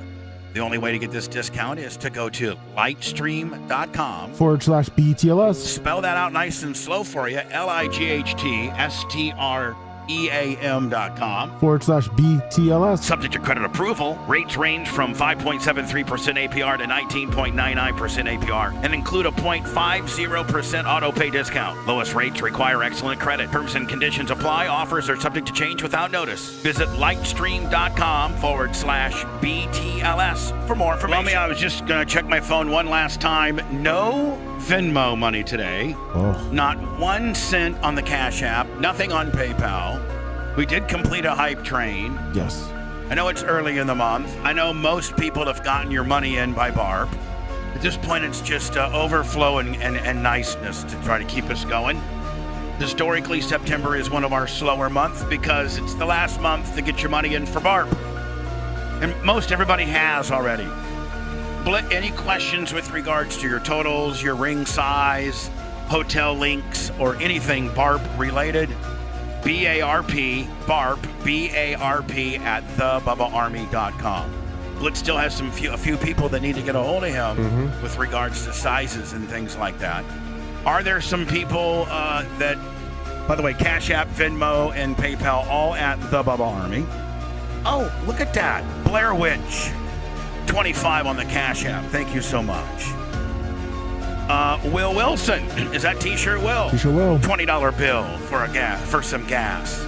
The only way to get this discount is to go to lightstream.com /BTLS. Spell that out nice and slow for you. LIGHTSTREAM.com /BTLS. Subject to credit approval. Rates range from 5.73% APR to 19.99% APR and include a 0.50% auto pay discount. Lowest rates require excellent credit. Terms and conditions apply. Offers are subject to change without notice. Visit lightstream.com /BTLS for more information. I was just going to check my phone one last time. No Venmo money today. Not 1 cent on the Cash App. Nothing on PayPal. We did complete a hype train. Yes. I know it's early in the month. I know most people have gotten your money in by Barb. At this point, it's just overflow and niceness to try to keep us going. Historically, September is one of our slower months because it's the last month to get your money in for Barb. And most everybody has already. Any questions with regards to your totals, your ring size, hotel links, or anything BARP related? BARP, BARP, BARP at thebubbaarmy.com. Blitz still has a few people that need to get a hold of him with regards to sizes and things like that. Are there some people that, by the way, Cash App, Venmo, and PayPal all at the Bubba Army? Oh, look at that. Blair Witch. 25 on the Cash App. Thank you so much. Will Wilson. Is that T-shirt Will? T-shirt Will. $20 bill for some gas.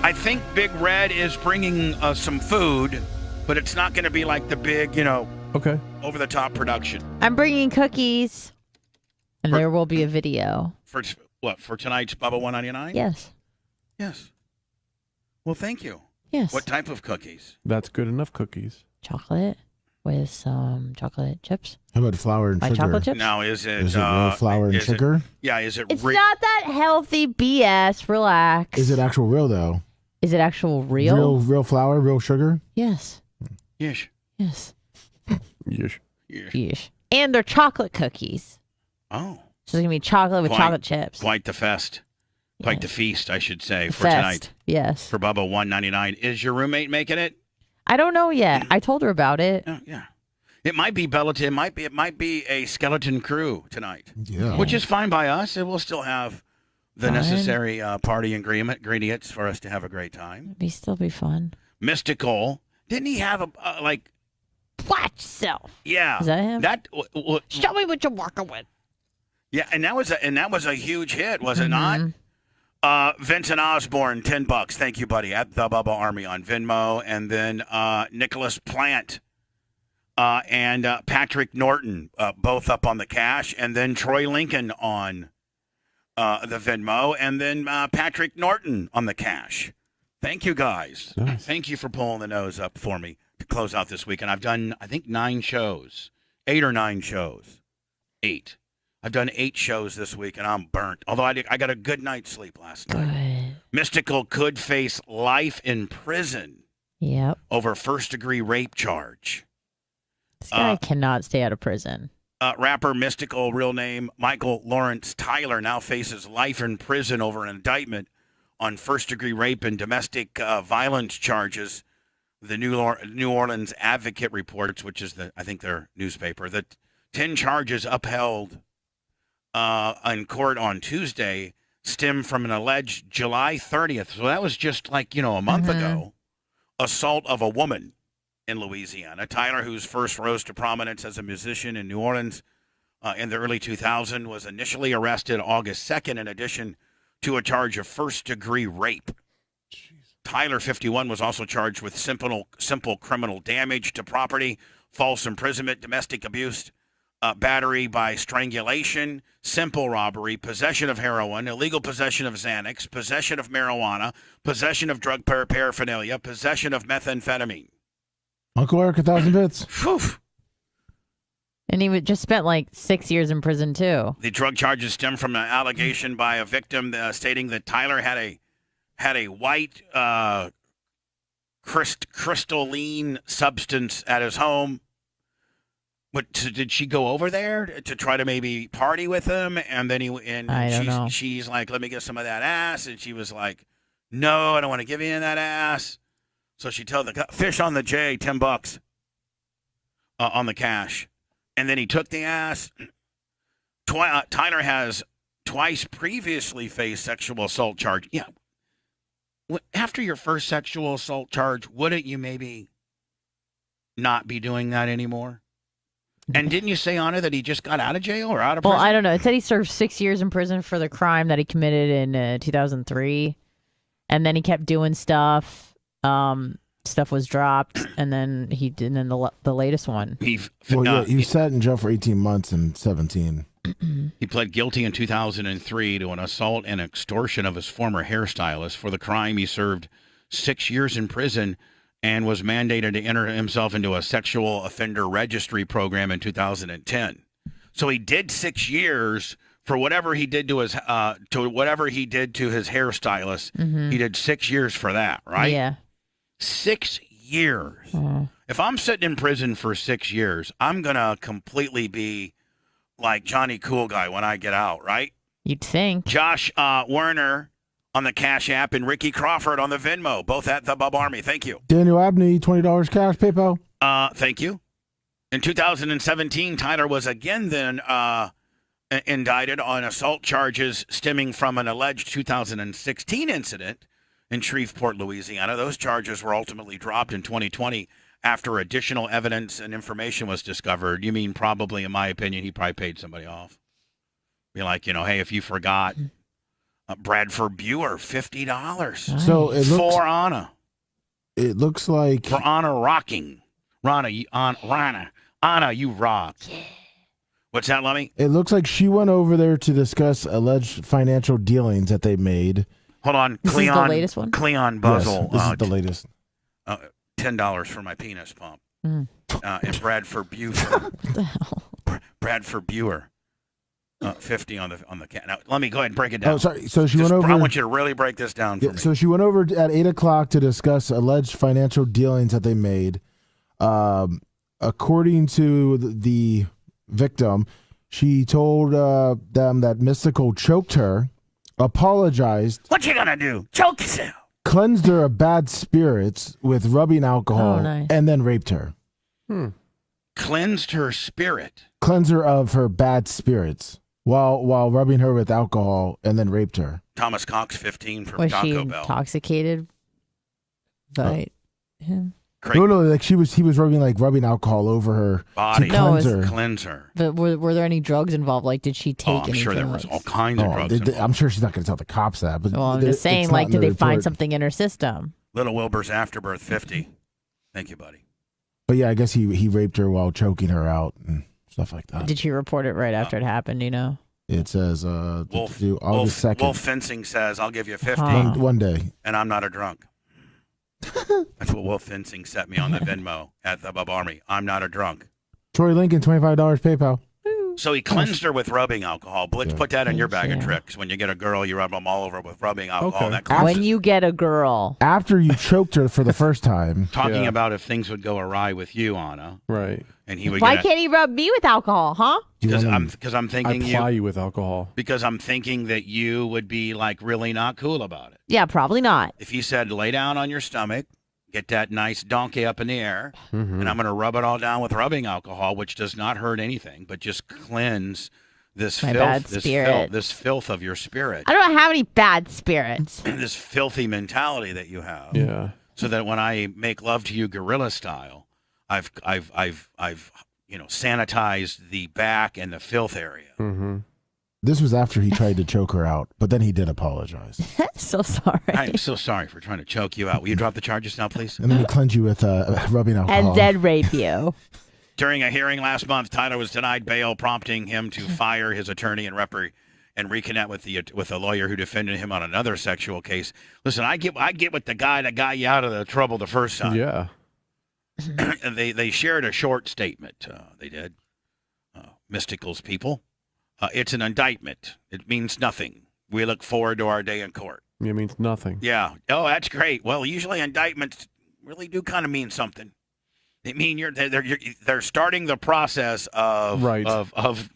I think Big Red is bringing some food, but it's not going to be like the big, okay, over-the-top production. I'm bringing cookies, and there will be a video. For what? For tonight's Bubba 199? Yes. Yes. Well, thank you. Yes. What type of cookies? That's good enough cookies. Chocolate with some chocolate chips. How about flour and sugar? Chocolate chips? Now, is it real flour and sugar? Is it It's not that healthy BS. Relax. Is it actual real, though? Is it actual real? Real flour, real sugar? Yes. Yes. Yes. Yes. Yes. And they're chocolate cookies. Oh. So it's going to be chocolate with chocolate chips. Quite the fest. Quite the feast, I should say, for fest. tonight. Yes. For Bubba 199. Is your roommate making it? I don't know yet. I told her about it. Oh, yeah. It might be Bellatin. It might be a skeleton crew tonight. Yeah. Which is fine by us. It will still have the necessary party ingredients for us to have a great time. It'd still be fun. Mystical. Didn't he have a Watch yourself. Yeah. Is that him? Show me what you're working with. Yeah, and that was a huge hit, was it not? Vincent Osborne, $10. Thank you, buddy. At the Bubba Army on Venmo, and then Nicholas Plant and Patrick Norton, both up on the Cash, and then Troy Lincoln on the Venmo, and then Patrick Norton on the Cash. Thank you, guys. Nice. Thank you for pulling the nose up for me to close out this week. And I've done, I think, 9 shows, 8 or 9 shows, 8. I've done 8 shows this week, and I'm burnt. Although I got a good night's sleep last night. Good. Mystical could face life in prison. Yep. Over first-degree rape charge. This guy cannot stay out of prison. Rapper Mystical, real name Michael Lawrence Tyler, now faces life in prison over an indictment on first-degree rape and domestic violence charges. The New Orleans Advocate reports, which is I think their newspaper, that 10 charges upheld in court on Tuesday stem from an alleged July 30th. So that was just like, a month ago, assault of a woman in Louisiana. Tyler, whose first rose to prominence as a musician in New Orleans, in the early 2000s, was initially arrested August 2nd in addition to a charge of first-degree rape. Tyler, 51, was also charged with simple criminal damage to property, false imprisonment, domestic abuse, battery by strangulation, simple robbery, possession of heroin, illegal possession of Xanax, possession of marijuana, possession of drug paraphernalia, possession of methamphetamine. Uncle Eric, 1,000 bits. And he just spent like 6 years in prison, too. The drug charges stem from an allegation by a victim stating that Tyler had a white crystalline substance at his home. But did she go over there to try to maybe party with him? And then she's like, let me get some of that ass. And she was like, no, I don't want to give you any of that ass. So she told the fish on the J, $10 on the cash. And then he took the ass. Tyler has twice previously faced sexual assault charge. Yeah. After your first sexual assault charge, wouldn't you maybe not be doing that anymore? And didn't you say, Anna, that he just got out of jail or out of prison? Well, I don't know. It said he served 6 years in prison for the crime that he committed in 2003. And then he kept doing stuff. Stuff was dropped. And then the latest one. He sat in jail for 18 months in 17. He pled guilty in 2003 to an assault and extortion of his former hairstylist. For the crime, he served 6 years in prison and was mandated to enter himself into a sexual offender registry program in 2010. So he did 6 years for whatever he did to his hairstylist. Mm-hmm. He did 6 years for that, right? Yeah. 6 years. If I'm sitting in prison for 6 years, I'm gonna completely be like Johnny Cool Guy when I get out, right? You'd think. Josh Werner on the Cash App and Ricky Crawford on the Venmo, both at the Bub Army. Thank you. Daniel Abney, $20 cash, PayPal. Thank you. In 2017, Tyler was again then indicted on assault charges stemming from an alleged 2016 incident in Shreveport, Louisiana. Those charges were ultimately dropped in 2020 after additional evidence and information was discovered. You mean probably, in my opinion, he probably paid somebody off. Be like, hey, if you forgot, Bradford Buer, $50. So it looks, for Anna. It looks like for Anna rocking. Anna, you rock. What's that, Lummy? It looks like she went over there to discuss alleged financial dealings that they made. Hold on, Cleon. This is the latest one? Cleon Buzzle. Yes, this is the latest. $10 for my penis pump. Mm. And Bradford Buer. Bradford Buer. 50 on the cat. Now, let me go ahead and break it down. Oh, sorry. So she went over. I want you to really break this down for me. So she went over at 8 o'clock to discuss alleged financial dealings that they made. According to the victim, she told them that Mystical choked her, apologized. What you gonna do? Choke yourself. Cleansed her of bad spirits with rubbing alcohol, and then raped her. Cleansed her spirit. Cleansed her of her bad spirits while rubbing her with alcohol, and then raped her. Thomas Cox, 15 from Was Taco she Bell. intoxicated by him? No, like he was rubbing alcohol over her body. To Cleanse her. But were there any drugs involved? Like, did she take I'm sure there was all kinds of drugs involved. I'm sure she's not going to tell the cops that. But well, I'm just saying, like, did they find something in her system? Little Wilbur's afterbirth, 50. Thank you, buddy. But yeah, I guess he raped her while choking her out and stuff like that. Did she report it right after it happened? It says Wolf 2nd. Wolf Fencing says, I'll give you 50. One day. And I'm not a drunk. That's what Wolf Fencing sent me on the Venmo at the Bub Army. I'm not a drunk. Troy Lincoln, $25 PayPal. So he cleansed her with rubbing alcohol. Blitz, put that in your bag of tricks. When you get a girl, you rub them all over with rubbing alcohol. Okay. That when you get a girl. After you choked her for the first time. Talking about if things would go awry with you, Anna. Right. And he would Why can't he rub me with alcohol, huh? Because I'm thinking I ply you with alcohol. Because I'm thinking that you would be like really not cool about it. Yeah, probably not. If he said, lay down on your stomach, get that nice donkey up in the air, and I'm going to rub it all down with rubbing alcohol, which does not hurt anything, but just cleanse this this filth of your spirit. I don't have any bad spirits. This filthy mentality that you have. Yeah. So that when I make love to you gorilla style, I've sanitize the back and the filth area. Mm-hmm. This was after he tried to choke her out, but then he did apologize. So sorry. I'm so sorry for trying to choke you out. Will you drop the charges now, please? And then he cleanse you with rubbing alcohol. And then rape you. During a hearing last month, Tyler was denied bail, prompting him to fire his attorney and reconnect with the lawyer who defended him on another sexual case. Listen, I get with the guy that got you out of the trouble the first time. Yeah. And they shared a short statement. They did. Mystical's people. It's an indictment. It means nothing. We look forward to our day in court. It means nothing. Yeah. Oh, that's great. Well, usually indictments really do kind of mean something. They mean they're starting the process of right. of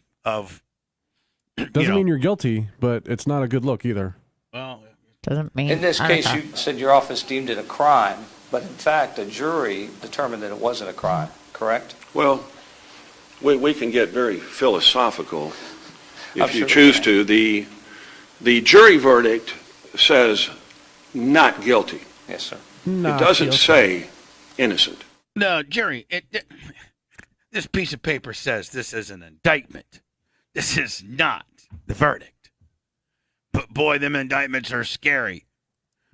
Doesn't mean you're guilty, but it's not a good look either. Well, doesn't mean. In this case, you said your office deemed it a crime, but in fact, a jury determined that it wasn't a crime. Correct? Well, we can get very philosophical if you sure choose to. The jury verdict says not guilty. Yes, sir. It doesn't say innocent. No, Jerry, this piece of paper says this is an indictment. This is not the verdict. But boy, them indictments are scary.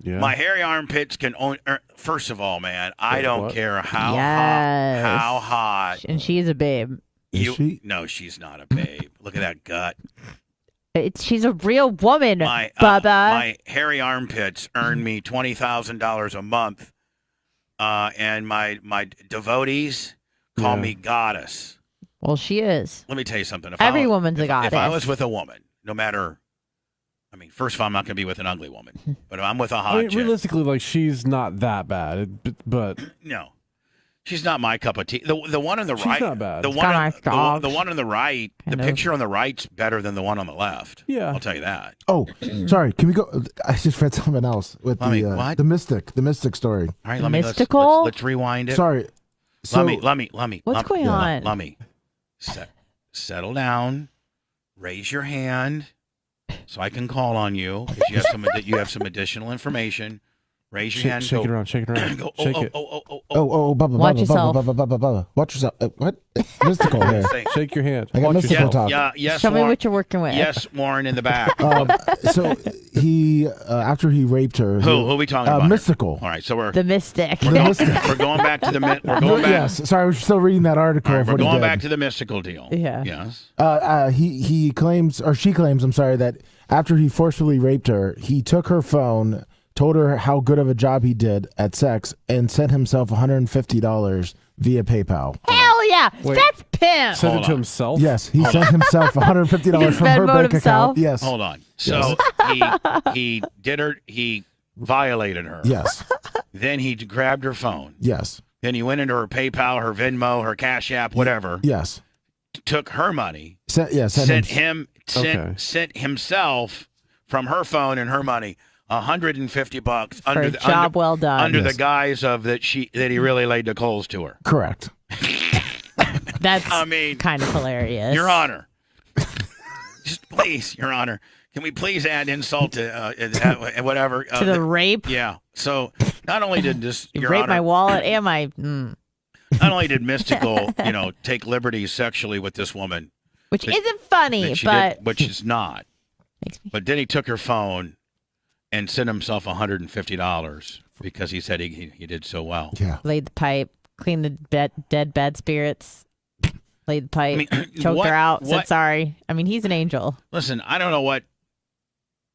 Yeah. My hairy armpits can only. First of all, man, I don't care how Yes. hot. And she is a babe. No, she's not a babe. Look at that gut. She's a real woman, Bubba. My hairy armpits earn me $20,000 a month, and my devotees call me goddess. Well, she is. Let me tell you something. Every woman's a goddess. If I was with a woman, no matter, first of all, I'm not going to be with an ugly woman, but if I'm with a hot chick. Realistically, like, she's not that bad, but no. She's not my cup of tea. The one on the she's right, not bad. the one on the right, the picture on the right's better than the one on the left. Yeah, I'll tell you that. Oh, sorry. Can we go? I just read something else with the mystic story. All right, let's rewind it. Sorry. Let me. What's going on? Let me settle down. Raise your hand so I can call on you because you have some additional information. Raise your hand. Shake it around. Shake it around. Go, shake it. Bubba. Watch yourself. Bubba. Watch yourself. What? Mystical here. Shake your hand. I got mystical talk. Yes, Show Warren. me what you're working with. Yes, Warren in the back. So he, after he raped her. Who are we talking about? Mystical. All right, so we're the mystic. We're going back to the. We're going back. Yes. Sorry, we're still reading that article. All right, we're going back to the mystical deal. Yeah. Yes. He claims, or she claims, I'm sorry, that after he forcefully raped her, he took her phone, told her how good of a job he did at sex, and sent himself $150 via PayPal. Hell yeah! Wait. That's pimp. Sent it to himself? Yes, he sent himself $150 from her bank account. Yes. Hold on. So he did her. He violated her. Yes. Then he grabbed her phone. Yes. Then he went into her PayPal, her Venmo, her Cash App, whatever. Yes. Took her money. Sent himself from her phone and her money $150 For a job well done. under the guise of that he really laid the coals to her. Correct. That's kind of hilarious. Your Honor, just please, Your Honor, can we please add insult to whatever to the rape? Yeah. So not only did this, you Your raped Honor, my wallet and my. Not only did Mystical, take liberties sexually with this woman, which isn't funny, but which is not. But then he took her phone and sent himself $150 because he said he did so well. Yeah. Laid the pipe, cleaned the dead bad spirits, laid the pipe, choked her out, said sorry. I mean, he's an angel. Listen, I don't know what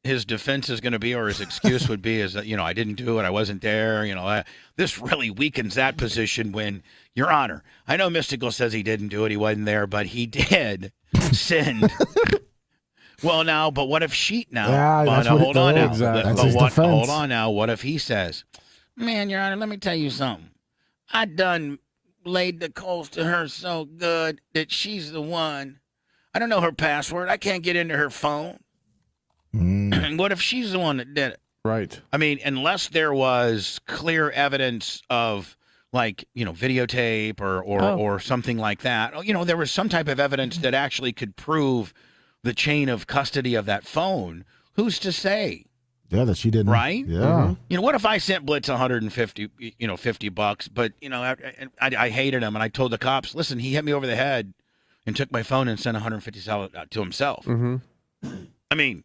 his defense is going to be or his excuse would be is that, I didn't do it, I wasn't there, this really weakens that position when, Your Honor, I know Mystical says he didn't do it, he wasn't there, but he did send. Well, now, but what if hold on now. Exactly. Hold on now. What if he says, man, Your Honor, let me tell you something. I done laid the coals to her so good that she's the one. I don't know her password. I can't get into her phone. What if she's the one that did it? Right. I mean, unless there was clear evidence of, videotape or something like that. There was some type of evidence that actually could prove the chain of custody of that phone. Who's to say? Yeah, that she didn't. Right? Yeah. You know, what if I sent Blitz $150, $50, but, I hated him, and I told the cops, listen, he hit me over the head and took my phone and sent $150 to himself. I mean.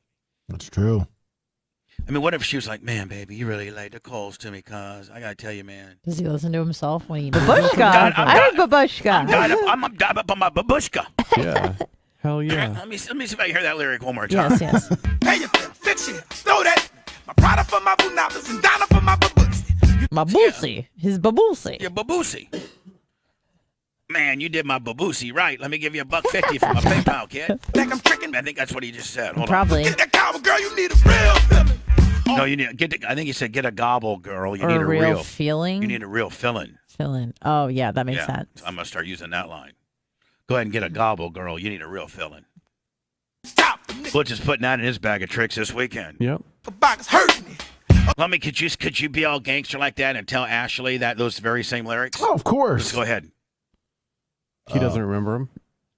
That's true. I mean, what if she was like, man, baby, you really laid the coals to me, cuz I got to tell you, man. Does he listen to himself when he... Babushka! I like Babushka! I'm died up on my babushka. Yeah. Hell yeah. Let me see if I can hear that lyric one more time. Yes. Hey, you fix it. Throw that. My Prada for my Bunabas and Donna for my Babusi. My Boosie. His Babusi. Your Babusi. Man, you did my Babusi right. Let me give you $1.50 for my PayPal, kid. Think I'm tricking? I think that's what he just said. Hold Probably. Get that cowboy girl, you need a real feeling. No, you need. I think he said get a gobble, girl. You Or need a real feeling. You need a real filling. Filling. Oh, yeah, that makes sense. So I'm gonna start using that line. Go ahead and get a gobble, girl. You need a real filling. Butch is putting that in his bag of tricks this weekend. Yep. The box hurting me. Could you be all gangster like that and tell Ashley those very same lyrics? Oh, of course. Let's go ahead. He doesn't remember them.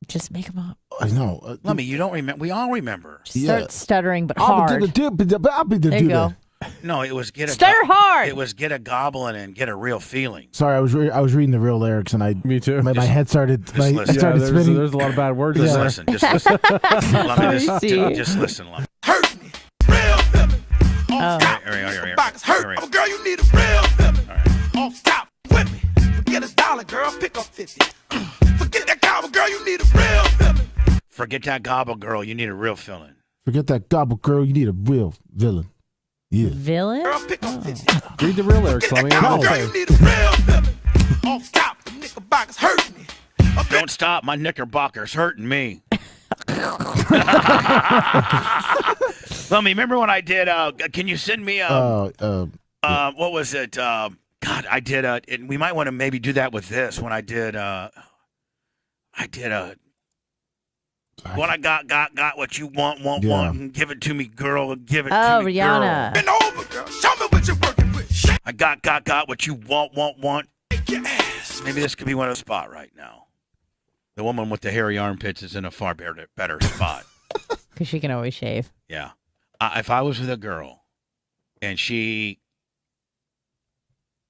Just make them up. I know. Lummy, you don't remember. We all remember. Start stuttering, but hard. There you go. No, it was get a Stutter hard. It was get a goblin and get a real feeling. Sorry, I was reading the real lyrics and Me too. My head started. Listen. Started spinning. There's a lot of bad words in there. Listen. Just listen. Lummy, just listen, Lummy. Hurt me. Real feeling. Oh. Here. Box hurt. Oh, girl, you need a real feeling. Off top with me. Forget $1, girl. Pick up 50. Forget that gobble, girl. You need a real feeling. Forget that gobble, girl. You need a real feeling. Forget that gobble, girl. You need a real villain. Yeah. Villain? Girl, pick up 50. Read the real lyrics, Lummy. Gobble, girl, you need a real feeling. Off top, the knickerbockers hurting me. Don't stop. My knickerbocker's hurting me. Lummy, remember when I did, can you send me, what was it? God, I did, and we might want to maybe do that with this when I did when I got what you want, and give it to me, girl, give it to me, Rihanna. Bend over, girl. Show me what you're working with. I got what you want. Maybe this could be one of the spot right now. The woman with the hairy armpits is in a far better spot. Because she can always shave. Yeah. If I was with a girl and she,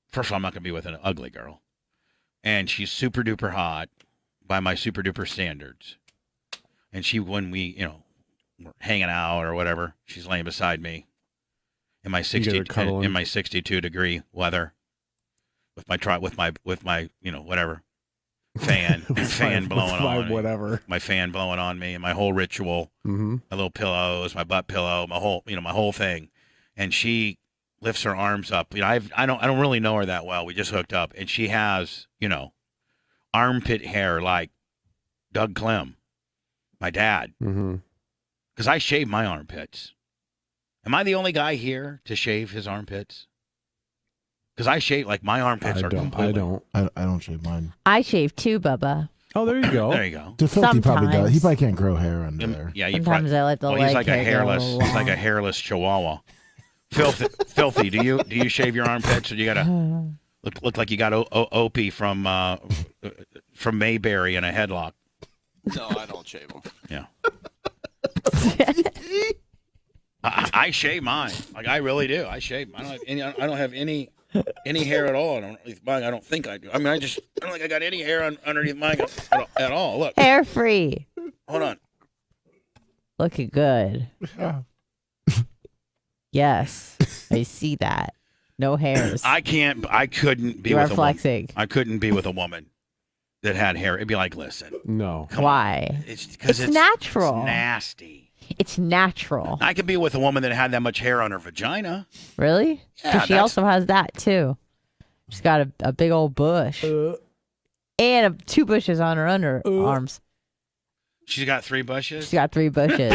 first of all, I'm not going to be with an ugly girl, and she's super duper hot by my super duper standards. And when we, we're hanging out or whatever, she's laying beside me in my 62 degree weather with my whatever fan blowing on me, whatever, my fan blowing on me, and my whole ritual, my little pillows, my butt pillow, my whole thing. And she lifts her arms up. I don't really know her that well. We just hooked up, and she has armpit hair like Doug Clem, my dad. Because I shave my armpits. Am I the only guy here to shave his armpits? Because I shave, my armpits are completely... I don't shave mine. I shave too, Bubba. Oh, there you go. There you go. The filthy probably does. He probably can't grow hair under there. Yeah, Sometimes I let the leg he's like a hair go hairless. He's like a hairless chihuahua. Filthy. Do you shave your armpits, or do you gotta look like you got Opie from Mayberry in a headlock? No, I don't shave them. Yeah. I shave mine. I really do. I shave. I don't have any hair at all underneath mine. I don't think I do. I mean, I don't think I got any hair underneath mine at all. Look. Hair free. Hold on. Looking good. Yes, I see that. No hairs. I couldn't be You with are a flexing. woman. I couldn't be with a woman that had hair. It'd be like, listen. No. Why? It's because it's natural. It's nasty. It's natural. I could be with a woman that had that much hair on her vagina. Really? Yeah, 'Cause she also has that too. She's got a big old bush. And 2 bushes on her underarms. She's got 3 bushes? She's got 3 bushes.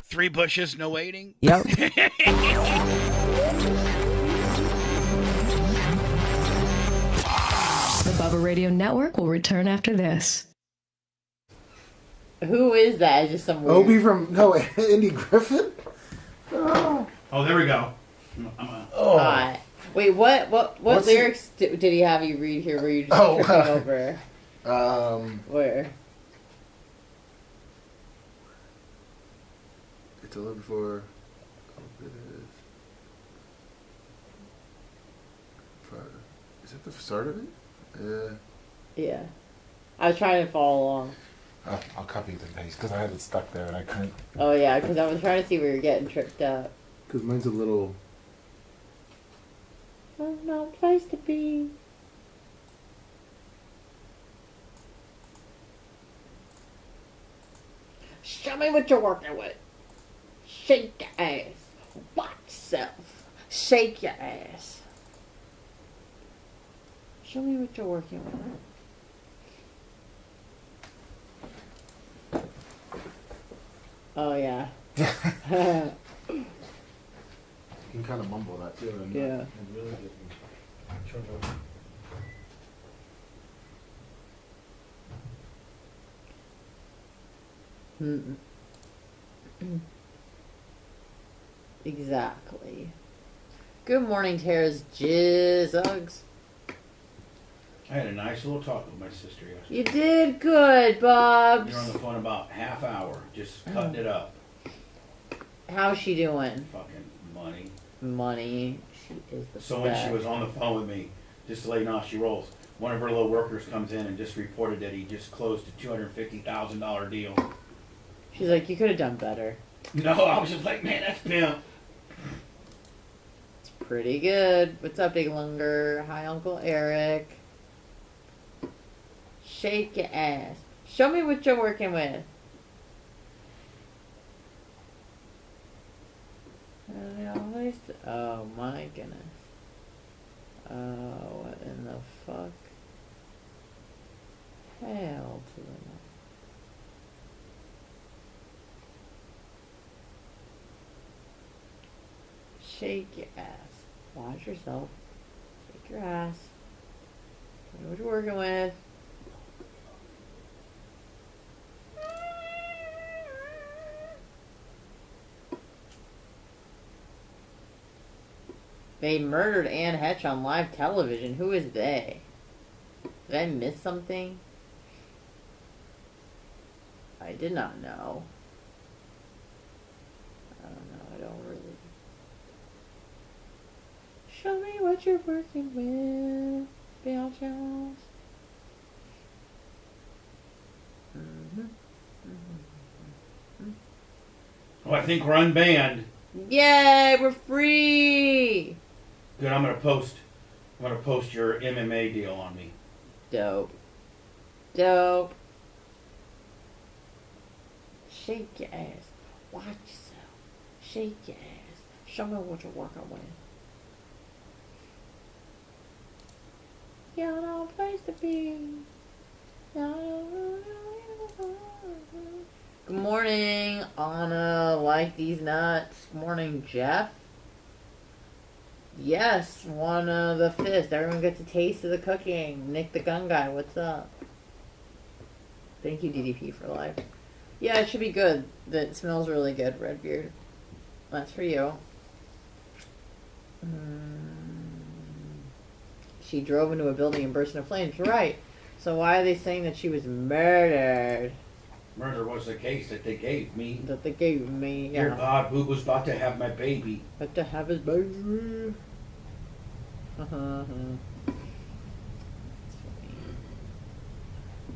3 bushes, no waiting? Yep. The Bubba Radio Network will return after this. Who is that? Just some weird... Opie from Andy Griffin. Oh, there we go. Wait, what lyrics did he have you read here? Were you just tripping over? Where? It's a little before. Is that the start of it? Yeah. Yeah. I was trying to follow along. I'll copy the paste because I had it stuck there and I couldn't. Oh, yeah, because I was trying to see where you're getting tripped up. Because mine's a little... Oh, no place to be. Show me what you're working with. Shake your ass. Watch yourself. Shake your ass. Show me what you're working with. Oh, yeah. You can kind of mumble that too. And Yeah. And really get in trouble. Exactly. Good morning, Tara's Jizzugs. I had a nice little talk with my sister yesterday. You did good, Bubs. We were on the phone about half hour, just cutting it up. How's she doing? Fucking money. Money. She is the So when best. she was on the phone with me, just to let you know how she rolls, one of her little workers comes in and just reported that he just closed a $250,000 deal. She's like, you could have done better. No, I was just like, man, that's pimp. It's pretty good. What's up, Big Lunger? Hi, Uncle Eric. Shake your ass. Show me what you're working with. Oh my goodness. Oh, what in the fuck? Hell to the no. Shake your ass. Watch yourself. Shake your ass. Know what you're working with. They murdered Anne Hetch on live television. Who is they? Did I miss something? I did not know. I don't know. I don't really. Show me what you're working with, bitches. Oh, I think we're unbanned. Yay, we're free. Good, I'm gonna post your MMA deal on me. Dope. Dope. Shake your ass. Watch yourself. Shake your ass. Show me what you're working with. You're no place to be. Good morning, Anna. Like these nuts. Good morning, Jeff. Yes, one of the fist. Everyone gets a taste of the cooking. Nick the Gun Guy, what's up? Thank you, DDP, for life. Yeah, it should be good. It smells really good, Redbeard. That's for you. She drove into a building and burst into flames. Right. So why are they saying that she was murdered? Murder was the case that they gave me. That they gave me, yeah. Dear God, Boo was about to have my baby. About to have his baby. Yeah,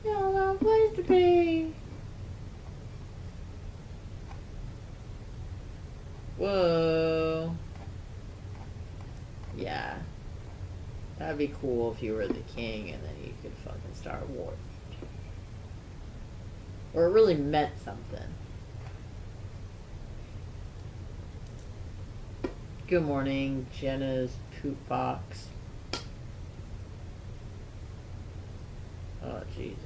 no place to be. Whoa. Yeah. That'd be cool if you were the king and then you could fucking start a war. Or it really meant something. Good morning, Jenna's poop box. Oh, Jesus.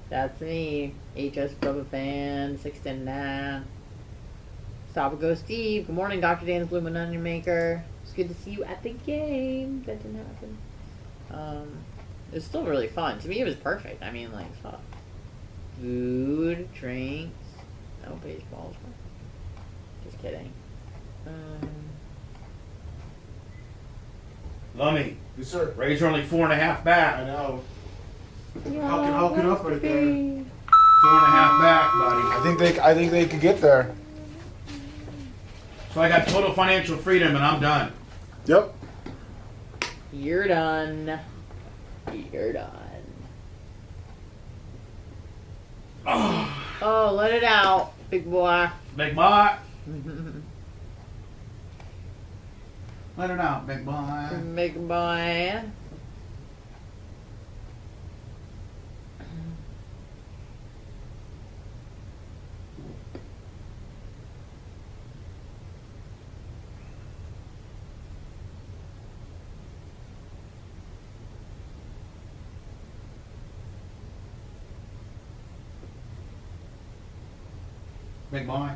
That's me, HS Bubba fan, 610. Stop and go, Steve. Good morning, Dr. Dan's Blue Moon Onion Maker. It's good to see you at the game. That didn't happen. It was still really fun. To me, it was perfect. I mean, like, fuck. Food, drinks. No baseballs. Just kidding. Lummy. Yes, sir. Rays are only 4.5 back. I know. How can up right there. 4.5 back, buddy. I think they could get there. So I got total financial freedom, and I'm done. Yep. You're done. You're done. Oh, let it out, big boy. Big boy. Let it out, big boy. Big boy. Big boy.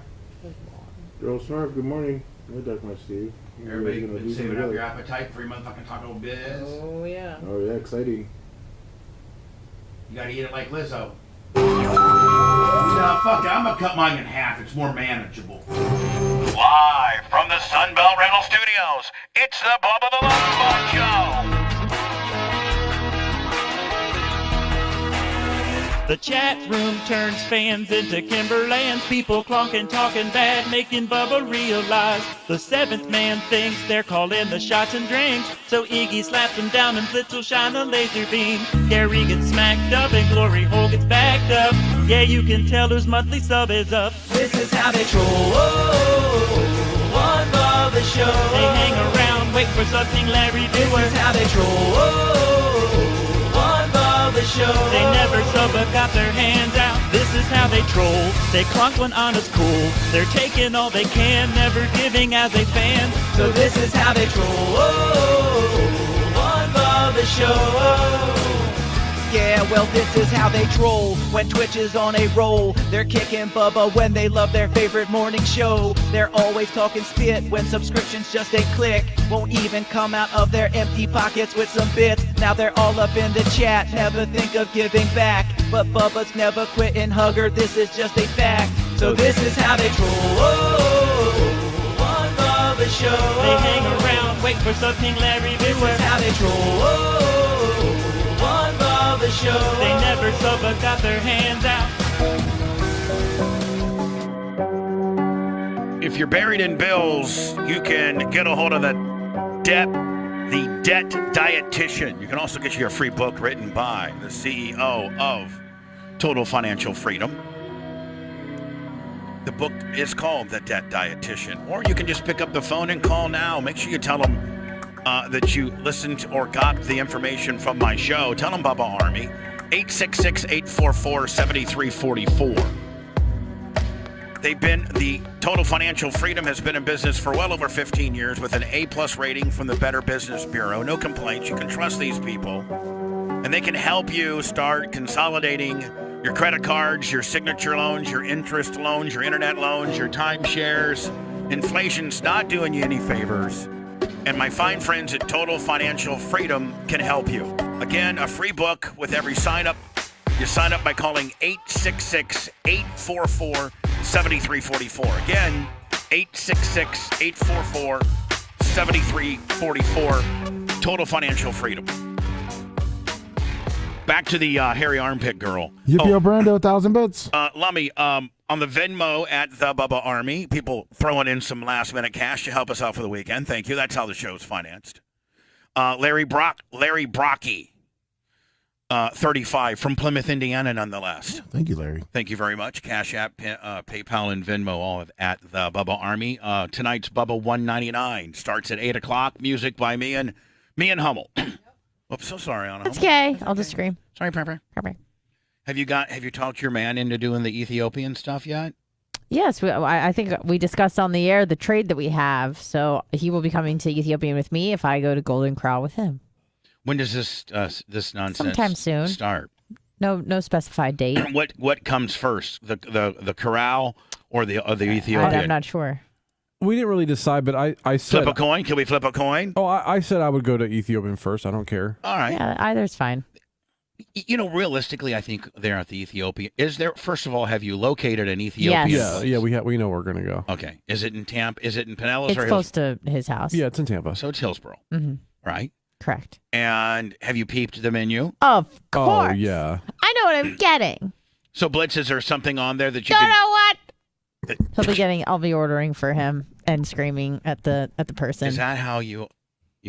Girl Snarf, good morning. Hey, Dark My Steve. Everybody been saving up your appetite for your motherfucking taco biz. Oh, yeah. Oh, yeah, exciting. You gotta eat it like Lizzo. Nah, fuck it. I'm gonna cut mine in half. It's more manageable. Live from the Sunbelt Rental Studios, it's the Bubba the Love Sponge Show. The chat room turns fans into Kimberlands. People clonking, talking bad, making Bubba realize the seventh man thinks they're calling the shots and drinks. So Iggy slaps them down and Blitz will shine a laser beam. Gary gets smacked up and Glory Hole gets backed up. Yeah, you can tell whose monthly sub is up. This is how they troll. One Bubba show. They hang around, wait for something Larry do. This is how they troll. One Bubba show. They never sub but got their hands out. This is how they troll. They clunk when on us cool. They're taking all they can, never giving as a fan. So this is how they troll. One Bubba show. Yeah, well, this is how they troll. When Twitch is on a roll, they're kicking Bubba when they love their favorite morning show. They're always talking spit when subscriptions just a click. Won't even come out of their empty pockets with some bits. Now they're all up in the chat, never think of giving back. But Bubba's never quitting Hugger, this is just a fact. So this is how they troll. One Bubba show. They hang around, wait for something Larry do. This is how they troll. One Bubba show. They never sub but got their hands out. If you're buried in bills, you can get a hold of the debt dietitian. You can also get you a free book written by the CEO of Total Financial Freedom. The book is called The Debt Dietitian. Or you can just pick up the phone and call now. Make sure you tell them that you listened or got the information from my show. Tell them Bubba Army. 866-844-7344. The Total Financial Freedom has been in business for well over 15 years with an A+ rating from the Better Business Bureau. No complaints. You can trust these people. And they can help you start consolidating your credit cards, your signature loans, your interest loans, your internet loans, your timeshares. Inflation's not doing you any favors. And my fine friends at Total Financial Freedom can help you. Again, a free book with every sign-up. You sign up by calling 866-844-7344. Again, 866-844-7344. Total Financial Freedom. Back to the hairy armpit girl. Yippee Brando, 1,000 bits. Lummy, on the Venmo at the Bubba Army, people throwing in some last-minute cash to help us out for the weekend. Thank you. That's how the show's financed. Larry Brocky, 35 from Plymouth, Indiana, nonetheless. Thank you, Larry. Thank you very much. Cash App, PayPal, and Venmo, all at the Bubba Army. Tonight's Bubba 199 starts at 8 o'clock. Music by me and Hummel. Oops, so sorry, Anna. That's okay. I'll just scream. Sorry, Pepper. Have you talked your man into doing the Ethiopian stuff yet? Yes, I think we discussed on the air the trade that we have. So he will be coming to Ethiopian with me if I go to Golden Corral with him. When does this nonsense sometime soon start? No specified date. What comes first, the corral or the Ethiopian? I'm not sure. We didn't really decide, but I said... Flip a coin? Can we flip a coin? Oh, I said I would go to Ethiopian first. I don't care. All right. Yeah, either's fine. You know, realistically, I think they're at the Ethiopian. Is there, first of all, have you located an Ethiopian? Yes. Yeah, we know where we're going to go. Okay. Is it in Tampa? Is it in Pinellas? It's close to his house. Yeah, it's in Tampa. So it's Hillsborough. Mm-hmm. Right? Correct. And have you peeped the menu? Of course. Oh, yeah. I know what I'm getting. So, Blitz, is there something on there that you know what? I'll be ordering for him and screaming at the person. Is that how you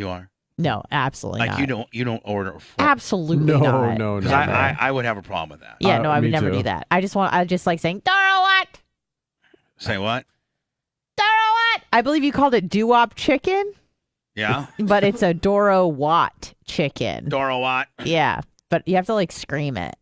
are? No, absolutely like not. you don't order for Absolutely not. No. I would have a problem with that. Yeah, no, I would me never too. do that. I just like saying, Doro what? Say what? Doro what? I believe you called it doo-wop chicken. Yeah. But it's a Doro Watt chicken. Doro Watt. Yeah, but you have to like scream it.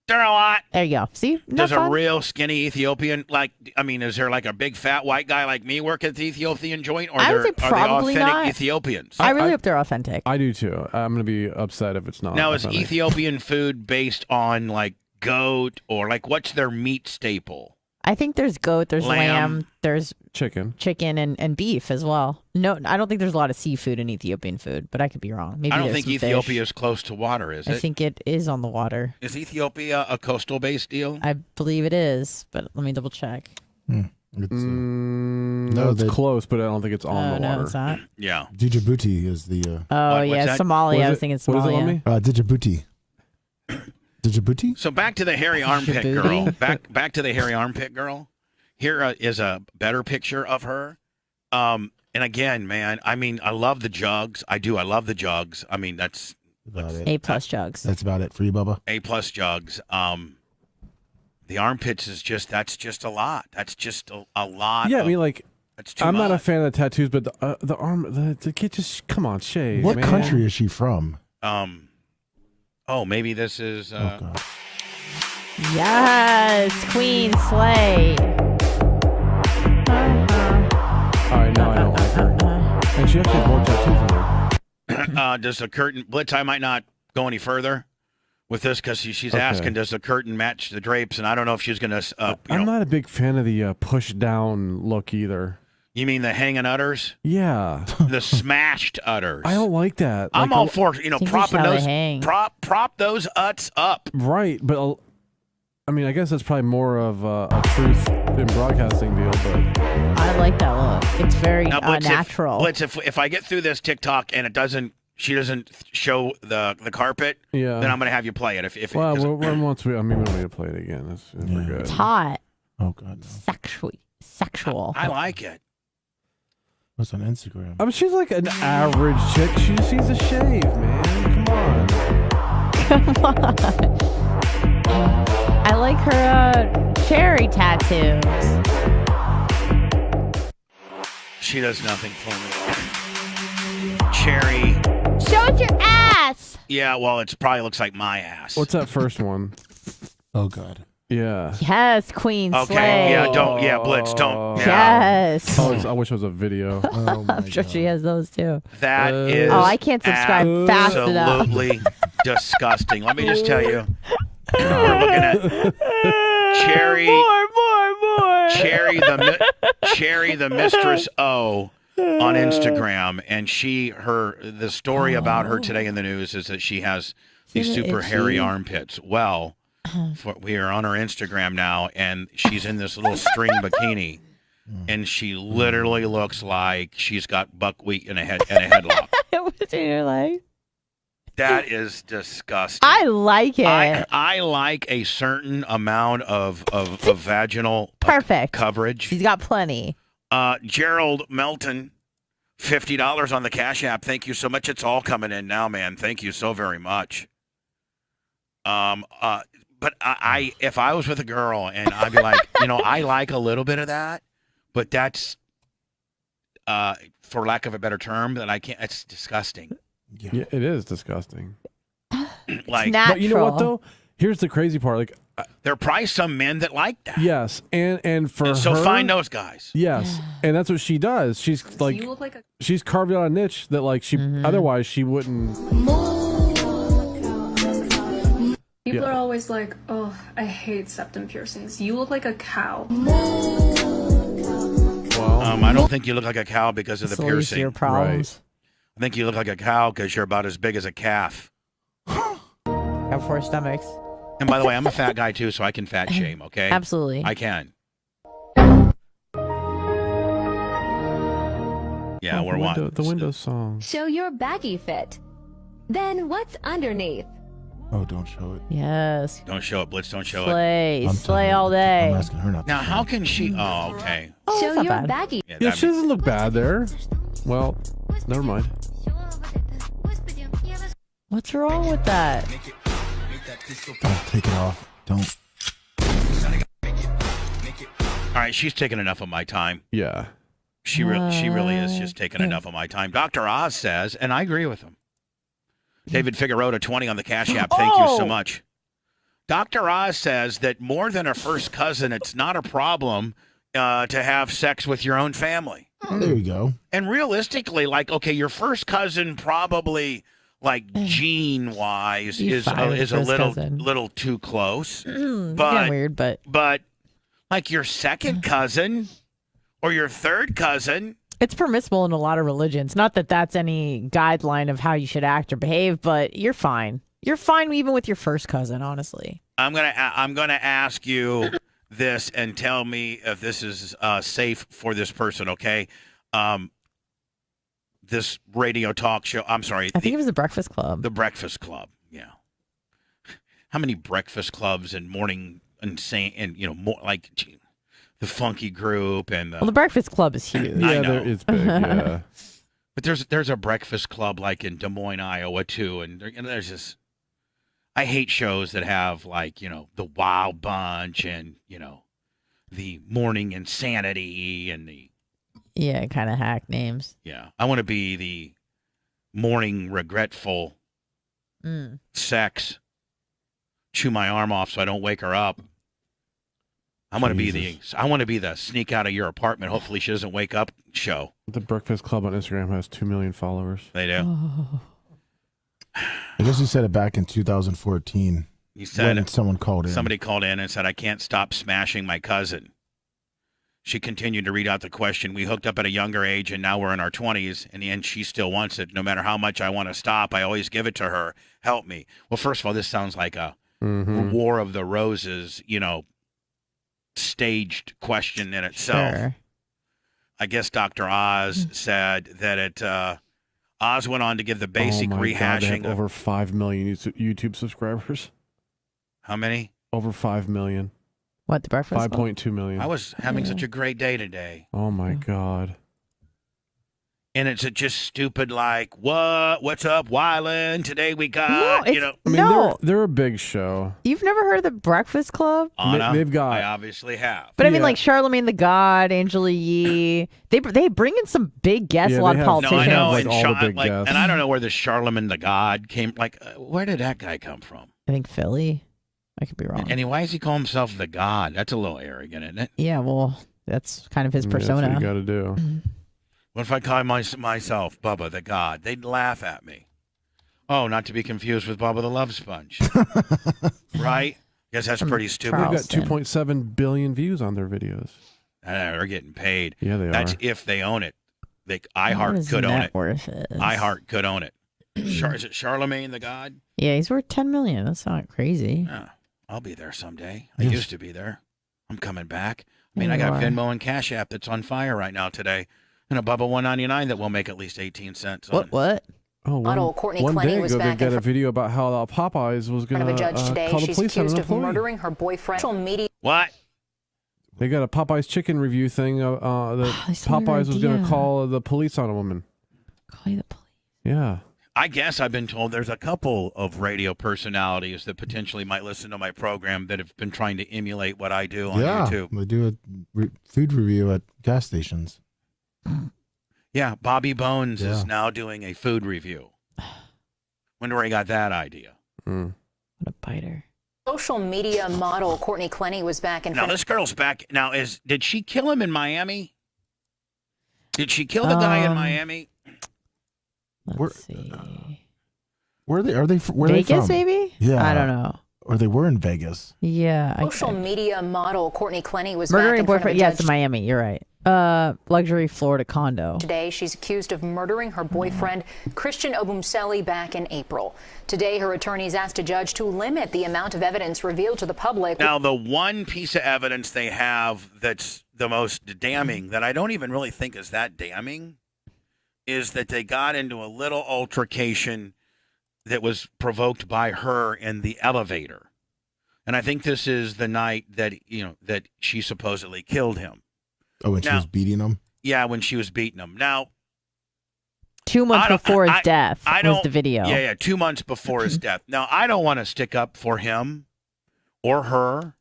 Doro Watt. There you go. See? Does a real skinny Ethiopian is there like a big fat white guy like me work at the Ethiopian joint, or I would say are they probably authentic not. Ethiopians? I really hope they're authentic. I do too. I'm gonna be upset if it's not. Now, is authentic. Ethiopian food based on like goat, or like what's their meat staple? I think there's goat, there's lamb, there's chicken and beef as well. No, I don't think there's a lot of seafood in Ethiopian food, but I could be wrong. Maybe I don't there's think some Ethiopia fish. is close to water, is it? I think it is on the water. Is Ethiopia a coastal-based deal? I believe it is, but let me double check. No, it's close, but I don't think it's on the no, water. it's not. Yeah. Djibouti is the. Somalia. I was thinking Somalia. Djibouti. Djibouti. So back to the hairy armpit girl. Back to the hairy armpit girl. Here is a better picture of her. And again, man, I mean, I love the jugs. I do. I love the jugs. I mean, that's A+ jugs. That's about it for you, Bubba. A+ jugs. The armpits that's just a lot. That's just a lot. Yeah, I mean, like, that's too I'm much. not a fan of the tattoos, but the arm, the kid just come on, shave. What man. country is she from? Oh, maybe this is. Yes, Queen Slay. All right, now I don't like her. And she actually has more tattoos than her. Does the curtain Blitz? I might not go any further with this because she's asking, does the curtain match the drapes? And I don't know if she's going to. I'm not a big fan of the push down look either. You mean the hanging udders? Yeah. The smashed udders. I don't like that. I'm all for propping those prop those utts up. Right, but I mean, I guess that's probably more of a truth in broadcasting deal, but I like that look. It's very Now, Blitz, natural. If I get through this TikTok and she doesn't show the carpet, yeah, then I'm gonna have you play it. If well, once we don't need to play it again. We're good. It's hot. Oh God, no. Sexual. I like it. What's on Instagram? I mean, she's like an average chick. She just needs a shave, man. Come on. I like her cherry tattoos. She does nothing for me. Cherry. Show us your ass. Yeah, well, it probably looks like my ass. What's that first one? Oh God. Yeah. Yes, Queen Okay. Slay. Yeah. Don't. Yeah. Blitz. Don't. Yeah. Yes. Oh, I wish it was a video. Oh my I'm sure she has those too. That is. Oh, I can't subscribe fast enough. Absolutely disgusting. Let me just tell you. We're looking at Cherry. More. Cherry, the Mistress O, on Instagram, and the story about her today in the news is that she has these super hairy armpits. Well, we are on her Instagram now, and she's in this little string bikini, and she literally looks like she's got buckwheat in a headlock. What's in your life? That is disgusting. I like it. I like a certain amount of vaginal coverage. He's got plenty. Gerald Melton, $50 on the Cash App. Thank you so much. It's all coming in now, man. Thank you so very much. But if I was with a girl and I'd be like, I like a little bit of that, but that's, for lack of a better term, that I can't. It's disgusting. Yeah, it is disgusting. Like, but you know what though? Here's the crazy part. Like, there are probably some men that like that. Yes, and for so her, find those guys. Yes, and that's what she does. She's like, you look like she's carved out a niche that like she otherwise she wouldn't. People are always like, "Oh, I hate septum piercings." You look like a cow. Well, I don't think you look like a cow because of the piercing. Your problems. Right. I think you look like a cow because you're about as big as a calf. Have 4 stomachs. And by the way, I'm a fat guy too, so I can fat shame. Okay. Absolutely. I can. Yeah, we're one. The Windows song. Show your baggy fit. Then what's underneath? Oh, don't show it. Yes. Don't show it, Blitz. Don't show Slay. it. Slay all day. I'm asking her not to. Now, how can she? Oh, okay. Oh, Show that's your not bad. baggie. Yeah, she doesn't look bad there. Well, never mind. What's wrong with that? Don't take it off. Don't. All right, she's taken enough of my time. Yeah. She really is just taking enough of my time. Dr. Oz says, and I agree with him. David Figueroa, 20 on the Cash App. Thank you so much. Dr. Oz says that more than a first cousin, it's not a problem to have sex with your own family. There you go. And realistically, like, okay, your first cousin probably, like, gene-wise, is a little too close. But weird, but like your second cousin or your third cousin. It's permissible in a lot of religions. Not that that's any guideline of how you should act or behave, but you're fine. You're fine even with your first cousin, honestly. I'm gonna ask you this and tell me if this is safe for this person, okay? This radio talk show. I'm sorry. I think it was the Breakfast Club. The Breakfast Club. Yeah. How many breakfast clubs and morning and more like the Funky Group and the Breakfast Club is huge. I know. It's big. Yeah. But there's a breakfast club like in Des Moines, Iowa too, and there's just I hate shows that have like the Wild Bunch and the Morning Insanity and the kind of hack names. Yeah, I want to be the Morning Regretful Sex. Chew my arm off so I don't wake her up. I want to be the sneak out of your apartment. Hopefully she doesn't wake up show. The Breakfast Club on Instagram has 2 million followers. They do. Oh. I guess he said it back in 2014. He said when someone called in. Somebody called in and said, "I can't stop smashing my cousin." She continued to read out the question. We hooked up at a younger age, and now we're in our 20s, and she still wants it. No matter how much I want to stop, I always give it to her. Help me. Well, first of all, this sounds like a War of the Roses, staged question in itself. Sure. I guess Dr. Oz said that Oz went on to give the basic rehashing. God, they have over 5 million YouTube subscribers. How many? Over 5 million. What, the Breakfast Club? 5.2 million. I was having such a great day today. Oh my God. And it's just stupid like, what's up, Wyland? Today we got, they're a big show. You've never heard of the Breakfast Club? Anna, they've got. I obviously have. But I mean, like Charlemagne the God, Angela Yee. They bring in some big guests, a lot of politicians. No, I know. All the big guests. And I don't know where the Charlemagne the God came. Like, where did that guy come from? I think Philly. I could be wrong. And why does he call himself the God? That's a little arrogant, isn't it? Yeah, well, that's kind of his persona. That's what you got to do. What if I call myself Bubba the God? They'd laugh at me. Oh, not to be confused with Bubba the Love Sponge. Right? Guess that's pretty stupid. They've got 2.7 billion views on their videos. They're getting paid. Yeah, they That's are. if they own it. iHeart could own it. iHeart could own it. Is it Charlemagne the God? Yeah, he's worth $10 million. That's not crazy. Yeah, I'll be there someday. I used to be there. I'm coming back. I mean, I got Venmo and Cash App that's on fire right now today. And a Bubba 199 that will make at least 18 cents. What? Oh, one day ago, they got a video about how Popeyes was going to call the police on an employee. Murdering her boyfriend. Social media. What? They got a Popeyes chicken review thing that Popeyes was going to call the police on a woman. Call the police? Yeah. I guess I've been told there's a couple of radio personalities that potentially might listen to my program that have been trying to emulate what I do on YouTube. They do a food review at gas stations. Yeah, Bobby Bones is now doing a food review. Wonder where he got that idea. What a biter. Social media model Courtney Clenny was back in. Now this girl's back. Now did she kill him in Miami? Did she kill the guy in Miami? Let's see. Where are they? Where Vegas, are they from? maybe? Yeah, I don't know. Or they were in Vegas. Yeah. Social media model Courtney Clenny was murdering back in boyfriend. Yeah, it's in Miami. You're right. Luxury Florida condo. Today, she's accused of murdering her boyfriend, Christian Obumseli, back in April. Today, her attorneys asked a judge to limit the amount of evidence revealed to the public. Now, the one piece of evidence they have that's the most damning, that I don't even really think is that damning, is that they got into a little altercation that was provoked by her in the elevator. And I think this is the night that, that she supposedly killed him. Oh, when she was beating him? Yeah, when she was beating him. Now, 2 months before his death was the video. Yeah, 2 months before his death. Now, I don't want to stick up for him or her.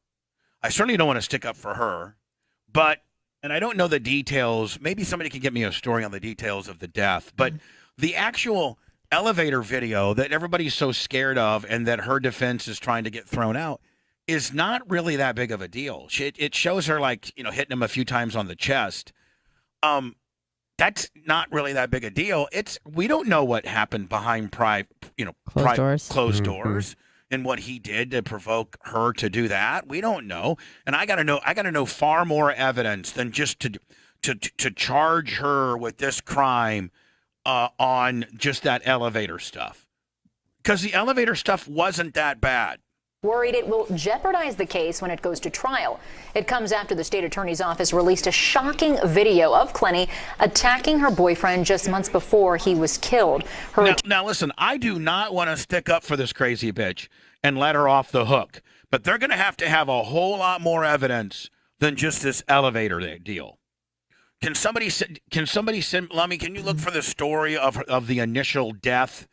I certainly don't want to stick up for her. But, and I don't know the details. Maybe somebody can give me a story on the details of the death. But the actual elevator video that everybody's so scared of and that her defense is trying to get thrown out is not really that big of a deal. It shows her, like, hitting him a few times on the chest. That's not really that big a deal. We don't know what happened behind closed doors and what he did to provoke her to do that. We don't know. And I gotta know far more evidence than just to charge her with this crime on just that elevator stuff. Because the elevator stuff wasn't that bad. Worried it will jeopardize the case when it goes to trial. It comes after the state attorney's office released a shocking video of Clenny attacking her boyfriend just months before he was killed. Now listen, I do not want to stick up for this crazy bitch and let her off the hook, but they're going to have a whole lot more evidence than just this elevator deal. Can somebody send Lummy? Can you look for the story of the initial death?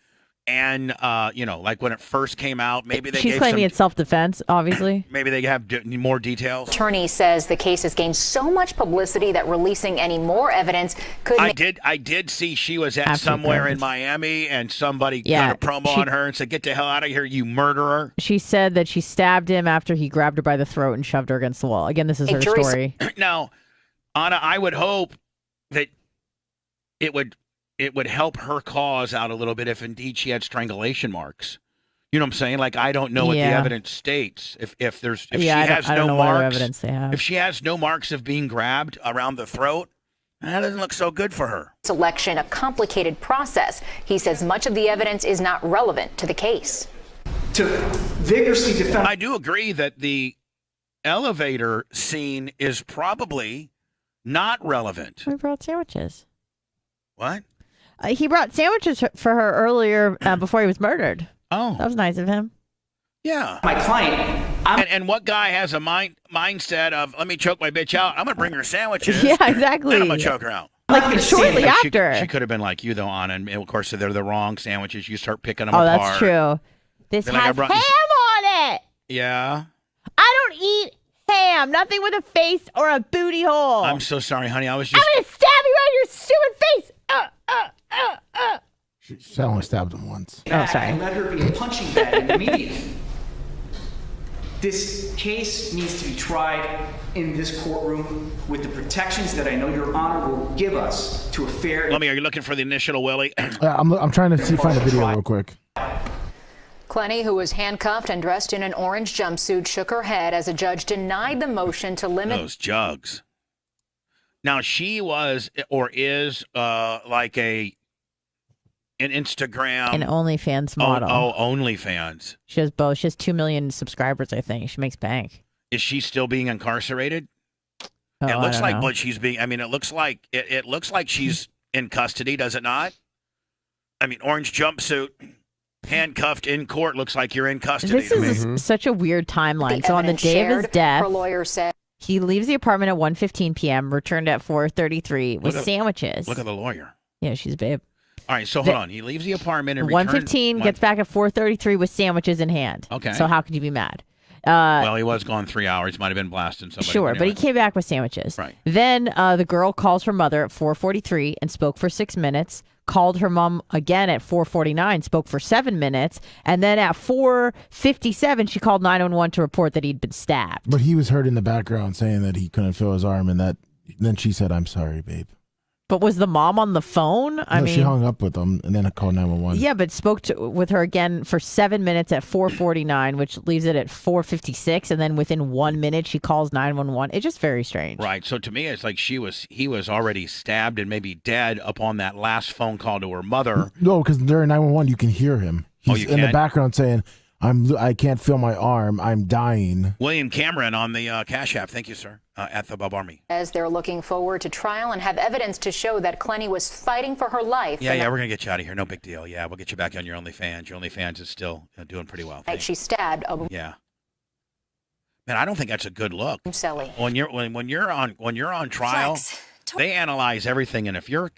And, like when it first came out, maybe she's claiming it's self-defense, obviously. Maybe they have more details. Attorney says the case has gained so much publicity that releasing any more evidence could. I did see she was at somewhere in Miami, and somebody got a promo on her and said, "Get the hell out of here, you murderer." She said that she stabbed him after he grabbed her by the throat and shoved her against the wall. Again, this is her story. Now, Anna, I would hope that it would help her cause out a little bit if indeed she had strangulation marks. You know what I'm saying? Like, I don't know what the evidence states. If she has no marks, evidence they have. If she has no marks of being grabbed around the throat, that doesn't look so good for her. Selection, a complicated process. He says much of the evidence is not relevant to the case. To vigorously defend. I do agree that the elevator scene is probably not relevant. We brought sandwiches. What? He brought sandwiches for her earlier before he was murdered. Oh. That was nice of him. Yeah. My client. And what guy has a mindset of, let me choke my bitch out. I'm going to bring her sandwiches. Yeah, exactly. Then I'm going to choke her out. Like shortly after. She could have been like you, though, Anna. And, of course, they're the wrong sandwiches. You start picking them apart. Oh, that's true. This has ham on it. Yeah. I don't eat ham. Nothing with a face or a booty hole. I'm so sorry, honey. I was just. I'm going to stab you right in your stupid face. She only stabbed him once. Oh, sorry. And let her be a punching bag in the media. This case needs to be tried in this courtroom with the protections that I know Your Honor will give us to a fair. Lummy, are you looking for the initial Willie? I'm trying to find a video real quick. Clenny, who was handcuffed and dressed in an orange jumpsuit, shook her head as a judge denied the motion to limit those jugs. Now, she was or is like an Instagram. An OnlyFans model. Oh, OnlyFans. She has both. She has 2 million subscribers, I think. She makes bank. Is she still being incarcerated? Oh, it looks like know. what she's being. I mean, it looks like she's in custody, does it not? I mean, orange jumpsuit, handcuffed in court. Looks like you're in custody. This is such a weird timeline. So on the day of his death, her lawyer said he leaves the apartment at 1:15 p.m., returned at 4:33 with sandwiches. Look at the lawyer. Yeah, she's a babe. All right, so hold on. He leaves the apartment and 1:15, gets back at 4:33 with sandwiches in hand. Okay. So how could you be mad? Well, he was gone 3 hours. Might have been blasting somebody. Sure, but he came back with sandwiches. Right. Then the girl calls her mother at 4:43 and spoke for 6 minutes. Called her mom again at 4:49, spoke for 7 minutes, and then at 4:57 she called 911 to report that he'd been stabbed. But he was heard in the background saying that he couldn't feel his arm, and then she said, "I'm sorry, babe." But was the mom on the phone? I mean, she hung up with him and then I called 911. Yeah, but spoke with her again for 7 minutes at 4:49, which leaves it at 4:56, and then within 1 minute she calls 911. It's just very strange. Right. So to me, it's like he was already stabbed and maybe dead upon that last phone call to her mother. No, because during 911 you can hear him. He's in the background saying, I can't feel my arm. I'm dying. William Cameron on the Cash App. Thank you, sir. At the Bub Army. As they're looking forward to trial and have evidence to show that Clenny was fighting for her life. Yeah, we're going to get you out of here. No big deal. Yeah, we'll get you back on your OnlyFans. Your OnlyFans is still doing pretty well. She stabbed a Yeah. Man, I don't think that's a good look. Sally. When you're on trial, they analyze everything, and if you're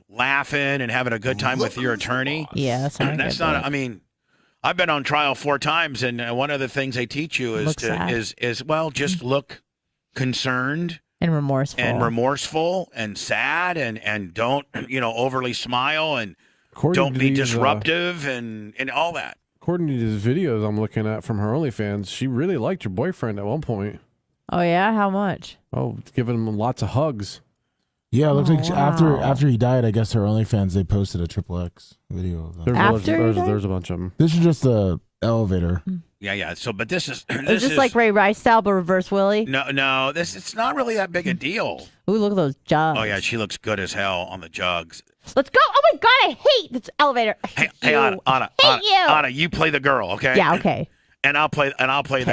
laughing and having a good time with your attorney, that's not. I mean, I've been on trial 4 times, and one of the things they teach you is just look concerned and remorseful and sad and don't overly smile and According don't to be these, disruptive and all that. According to these videos I'm looking at from her OnlyFans, she really liked your boyfriend at one point. Oh yeah, how much? Oh, giving him lots of hugs. Yeah, it looks like after he died, I guess her OnlyFans, they posted a XXX video of that. There's a bunch of them. This is just the elevator. Yeah. So, but this is Is this like Ray Rice style, but reverse Willie? No. It's not really that big a deal. Ooh, look at those jugs. Oh yeah, she looks good as hell on the jugs. Let's go. Oh my God, I hate this elevator. Hey, Anna, you play the girl, okay? Yeah, okay. And I'll play the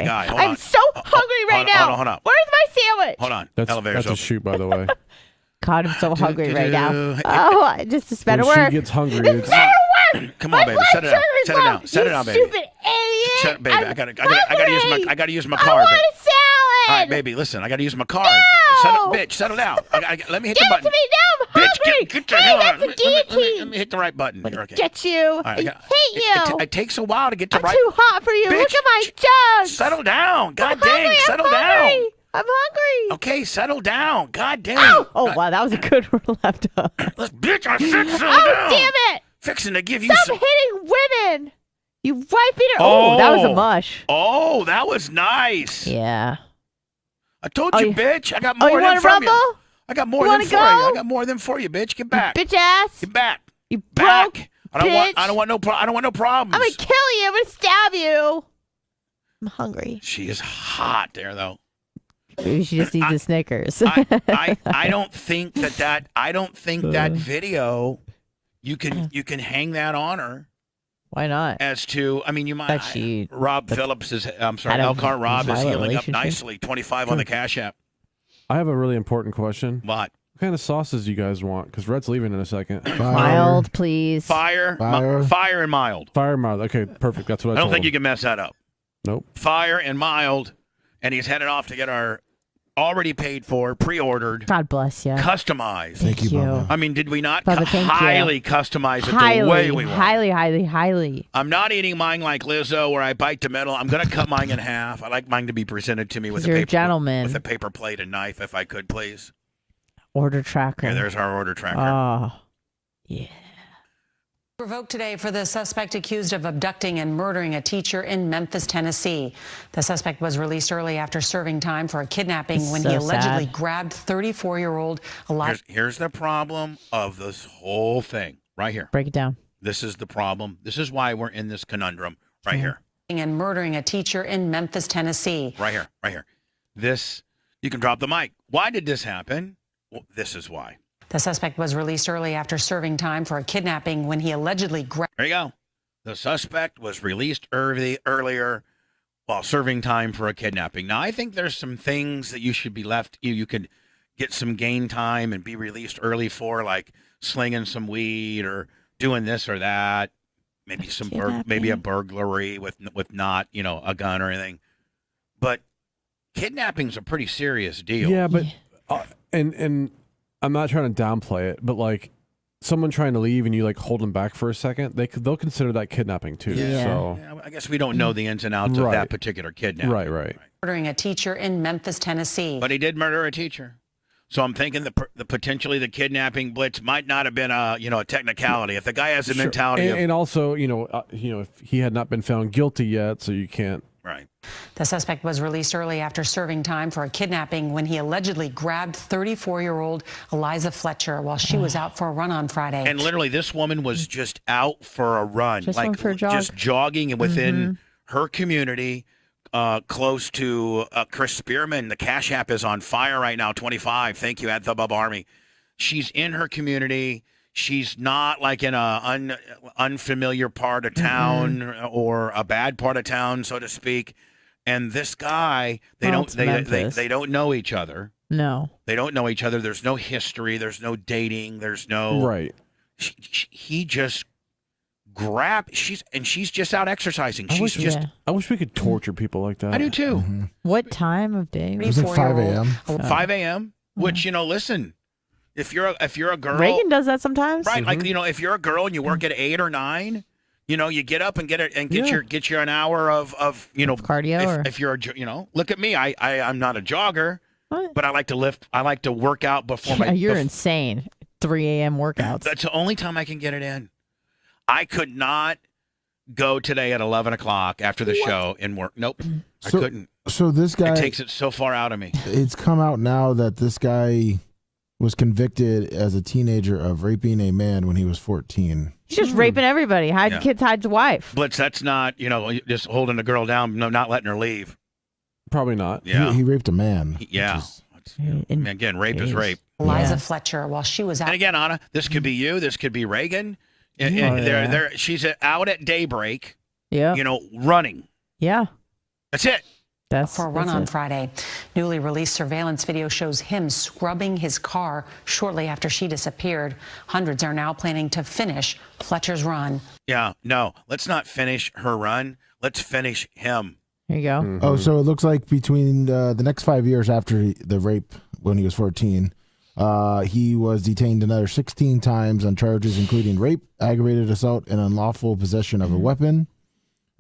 guy. Hold I'm on. so hungry right now. Hold on. Where's my sandwich? Hold on. That's Elevator's a open. shoot, by the way. God, I'm so hungry right now. Oh, this better when work. She gets hungry. This better work. Come on, baby. Set it down. Set it down, baby. Stupid idiot. Baby, I gotta use my card. I want a salad. All right, baby, listen. I gotta use my card. No. Settle down. Let me hit Give the button. it to me now. I'm hungry. Get the hell out. Let me hit the right button. Here, okay. Get you. Right, I hate you. It takes a while to get to I'm right. too hot for you. Bitch, Look at my jugs. Settle down. God dang. Hungry. Settle I'm down. hungry. I'm hungry. Okay, settle down. God dang. Ow. Oh, wow. That was a good one left up. Bitch, I said settle Oh, down. damn it. Fixing to give you Stop some. hitting women. You white beater. Oh, that was a mush. Oh, that was nice. Yeah. I told you, bitch. I got Oh, more you than want to from rumble? you. I got more than for you. I got more than for you, bitch. Get back. Bitch ass. Get back. You back. broke I don't want no problems. I'm going to kill you. I'm going to stab you. I'm hungry. She is hot there, though. Maybe she just needs a Snickers. I don't think that video you can hang that on her. Why not? As to, I mean, you might. Rob Phillips is. I'm sorry, Elkhart Rob is healing up nicely. 25 on the Cash App. I have a really important question. What kind of sauces do you guys want? Because Red's leaving in a second. Mild, please. Fire and mild. Fire and mild. Okay, perfect. That's what I don't told think him. you can mess that up. Nope. Fire and mild, and he's headed off to get our already paid for, pre-ordered. God bless you. Customized. Thank you, Bubba. I mean, did we not Bubba, highly customize it the way we want? Highly. I'm not eating mine like Lizzo, where I bite the middle. I'm going to cut mine in half. I like mine to be presented to me with You're a gentleman. with a paper plate and knife, if I could, please. Order tracker. Yeah, there's our order tracker. Oh, yeah. Revoked today for the suspect accused of abducting and murdering a teacher in Memphis, Tennessee. The suspect was released early after serving time for a kidnapping when he allegedly grabbed 34-year-old alive. Here's the problem of this whole thing right here. Break it down. This is the problem. This is why we're in this conundrum right here. And murdering a teacher in Memphis, Tennessee. Right here. This, you can drop the mic. Why did this happen? Well, this is why. The suspect was released early after serving time for a kidnapping when he allegedly grabbed. There you go. The suspect was released earlier while serving time for a kidnapping. Now, I think there's some things that you should be left. You could get some gain time and be released early for, like slinging some weed or doing this or that. Maybe maybe a burglary with not a gun or anything. But kidnapping's a pretty serious deal. Yeah, but and I'm not trying to downplay it, but like someone trying to leave and you like hold them back for a second, they'll consider that kidnapping too. Yeah. So I guess we don't know the ins and outs of that particular kidnapping. Right. Murdering a teacher in Memphis, Tennessee. But he did murder a teacher. So I'm thinking the potentially the kidnapping blitz might not have been a technicality. If the guy has a mentality and also if he had not been found guilty yet, so you can't. Right. The suspect was released early after serving time for a kidnapping when he allegedly grabbed 34-year-old Eliza Fletcher while she was out for a run on Friday. And literally, this woman was just out for a run, just jogging within her community, close to Chris Spearman. The Cash App is on fire right now. 25. Thank you, at the Bub Army. She's in her community. she's not like in a unfamiliar part of town or a bad part of town, so to speak. And this guy, they don't know each other. No, they don't know each other. There's no history. There's no dating. There's no right. He just grabbed. She's just out exercising. I wish we could torture people like that. I do too. Mm-hmm. What time of day? It was like 5 a.m. 5 a.m. Which listen, if you're a girl, Reagan does that sometimes, right? Like if you're a girl and you work at 8 or 9, you get up and get your an hour of cardio. If you're look at me, I'm not a jogger, but I like to lift. I like to work out before You're insane. 3 a.m. workouts. That's the only time I can get it in. I could not go today at 11 o'clock after the show and work. Nope, I couldn't. So this guy, it takes it so far out of me. It's come out now that this guy was convicted as a teenager of raping a man when he was 14. He's just raping everybody. Kids hide the wife. Blitz, that's not, just holding a girl down, not letting her leave. Probably not. Yeah. He raped a man. Again, rape is rape. Eliza Fletcher, while she was out. And again, Anna, this could be you. This could be Reagan. She's out at daybreak. Yeah. Running. Yeah. That's it. For a run on Friday. Newly released surveillance video shows him scrubbing his car shortly after she disappeared. Hundreds are now planning to finish Fletcher's run. Yeah, no, let's not finish her run. Let's finish him. There you go. Mm-hmm. Oh, so it looks like between the next 5 years after the rape when he was 14, he was detained another 16 times on charges including rape, aggravated assault, and unlawful possession of a weapon.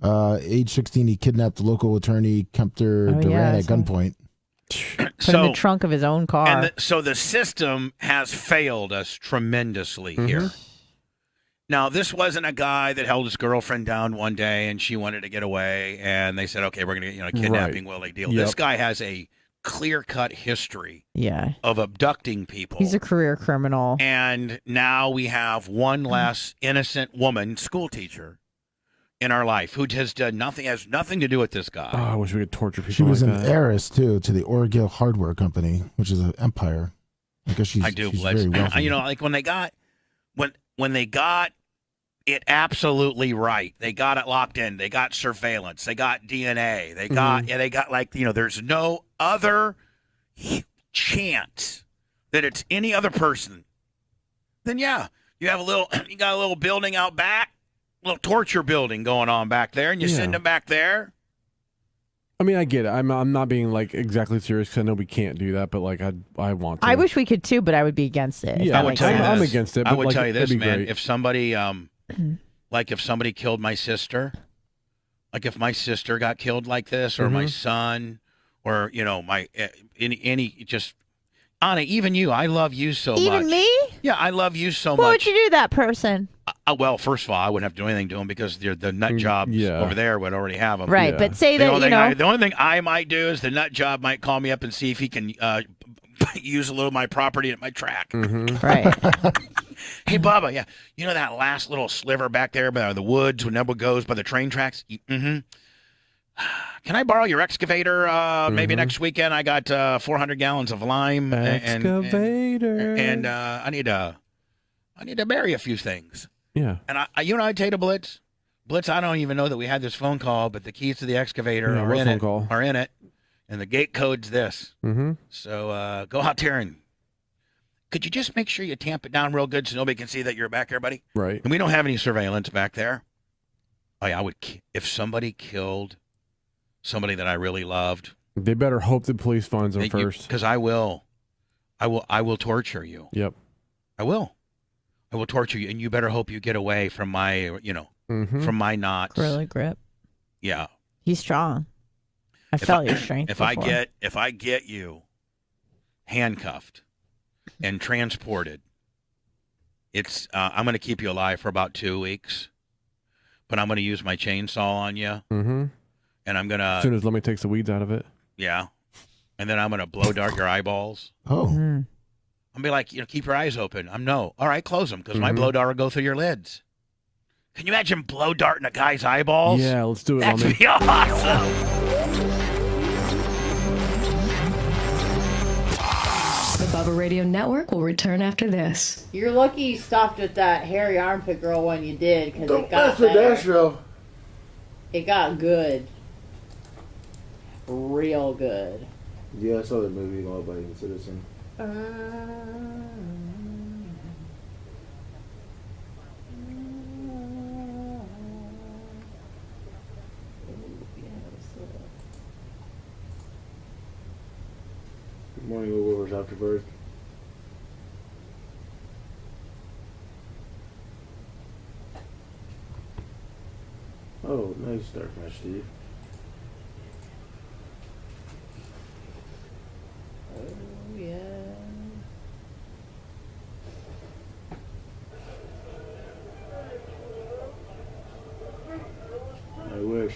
Age 16, he kidnapped the local attorney Kempter Duran at gunpoint. Put in the trunk of his own car. And so the system has failed us tremendously here. Now, this wasn't a guy that held his girlfriend down one day and she wanted to get away, and they said, "Okay, we're going to kidnapping Willie deal." Yep. This guy has a clear-cut history of abducting people. He's a career criminal. And now we have one less innocent woman, school teacher, in our life who has done nothing, has nothing to do with this guy. Oh, I wish we could torture people. She was like an that. heiress too to the Orgill Hardware Company, which is an empire. I guess she's very wealthy. Like when they got it absolutely right, they got it locked in. They got surveillance. They got DNA. They got there's no other chance that it's any other person. Then you got a little building out back. Little torture building going on back there, and you send them back there. I mean, I get it. I'm not being like exactly serious because I know we can't do that, but like I want to. I wish we could too, but I would be against it. Yeah, I would tell you this. I'm against it. But I would tell you this, man. Great. If somebody, if somebody killed my sister, like if my sister got killed like this, or my son, or my Anna, even you, I love you so much. Even me? Yeah, I love you so much. What would you do to that person? Well, first of all, I wouldn't have to do anything to him because the nut jobs over there would already have them. Right, but say the only thing I might do is the nut job might call me up and see if he can use a little of my property at my track. Right. Hey, Bubba, that last little sliver back there by the woods when Nebel goes by the train tracks? Can I borrow your excavator maybe next weekend? I got 400 gallons of lime. Excavator. And I need to bury a few things. Yeah. And I'd tell you to Blitz. Blitz, I don't even know that we had this phone call, but the keys to the excavator are in it. And the gate code's this. So go out there and could you just make sure you tamp it down real good so nobody can see that you're back there, buddy? Right. And we don't have any surveillance back there. Oh, yeah, if somebody killed somebody that I really loved. They better hope the police finds them first. Because I will torture you. Yep. I will torture you, and you better hope you get away from my, from my knots. Gorilla grip. Yeah. He's strong. I felt your strength. If I get you handcuffed and transported, it's I'm going to keep you alive for about 2 weeks, but I'm going to use my chainsaw on you. And I'm going to... As soon as Lemmy takes the weeds out of it. Yeah. And then I'm going to blow dart your eyeballs. Oh. I'm going to be like, keep your eyes open. All right, close them, because my blow dart will go through your lids. Can you imagine blow darting a guy's eyeballs? Yeah, let's do it, That'd Lemmy. be awesome. The Bubba Radio Network will return after this. You're lucky you stopped at that hairy armpit girl when you did, because Don't it got mess with better. Nashville. It got good. Real good. Yeah, I saw that movie, Law Abiding Citizen. Good morning, Little Wolvers After Birth. Oh, nice Dark Match, Steve. Oh, yeah. I wish.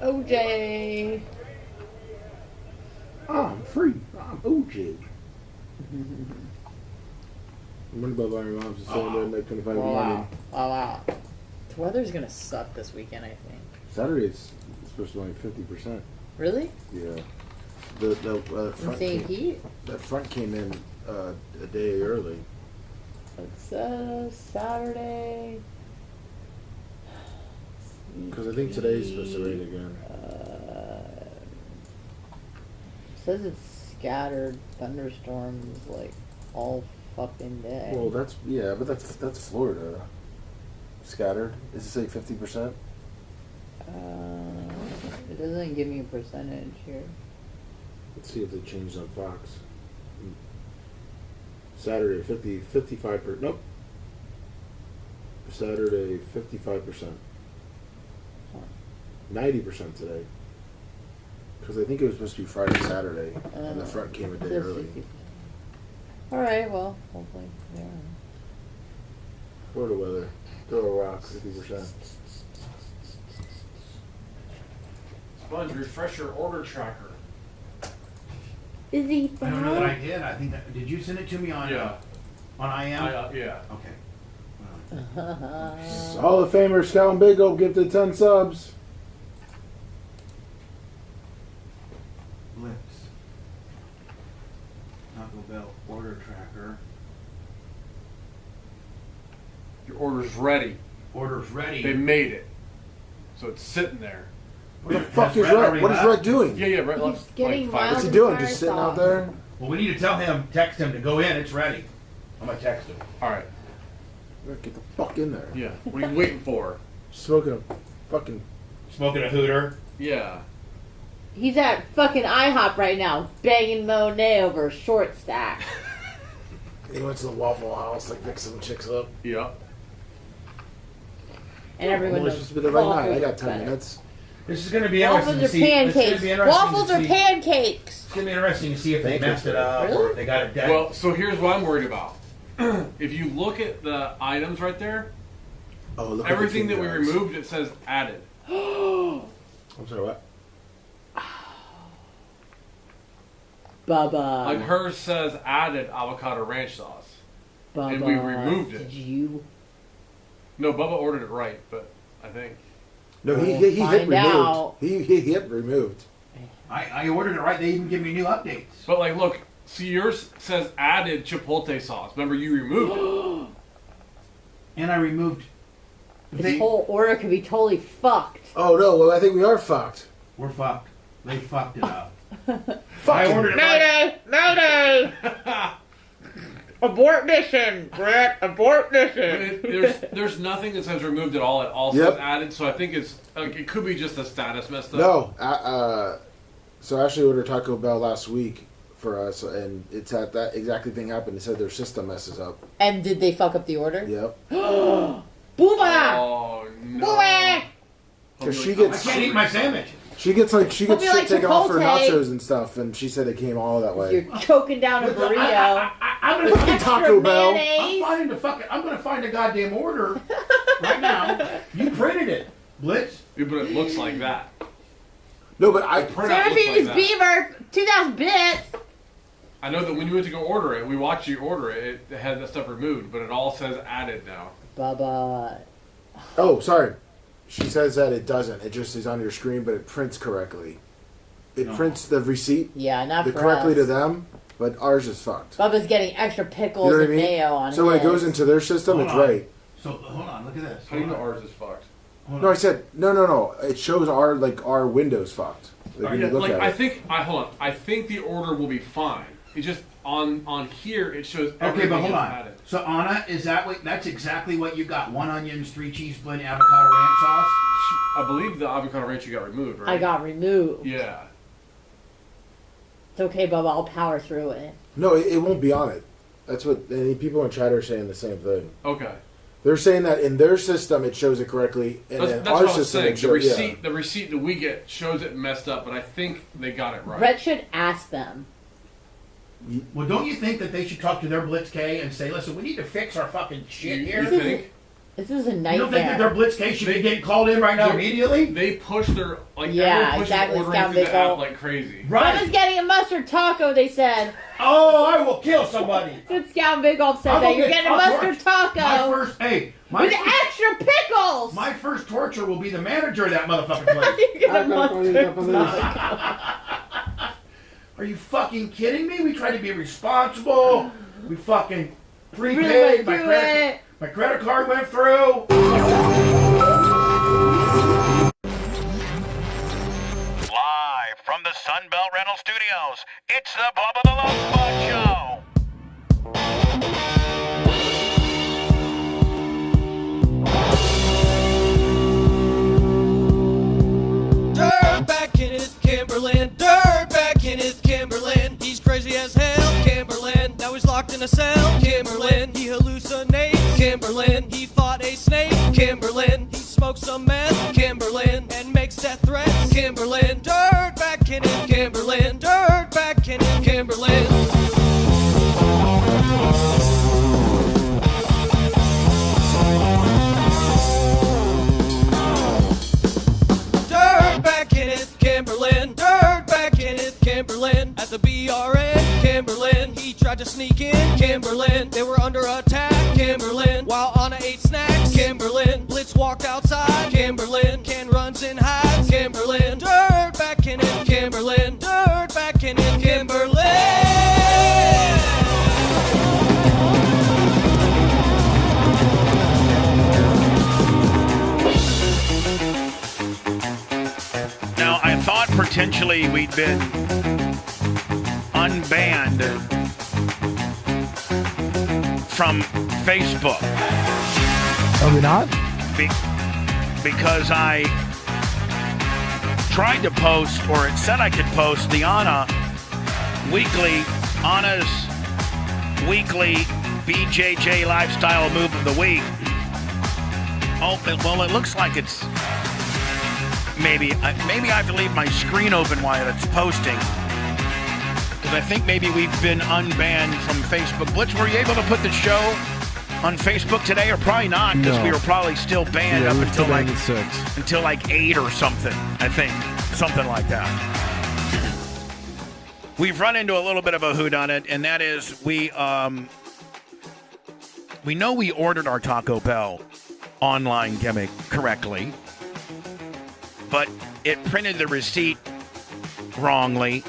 OJ. I'm free. I'm OJ. I'm wondering about buying mom's the same day, make 25 in the morning. Wow. The weather's gonna suck this weekend, I think. Saturday it's supposed to be like 50%. Really? Yeah. The front Insane came, heat? that front came in a day early. It's Saturday. Because I think today's supposed to rain again. Says it's scattered thunderstorms like all fucking day. Well, that's Florida. Scattered. Does it say 50%? It doesn't give me a percentage here. Let's see if they changed on Fox. Saturday 55%. Nope. Saturday 55%. 90% today. Because I think it was supposed to be Friday, Saturday, and the front came a day early. Alright, well, hopefully. Yeah. Florida weather. Throw a rock, 50%. Sponge, refresh your order tracker. Is he I don't know that I did. I think that, did you send it to me on IM? Yeah. Okay. Hall of Famer Scout and Big O gifted 10 subs. Blips. Taco Bell order tracker. Your order's ready. Order's ready. They made it. So it's sitting there. What the fuck is Rhett? What is Rhett doing? Yeah, Rhett left like 5 What's he doing? Just sitting out there? Well, we need to text him to go in. It's ready. I'm going to text him. All right. Get the fuck in there. Yeah. What are you waiting for? Smoking a hooter? Yeah. He's at fucking IHOP right now, banging Monet over a short stack. He went to the Waffle House, like, pick some chicks up. Yeah. And everyone I'm knows supposed to be there right now. I got 10 better. minutes. This is going to be Waffles interesting are to see. pancakes. Waffles are pancakes. It's going to be interesting to see if they messed it up or if they got it dead. Well, so here's what I'm worried about. If you look at the items right there, look everything at that we removed, it says added. I'm sorry, what? Bubba. Like hers says added avocado ranch sauce. Bubba. And we removed it. Did you? No, Bubba ordered it right, but I think. No, he hit removed. He hit removed. I ordered it right. They even give me new updates. But like, look, see, yours says added chipotle sauce. Remember, you removed it. And I removed. This whole order could be totally fucked. Oh no! Well, I think we are fucked. We're fucked. They fucked it up. I ordered it Mayday! Mayday! Abort mission, Brett. Abort mission. There's nothing that says removed at all. It all says added. So I think it's like, it could be just a status messed up. No. So I actually ordered Taco Bell last week for us, and it's at that exactly thing happened. It said their system messes up. And did they fuck up the order? Yep. Booba! Oh no! Booba! Because she gets. I can't eat my sandwich. She gets shit like taken off her Chipotle. nachos and stuff, and she said it came all that way. You're choking down a burrito. I'm With gonna extra Taco Bell. mayonnaise. I'm gonna find a goddamn order right now. You printed it, Blitz. Yeah, but it looks like that. No, but I Seraphina's Beaver, 2,000 bits. I know that when you went to go order it, we watched you order it. It had that stuff removed, but it all says added now. Bubba. Oh, sorry. She says that it doesn't. It just is on your screen, but it prints correctly. It prints the receipt. Yeah, not for correctly us. to them, but ours is fucked. Bubba's getting extra pickles You know what I and mean? mayo on So when it his. goes into their system, it's right. So hold on, look at this. How do you know ours is fucked? No, I said no. It shows our windows fucked. Like, when you look at I it. think hold on. I think the order will be fine. It just on here it shows Okay, everything but hold is on. added. So Anna, is that what? That's exactly what you got. 1 onions, 3 cheese blend, avocado ranch sauce. I believe the avocado ranch you got removed, right? I got removed. Yeah. It's okay, Bubba. I'll power through it. No, it won't be on it. That's what people in chat are saying the same thing. Okay. They're saying that in their system it shows it correctly, and That's in what our I was system saying. it shows The receipt that we get shows it messed up, but I think they got it right. Brett should ask them. Well, don't you think that they should talk to their Blitz K and say, listen, we need to fix our fucking shit here? You think? This is a You nightmare. don't think that their Blitz K should be getting called in right now immediately? They push their Yeah, everyone pushes exactly, ordering Scout through the Big app Ol'. like crazy. Bubba's getting a mustard taco, they said. Oh, I will kill somebody. That's what Scout Big Ol' said. I'm That gonna you're get getting a mustard torched. taco. My with extra pickles. My first torture will be the manager of that motherfucking place. You're getting a mustard taco. Are you fucking kidding me? We tried to be responsible. We fucking Really prepaid. do it. My credit card went through. Live from the Sunbelt Rental Studios, it's the Bubba the Love Bug Show. Dirtbag Kenneth Kimberlin, Dirtbag Kenneth Kimberlin. He's crazy as hell, Kimberlin. Now he's locked in a cell, Kimberlin. He hallucinates, Kimberlin. He fought a snake, Kimberlin. He smokes some meth, Kimberlin, and makes death threats, Kimberlin. Dirtbag Kenneth Kimberlin, Dirtbag Kenneth Kimberlin. Dirtbag Kenneth Kimberlin, Dirtbag Kenneth Kimberlin. At the BRN, Kimberlin, he tried to sneak in, Kimberlin. They were under attack, Kimberlin. While Anna ate snacks, Kimberlin. Blitz walked outside, Kimberlin. Ken runs and hides, Kimberlin. Dirtbag Kenneth Kimberlin, Dirtbag Kenneth Kimberlin. Now, I thought potentially we'd been unbanned from Facebook. Are we not? Because I tried to post, or it said I could post the Anna's weekly BJJ lifestyle move of the week. Oh, well, it looks like it's maybe I have to leave my screen open while it's posting, because I think maybe we've been unbanned from Facebook. Blitz, were you able to put the show on Facebook today, or probably not, because we were probably still banned up until like 6. Until like 8 or something, I think, something like that. We've run into a little bit of a whodunit, and that is we know we ordered our Taco Bell online gimmick correctly, but it printed the receipt wrongly,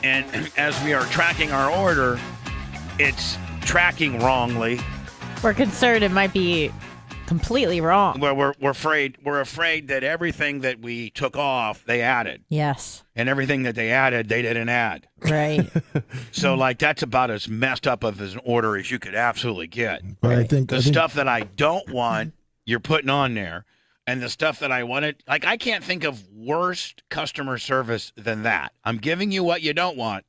and as we are tracking our order, it's tracking wrongly. We're concerned it might be completely wrong. We're afraid that everything that we took off, they added. Yes. And everything that they added, they didn't add. Right. So, like, that's about as messed up of an order as you could absolutely get. But I think Stuff that I don't want, you're putting on there. And the stuff that I wanted, like, I can't think of worst customer service than that. I'm giving you what you don't want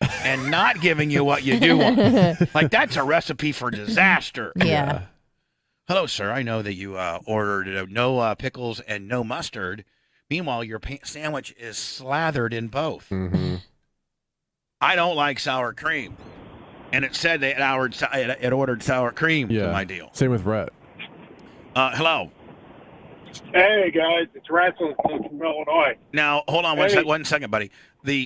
and not giving you what you do want. Like, that's a recipe for disaster. Yeah. Hello, sir. I know that you ordered no pickles and no mustard. Meanwhile, your sandwich is slathered in both. Mm-hmm. I don't like sour cream. And it said that it ordered sour cream to my deal. Same with Rhett. Hello. Hey guys, it's Russell from Illinois. Now, hold on one second, buddy.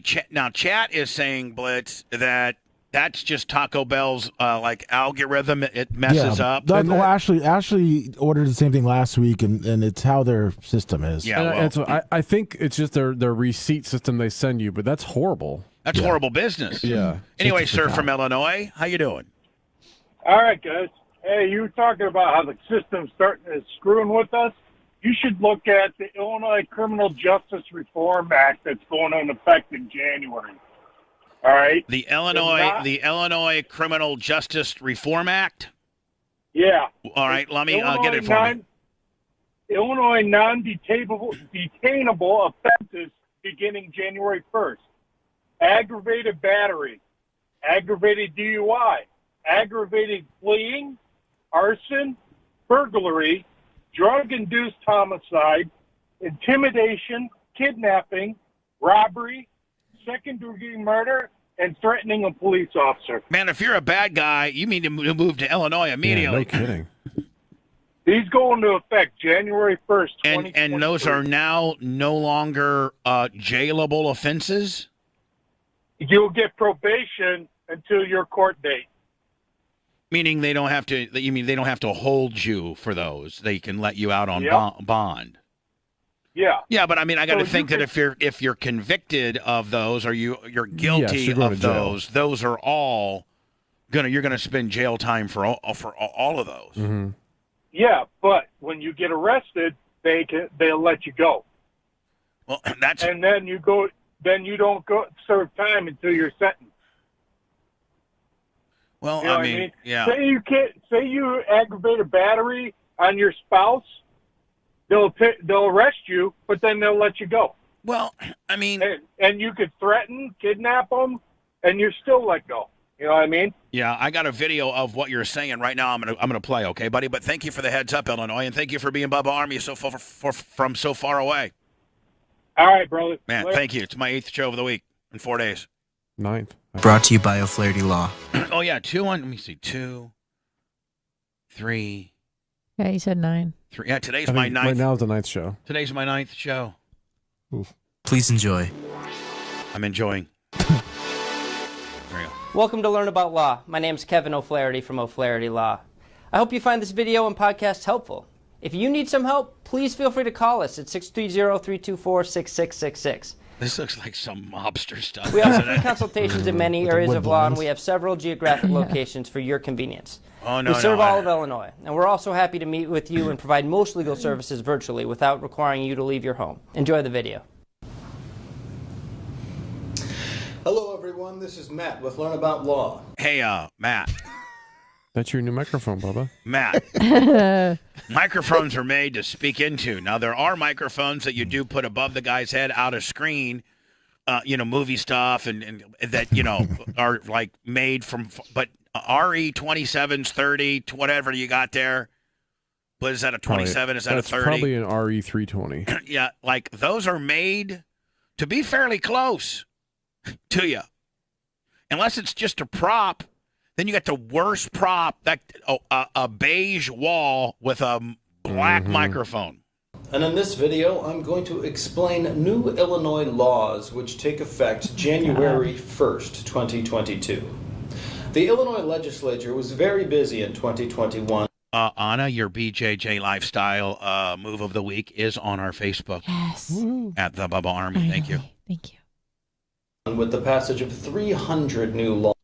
Chat is saying, Blitz, that that's just Taco Bell's like algorithm. It messes up. Ashley ordered the same thing last week, and it's how their system is. Yeah, I think it's just their receipt system they send you, but that's horrible. That's horrible business. Yeah. Anyway, sir from Illinois, how you doing? All right, guys. Hey, you were talking about how the system's starting to screwing with us. You should look at the Illinois Criminal Justice Reform Act that's going into effect in January. All right? The Illinois Criminal Justice Reform Act? Yeah. All right, let me get it for me. Illinois non-detainable offenses beginning January 1st. Aggravated battery, aggravated DUI, aggravated fleeing, arson, burglary, drug-induced homicide, intimidation, kidnapping, robbery, second-degree murder, and threatening a police officer. Man, if you're a bad guy, you need to move to Illinois immediately. Yeah, no kidding. These go into effect January 1st, 2023. And those are now no longer jailable offenses? You'll get probation until your court date. Meaning they don't have to. You mean they don't have to hold you for those? They can let you out on bond. Yeah. Yeah, but I mean, I got to think that if you're convicted of those, or you're guilty of those are all you're gonna spend jail time for all of those. Mm-hmm. Yeah, but when you get arrested, they'll let you go. Well, that's and then you go. Then you don't go serve time until you're sentenced. Well, you know I mean, yeah. Say you aggravate a battery on your spouse, they'll arrest you, but then they'll let you go. Well, I mean, and you could threaten, kidnap them, and you're still let go. You know what I mean? Yeah, I got a video of what you're saying right now. I'm gonna play, okay, buddy? But thank you for the heads up, Illinois, and thank you for being Bubba Army from so far away. All right, brother. Man, thank you. It's my 8th show of the week in 4 days. 9th. Brought to you by O'Flaherty Law. Oh, yeah. 2 on. Let me see. 2, 3. Yeah, you said 9. 3. Yeah, today's my 9th. Right now is the 9th show. Today's my 9th show. Oof. Please enjoy. I'm enjoying. Welcome to Learn About Law. My name's Kevin O'Flaherty from O'Flaherty Law. I hope you find this video and podcast helpful. If you need some help, please feel free to call us at 630-324-6666. This looks like some mobster stuff. We offer free consultations in many areas of law, and we have several geographic locations for your convenience. We serve all of Illinois, and we're also happy to meet with you and provide most legal services virtually without requiring you to leave your home. Enjoy the video. Hello, everyone. This is Matt with Learn About Law. Hey, Matt. That's your new microphone, Bubba. Matt. Microphones are made to speak into. Now, there are microphones that you do put above the guy's head out of screen, movie stuff and that, are like made from, but RE 27s, 30, whatever you got there. What is that, a 27? Is that a 30? That's probably an RE 320. Yeah, like those are made to be fairly close to you. Unless it's just a prop. Then you got the worst prop, a beige wall with a black microphone. And in this video, I'm going to explain new Illinois laws which take effect January 1st, 2022. The Illinois legislature was very busy in 2021. Anna, your BJJ lifestyle move of the week is on our Facebook. Yes. At the Bubba Army. Thank you. Thank you. With the passage of 300 new laws.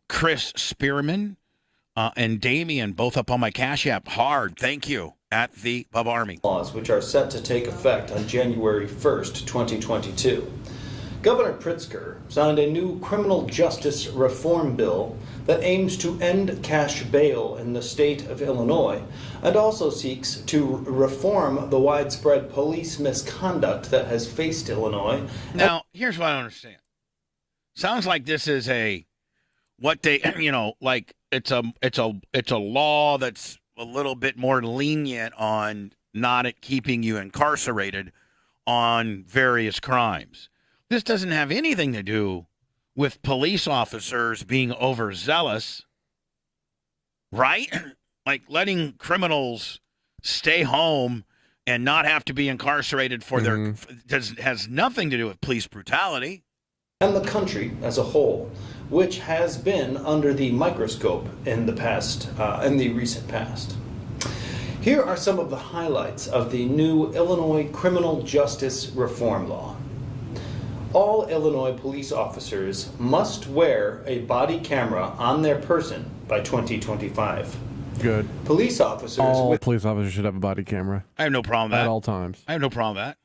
Chris Spearman and Damien, both up on my Cash App. Hard. Thank you. At the Bubba Army. Laws which are set to take effect on January 1st, 2022. Governor Pritzker signed a new criminal justice reform bill that aims to end cash bail in the state of Illinois and also seeks to reform the widespread police misconduct that has faced Illinois. Now, here's what I don't understand. Sounds like this is what they, like it's a law that's a little bit more lenient on not keeping you incarcerated on various crimes. This doesn't have anything to do with police officers being overzealous, right? Like letting criminals stay home and not have to be incarcerated for has nothing to do with police brutality. And the country as a whole. which has been under the microscope in the recent past. Here are some of the highlights of the new Illinois criminal justice reform law. All Illinois police officers must wear a body camera on their person by 2025. Good. Police officers All police officers should have a body camera. I have no problem with that. At all times. I have no problem with that.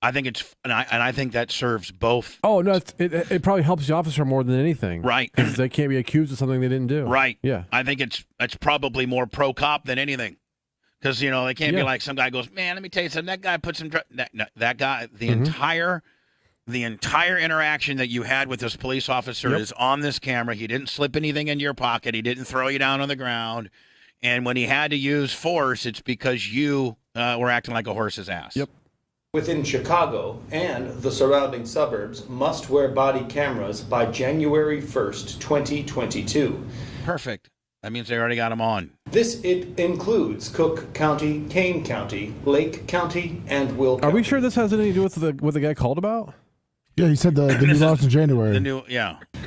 I think it's, and I think that serves both. Oh, no, it probably helps the officer more than anything. Right. Because they can't be accused of something they didn't do. Right. Yeah. I think it's probably more pro-cop than anything. Because, they can't be like some guy goes, man, let me tell you something, that guy put some, that guy, the entire interaction that you had with this police officer is on this camera. He didn't slip anything into your pocket. He didn't throw you down on the ground. And when he had to use force, it's because you were acting like a horse's ass. Yep. Within Chicago and the surrounding suburbs must wear body cameras by January 1st, 2022. Perfect. That means they already got them on. It includes Cook County, Kane County, Lake County, and Will County. Are we sure this has anything to do with what the guy called about? Yeah, he said the new laws in January.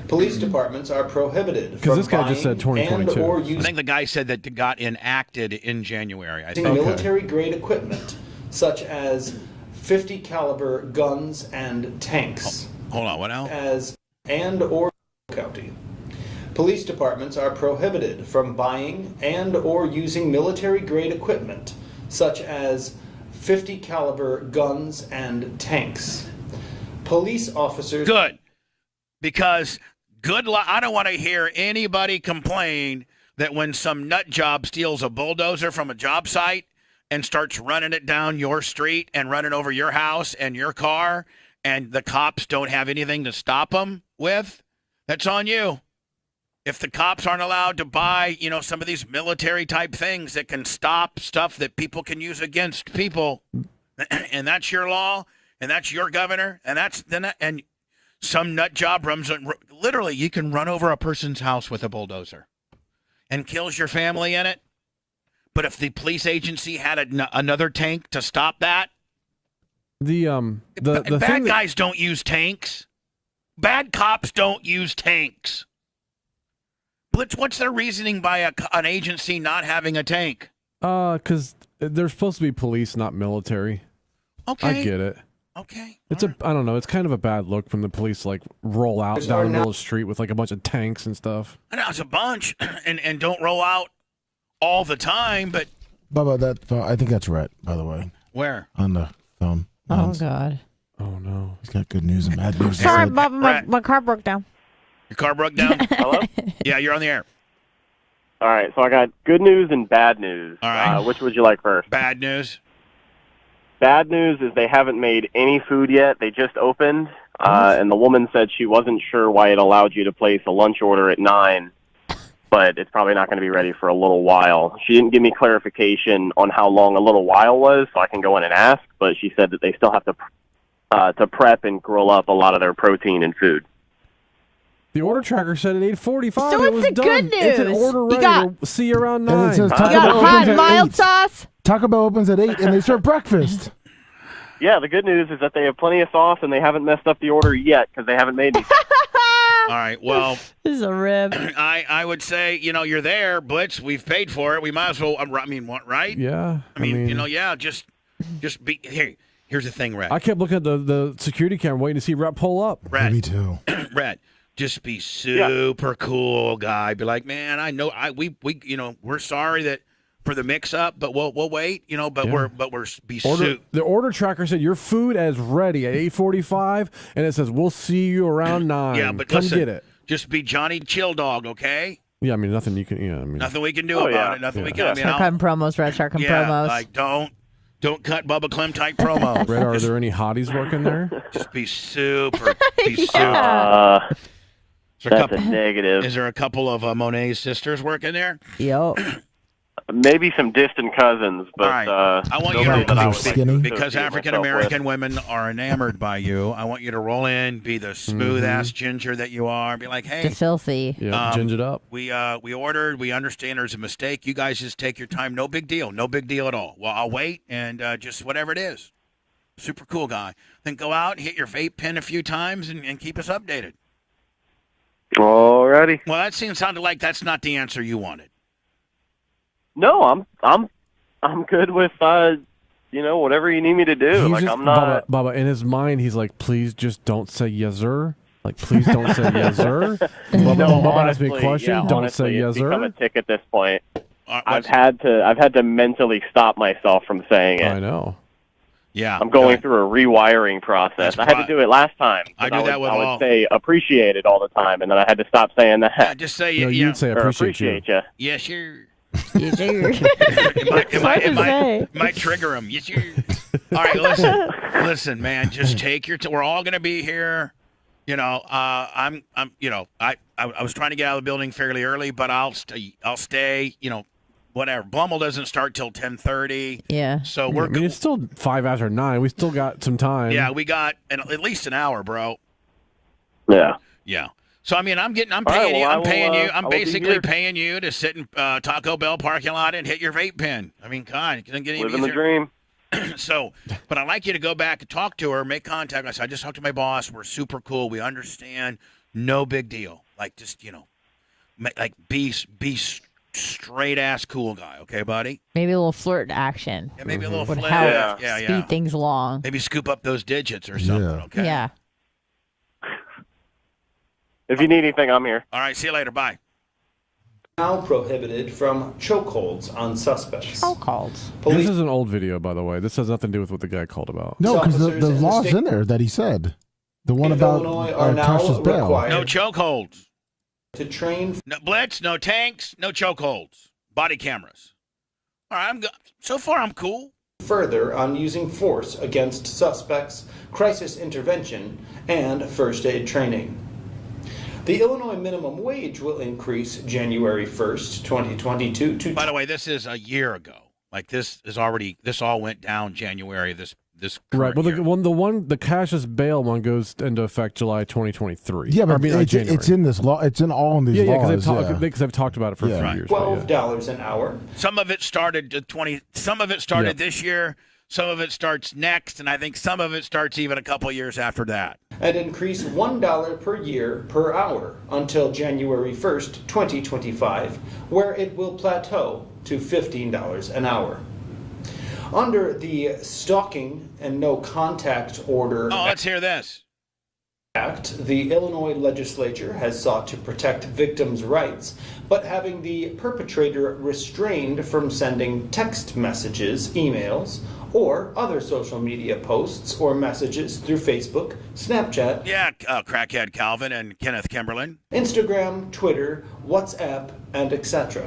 Police departments are prohibited because this guy just said 2022. I think the guy said that it got enacted in January. I think. Military-grade equipment, such as 50 caliber guns and tanks. Hold on, what else? Or County. Police departments are prohibited from buying and or using military-grade equipment, such as 50 caliber guns and tanks. Police officers... Good. Because I don't want to hear anybody complain that when some nut job steals a bulldozer from a job site and starts running it down your street and running over your house and your car, and the cops don't have anything to stop them with, that's on you. If the cops aren't allowed to buy, some of these military-type things that can stop stuff that people can use against people, and that's your law, and that's your governor, and some nut job runs, literally, you can run over a person's house with a bulldozer and kills your family in it. But if the police agency had another tank to stop that, bad guys don't use tanks. Bad cops don't use tanks. Blitz, what's their reasoning by an agency not having a tank? Because they're supposed to be police, not military. Okay, I get it. Okay, I don't know. It's kind of a bad look from the police, like roll out down the middle of the street with like a bunch of tanks and stuff. I know it's a bunch, and don't roll out all the time, but Bubba, I think that's right, by the way. Where? On the thumb. Oh, God. Oh, no. He's got good news and bad news. Sorry, Bubba, my car broke down. Your car broke down? Hello? Yeah, you're on the air. All right, so I got good news and bad news. All right. Which would you like first? Bad news. Bad news is they haven't made any food yet. They just opened, and the woman said she wasn't sure why it allowed you to place a lunch order at 9, but it's probably not going to be ready for a little while. She didn't give me clarification on how long a little while was, so I can go in and ask, but she said that they still have to prep and grill up a lot of their protein and food. The order tracker said at 8:45 So it it's was the done. good news. It's an order ready. We'll see you around 9. And it says You Taco got Bell hot opens at mild 8. sauce? Taco Bell opens at 8, and they serve breakfast. Yeah, the good news is that they have plenty of sauce, and they haven't messed up the order yet because they haven't made anything. All right, well, this is a rib. I would say, you're there, Blitz. We've paid for it. We might as well, right? Yeah. I mean, just be here. Here's the thing, Red. I kept looking at the security camera waiting to see Rep pull up. Red. Me too. Red. Just be super cool, guy. Be like, man, I know we're sorry that for the mix up, but we'll wait, but we're The order tracker said your food is ready at 8:45, and it says we'll see you around 9. Yeah, but come listen, get it. Just be Johnny Chill Dog, okay? Yeah, I mean nothing you can. Nothing we can do about it. Nothing we can. Start cutting promos, Red. Start cutting promos. Like don't cut Bubba Clem type promos. Red, are there any hotties working there? Just be super. Super. That's a negative. Is there a couple of Monet's sisters working there? Yo. Maybe some distant cousins, but I want you to because African American women are enamored by you. I want you to roll in, be the smooth ass ginger that you are. Be like, hey, the filthy. Yeah, gingered up. We ordered. We understand there's a mistake. You guys just take your time. No big deal. No big deal at all. Well, I'll wait and just whatever it is. Super cool guy. Then go out, hit your vape pen a few times, and keep us updated. Alrighty. Well, that sounded like that's not the answer you wanted. No, I'm good with whatever you need me to do. He's I'm not. Bubba, in his mind, he's like, please just don't say yes, sir. Like, please don't say yes, sir. Bubba asked me a question. Don't say yes, it's become sir. a tick at this point. I've had to mentally stop myself from saying it. I know. Yeah, I'm going through a rewiring process. I had to do it last time. I do that with I would say appreciate it all the time, and then I had to stop saying that. Yeah, just say you'd say appreciate you. Yes, sure. Yes, sure. It might trigger him. Yes, sure. All right, listen, man. Just take your. We're all going to be here. I was trying to get out of the building fairly early, but I'll stay. Whatever. Blummel doesn't start till 10:30. Yeah. So it's still 5 after 9. We still got some time. Yeah, we got at least an hour, bro. Yeah. Yeah. So I'm basically paying you to sit in Taco Bell parking lot and hit your vape pen. I mean, God, it doesn't get any Living easier. the dream. But I'd like you to go back and talk to her, make contact. I just talked to my boss. We're super cool. We understand. No big deal. Like, just, be straight ass cool guy. Okay, buddy? Maybe a little flirt action. Yeah, maybe a little would flirt. help Yeah. speed things along. Maybe scoop up those digits or something. Okay. Yeah. If you need anything, I'm here. All right. See you later. Bye. Now prohibited from chokeholds on suspects. Chokeholds. This is an old video, by the way. This has nothing to do with what the guy called about. No, because the law's in there that he said. The one about Cassius Bail. No chokeholds. To train. No blitz, no tanks, no chokeholds. Body cameras. All right, so far I'm cool. Further on using force against suspects, crisis intervention, and first aid training. The Illinois minimum wage will increase January 1st, 2022 to... By the way, this is a year ago. Like, this all went down January this right. Well, the Cassius Bail one goes into effect July 2023. Yeah, but it's in this law. It's in all in these laws. Because I've talked about it for a few years. $12 an hour. Some of it started this year. Some of it starts next, and I think some of it starts even a couple years after that. And increase $1 per year per hour until January 1st, 2025, where it will plateau to $15 an hour. Under the Stalking and No Contact Order let's hear this. Act, the Illinois legislature has sought to protect victims' rights, but having the perpetrator restrained from sending text messages, emails, or other social media posts or messages through Facebook, Snapchat, Crackhead Calvin and Kenneth Kimberlin, Instagram, Twitter, WhatsApp, and etc.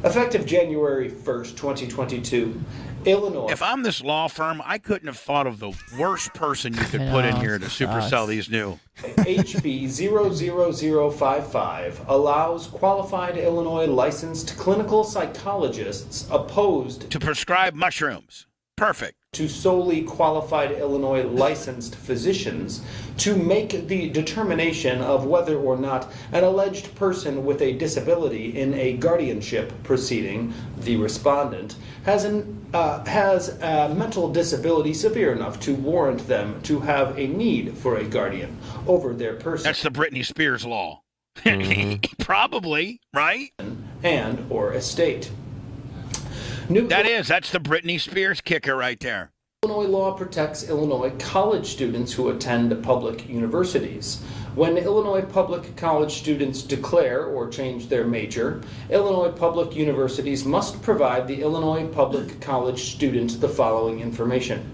Effective January 1st, 2022, Illinois. If I'm this law firm, I couldn't have thought of the worst person you could put in here to supersell these new. HB 00055 allows qualified Illinois licensed clinical psychologists opposed to prescribe mushrooms. Perfect. To solely qualified Illinois licensed physicians to make the determination of whether or not an alleged person with a disability in a guardianship proceeding, the respondent, has a mental disability severe enough to warrant them to have a need for a guardian over their person. That's the Britney Spears law. Probably, right? And or estate. That's the Britney Spears kicker right there. Illinois law protects Illinois college students who attend public universities. When Illinois public college students declare or change their major, Illinois public universities must provide the Illinois public college student the following information: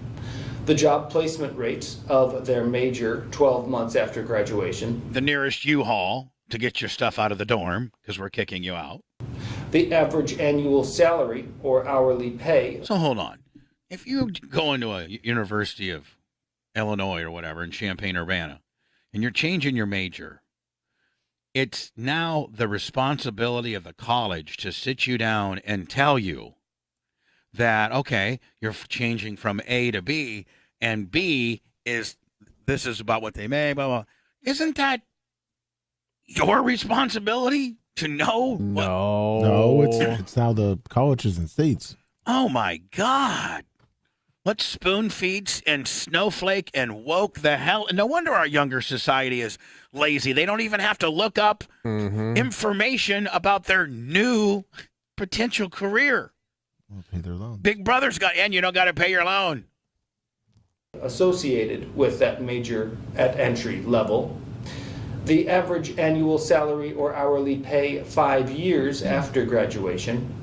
the job placement rate of their major 12 months after graduation, the nearest U-Haul to get your stuff out of the dorm because we're kicking you out, the average annual salary or hourly pay. So hold on. If you go into a University of Illinois or whatever in Champaign-Urbana and you're changing your major, it's now the responsibility of the college to sit you down and tell you that, okay, you're changing from A to B, and B is, this is about what they may, blah, blah. Isn't that your responsibility to know? No, it's now the colleges and states. Oh, my God. Let's spoon feed and snowflake and woke the hell. No wonder our younger society is lazy. They don't even have to look up information about their new potential career. Pay their loan. Big Brother's got to pay your loan. Associated with that major at entry level. The average annual salary or hourly pay 5 years after graduation.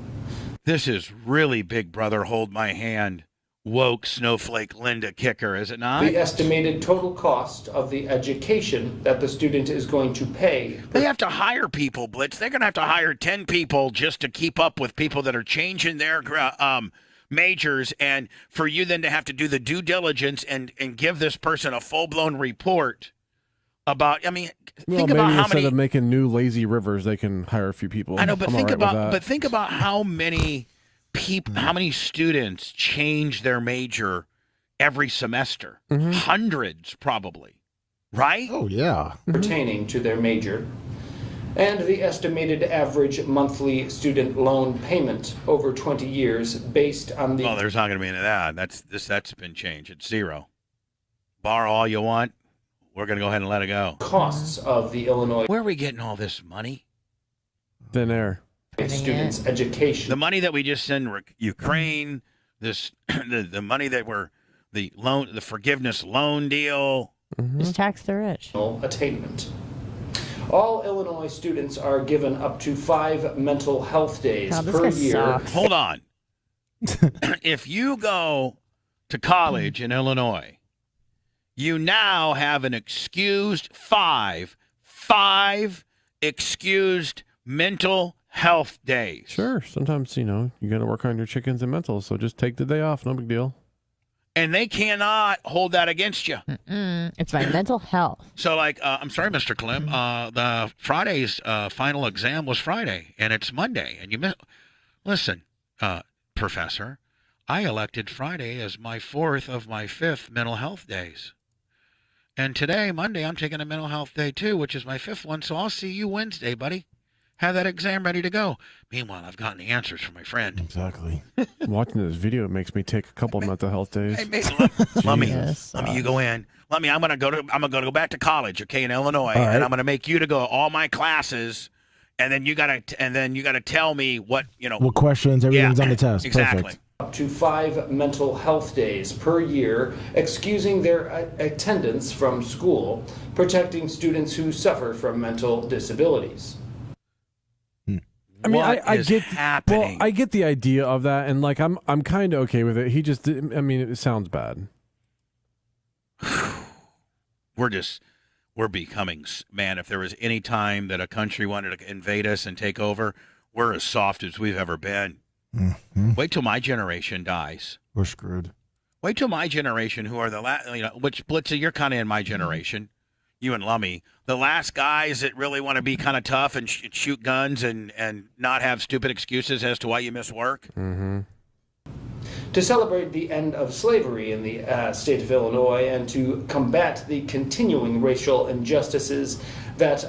This is really Big Brother hold my hand. Woke snowflake Linda kicker, is it not? The estimated total cost of the education that the student is going to pay. They have to hire people, Blitz. They're going to have to hire 10 people just to keep up with people that are changing their majors, and for you then to have to do the due diligence and give this person a full-blown report about, think about how instead many... of making new lazy rivers, they can hire a few people. I know, but think about how many people, how many students change their major every semester. Hundreds, probably. Right? Oh, yeah. Pertaining to their major. And the estimated average monthly student loan payment over 20 years based on the... Oh, there's not going to be any of that. That's been changed. It's zero. Borrow all you want. We're going to go ahead and let it go. Costs of the Illinois... Where are we getting all this money? Thin air. Students' education. The money that we just send Ukraine, the money that the forgiveness loan deal. Just tax the rich. Attainment. All Illinois students are given up to 5 mental health days per year. Sucks. Hold on. If you go to college in Illinois, you now have an excused five excused mental health days. Sure. Sometimes, you got to work on your chickens and mentals, so just take the day off. No big deal. And they cannot hold that against you. It's my mental health. So, I'm sorry, Mr. Klim, the Friday's final exam was Friday, and it's Monday. And you listen, Professor, I elected Friday as my 4th of my 5th mental health days. And today, Monday, I'm taking a mental health day, too, which is my 5th one. So I'll see you Wednesday, buddy. Have that exam ready to go. Meanwhile, I've gotten the answers from my friend. Exactly. Watching this video makes me take a couple of mental health days. Hey, let me, you go in. I'm gonna go back to college, okay, in Illinois, and I'm gonna make you to go all my classes, and then you gotta tell me what What questions, everything's on the test. Exactly. Perfect. Up to 5 mental health days per year, excusing their attendance from school, protecting students who suffer from mental disabilities. I mean, I get happening? Well, I get the idea of that, and I'm kind of okay with it. He just, it sounds bad. We're becoming, man. If there was any time that a country wanted to invade us and take over, we're as soft as we've ever been. Wait till my generation dies. We're screwed. Wait till my generation, who are the last, which Blitzer, you're kind of in my generation. You and Lummy, the last guys that really want to be kind of tough and shoot guns and not have stupid excuses as to why you miss work. To celebrate the end of slavery in the state of Illinois and to combat the continuing racial injustices that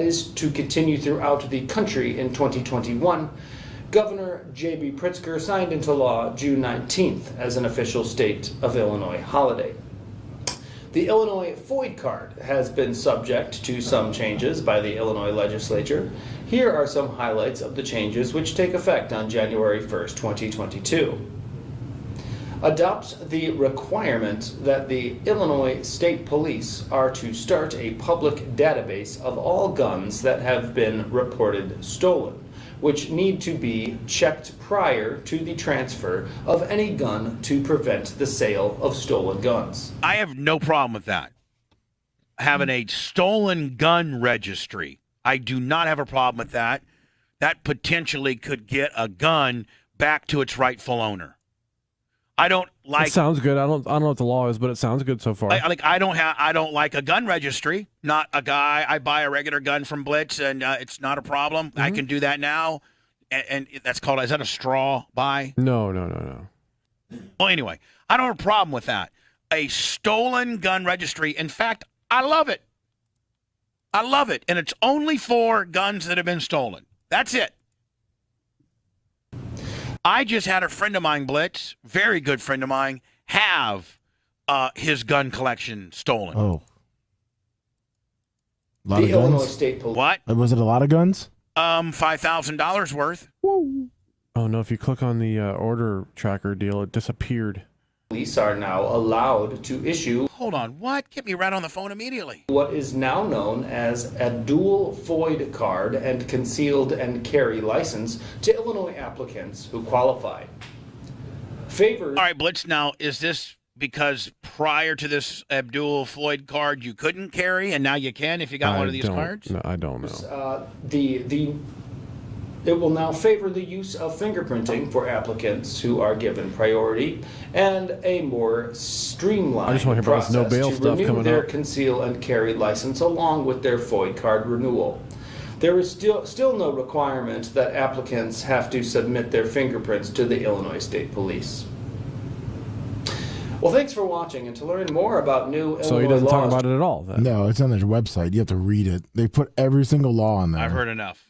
is to continue throughout the country in 2021, Governor J.B. Pritzker signed into law June 19th as an official state of Illinois holiday. The Illinois FOID card has been subject to some changes by the Illinois legislature. Here are some highlights of the changes which take effect on January 1st, 2022. Adopts the requirement that the Illinois State Police are to start a public database of all guns that have been reported stolen, which need to be checked prior to the transfer of any gun to prevent the sale of stolen guns. I have no problem with that. Having a stolen gun registry. I do not have a problem with that. That potentially could get a gun back to its rightful owner. I don't like. It sounds good. I don't know what the law is, but it sounds good so far. I don't like a gun registry. Not a guy. I buy a regular gun from Blitz, and it's not a problem. I can do that now, and that's called. Is that a straw buy? No. Well, anyway, I don't have a problem with that. A stolen gun registry. In fact, I love it. And it's only for guns that have been stolen. That's it. I just had a friend of mine, Blitz, very good friend of mine, have his gun collection stolen. Oh. A lot The of Illinois guns? State Police. What? Was it a lot of guns? $5,000 worth. Oh no! If you click on the order tracker deal, it disappeared. Police are now allowed to issue Hold on, what? Get me right on the phone immediately. what is now known as a dual FOID card and concealed and carry license to Illinois applicants who qualify. All right, Blitz, now, is this because prior to this Abdul Floyd card you couldn't carry and now you can if you got one of these cards? No, I don't know. It will now favor the use of fingerprinting for applicants who are given priority and a more streamlined I just want to hear about this no process bail to stuff renew coming their up. conceal and carry license along with their FOID card renewal. There is still no requirement that applicants have to submit their fingerprints to the Illinois State Police. Well, thanks for watching, and to learn more about new So he Illinois doesn't talk laws, about it at all. Then. No, it's on their website. You have to read it. They put every single law on there. I've heard enough.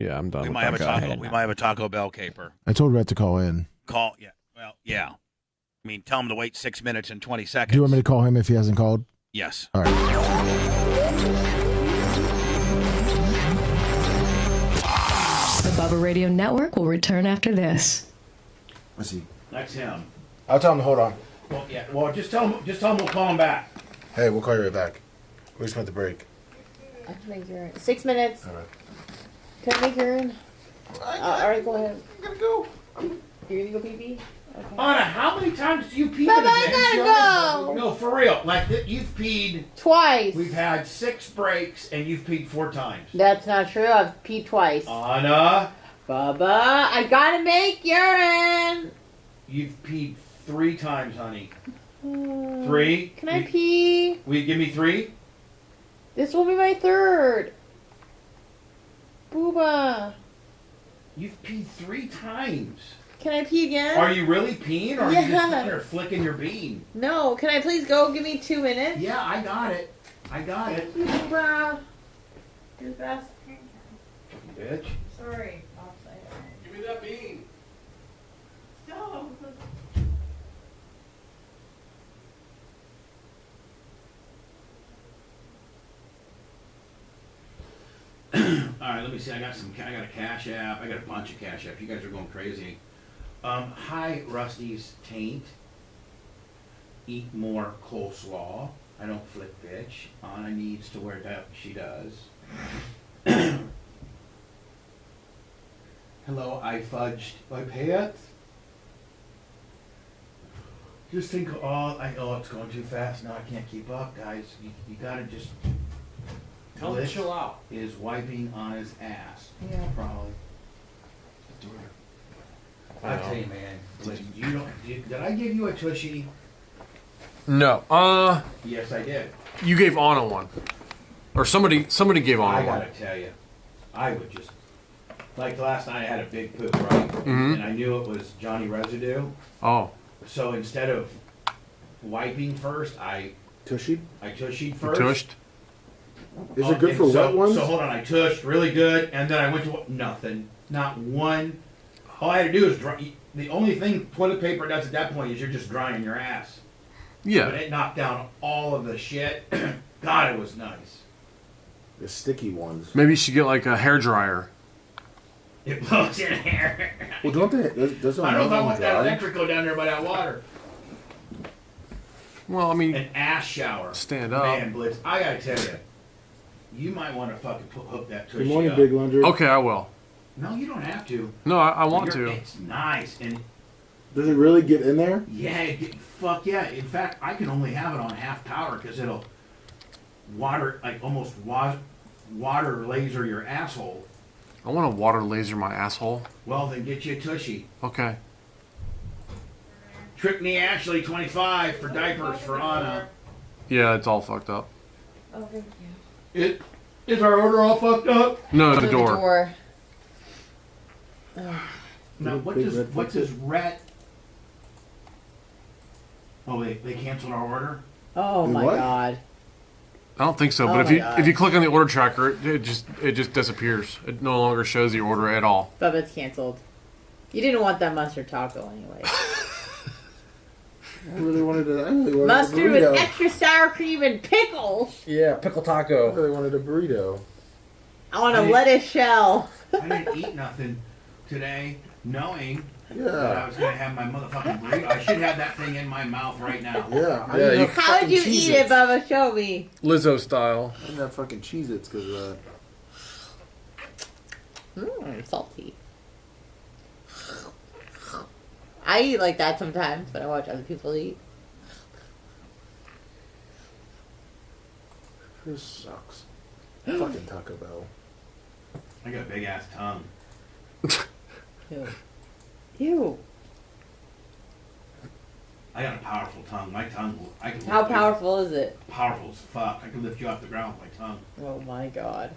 Yeah, I'm done. We with might have a that guy. taco. We might have a Taco Bell caper. I told Rhett to call in. Call. Yeah. Well, yeah. I mean, tell him to wait 6 minutes and 20 seconds. Do you want me to call him if he hasn't called? Yes. All right. The Bubba Radio Network will return after this. Let's see. That's him. I'll tell him to hold on. Well, yeah. Well, just tell him we'll call him back. Hey, we'll call you right back. We just went to break. I can make your 6 minutes. All right. Can I make your all right, go ahead. I'm gonna go. You're gonna go pee-pee? Okay. Anna, how many times do you pee? Bubba, in a day? I gotta go. No, for real. Like you've peed Twice. We've had 6 breaks, and you've peed 4 times. That's not true. I've peed twice. Anna, Bubba, I gotta make urine. you've peed 3 times, honey. 3. Can I pee? Will you give me 3? This will be my third. Booba. You've peed 3 times. Can I pee again? Are you really peeing, or are you just Yeah. sitting there flicking your bean? No. Can I please go? Give me 2 minutes. Yeah, I got it. I got it. Booba. You're the best. Bitch. Sorry. Give me that bean. Stop. All right, let me see. I got a Cash App. I got a bunch of Cash App. You guys are going crazy. Hi, Rusty's taint. Eat more coleslaw. I don't flick bitch. Anna needs to wear that. She does. Hello, I fudged my pants. Just think, it's going too fast. No, I can't keep up, guys. You gotta just. Tell him to chill out. Is wiping on his ass. Yeah. Probably. I tell you, man. Listen, did I give you a tushy? No. Yes, I did. You gave Anna one, or somebody gave Anna I one. gotta tell you, I would just like last night. I had a big poop, right? Mhm. And I knew it was Johnny residue. Oh. So instead of wiping first, I tushied first. Tushed. Is it good for wet ones? So hold on, I tushed really good, and then I went to nothing, not one. All I had to do is dry. The only thing toilet paper does at that point is you're just drying your ass. Yeah. But it knocked down all of the shit. God, it was nice. The sticky ones. Maybe you should get like a hair dryer. It blows in hair. Well, don't they? Doesn't I don't know if I one want that dry? electric go down there by that water. Well, I mean, An ass shower. stand up. Man, Blitz, I gotta tell you, you might want to fucking hook that tushy Good morning, up. Big Lunder. Okay, I will. No, you don't have to. No, I want to. It's nice, and Does it really get in there? yeah, fuck yeah. In fact, I can only have it on half power because it'll water, like almost water laser your asshole. I want to water laser my asshole. Well, then get you a tushy. Okay. Trickney Ashley, 25 for diapers for Anna. Yeah, it's all fucked up. Oh, thank you. Is our order all fucked up? No, the door. Oh. Now, what does Rhett? Oh, they canceled our order. Oh my What? god. I don't think so, Oh but my God. if you click on the order tracker, it just disappears. It no longer shows the order at all. Bubba, it's canceled. You didn't want that mustard taco anyway. I really wanted a Mustard with burrito. extra sour cream and pickles Yeah, pickle taco. I really wanted a burrito. on a lettuce shell. I didn't eat nothing today, knowing Yeah. that I was going to have my motherfucking burrito. I should have that thing in my mouth right now. Yeah. How did you eat it, Bubba? Show me. Lizzo style. I didn't have fucking Cheez-Its because of that. Salty. I eat like that sometimes when I watch other people eat. This sucks. Fucking Taco Bell. I got a big ass tongue. Ew. Ew. I got a powerful tongue. My tongue will. I can How lift you- powerful is it? Powerful as fuck. I can lift you off the ground with my tongue. Oh my god.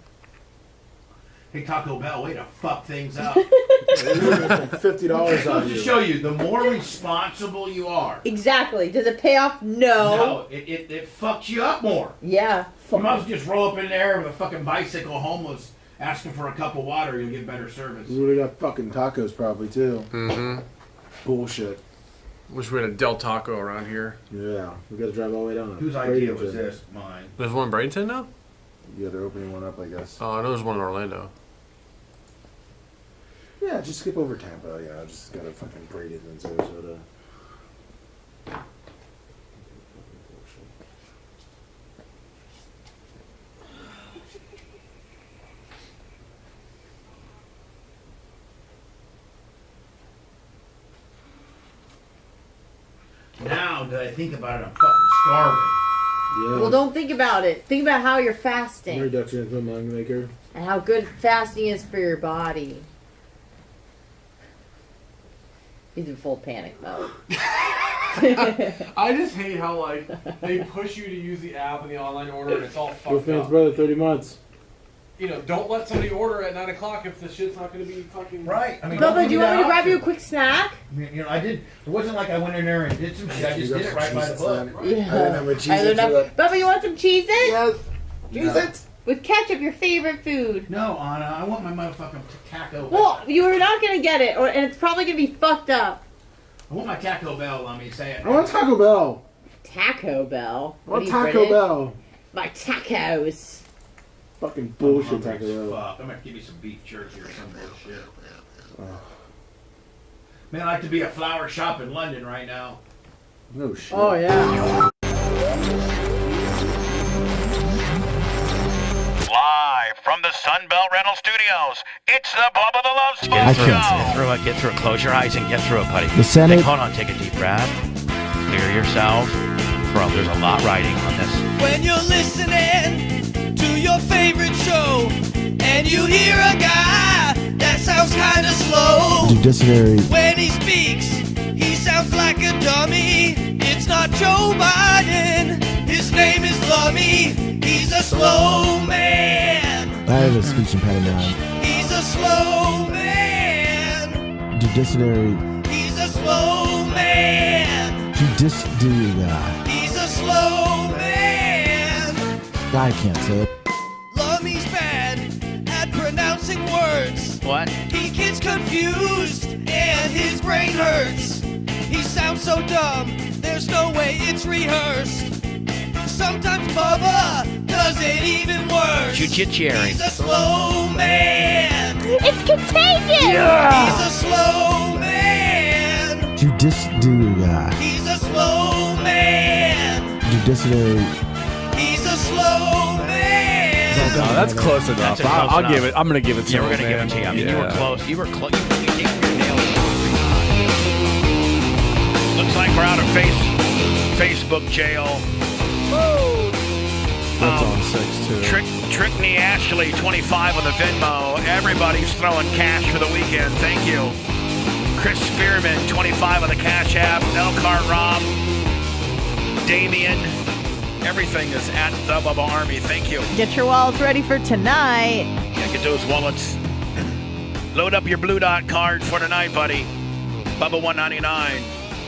Hey, Taco Bell, way to fuck things up. $50 on Goes you. to show you, the more responsible you are, Exactly. Does it pay off? No. it fucks you up more. Yeah. You might as well just roll up in there with a fucking bicycle, homeless, asking for a cup of water. You'll get better service. We would have got fucking tacos probably too. Mm-hmm. Bullshit. Wish we had a Del Taco around here. Yeah. We got to drive all the way down. Whose idea was this? Mine. There's one in Bradenton now? Yeah, they're opening one up, I guess. Oh, I know there's one in Orlando. Yeah, just skip over Tampa. Yeah, I just got a fucking Bradenton in Sarasota. Now that I think about it, I'm fucking starving. Yeah. Well, don't think about it. Think about how you're fasting Reduction into a lung maker. and how good fasting is for your body. He's in full panic mode. I just hate how like they push you to use the app and the online order and it's all fucked Wolfman's up. brother, 30 months. You know, don't let somebody order at 9 o'clock if the shit's not going to be fucking right. I mean, Bubba, do you want me to grab you a quick snack? You know, I did. It wasn't like I went in there and did some shit. I just did it right by the book. Yeah. I didn't have my cheese. I don't know. Bubba, you want some Cheez-Its? Yes. Cheez-Its? With ketchup, your favorite food. No, Anna, I want my motherfucking taco. Well, you are not going to get it, and it's probably going to be fucked up. I want my Taco Bell. Let me say it. I want Taco Bell. Taco Bell? I want What are you, Taco British? Bell. My tacos. Fucking I'm bullshit hungry Taco as Bell. fuck. I'm gonna give you some beef jerky or some bullshit. Man, I like to be a flower shop in London right now. No shit. Oh, yeah. Live from the Sunbelt Rental Studios, it's the Bubba the Love Sponge I Show. can't. Get through it. Close your eyes and get through it, buddy. The Senate- Hold on, take a deep breath. Clear yourself. Bro, there's a lot riding on this. When you're listening to your favorite show and you hear a guy that sounds kinda slow. Judiciary. When he speaks, he sounds like a dummy. It's not Joe Biden. His name is Lummy. He's a slow man. I have a speech impediment. He's a slow man. Judiciary. He's a slow man. Judiciary. He's a slow man. I can't say it. Lummy's bad at pronouncing words. What? He gets confused and his brain hurts. He sounds so dumb, there's no way it's rehearsed. Sometimes Bubba does it even worse. Judiciary. He's a slow man. It's contagious! He's a slow man. Judiciary. He's a slow man. Judiciary. He's a slow man. No, that's close enough. That's close I'll enough. give it. I'm gonna give it to Yeah, him. we're gonna give it to you. I mean, you were close. You were close. You nailed it. Looks like we're out of Facebook jail. That's on 6 too. Trickney Ashley, 25 on the Venmo. Everybody's throwing cash for the weekend. Thank you. Chris Spearman, 25 on the Cash App. Elkhart Rob. Damien. Everything is at the Bubba Army. Thank you. Get your wallets ready for tonight. Yeah, get those wallets. Load up your Blue Dot card for tonight, buddy. Bubba 199.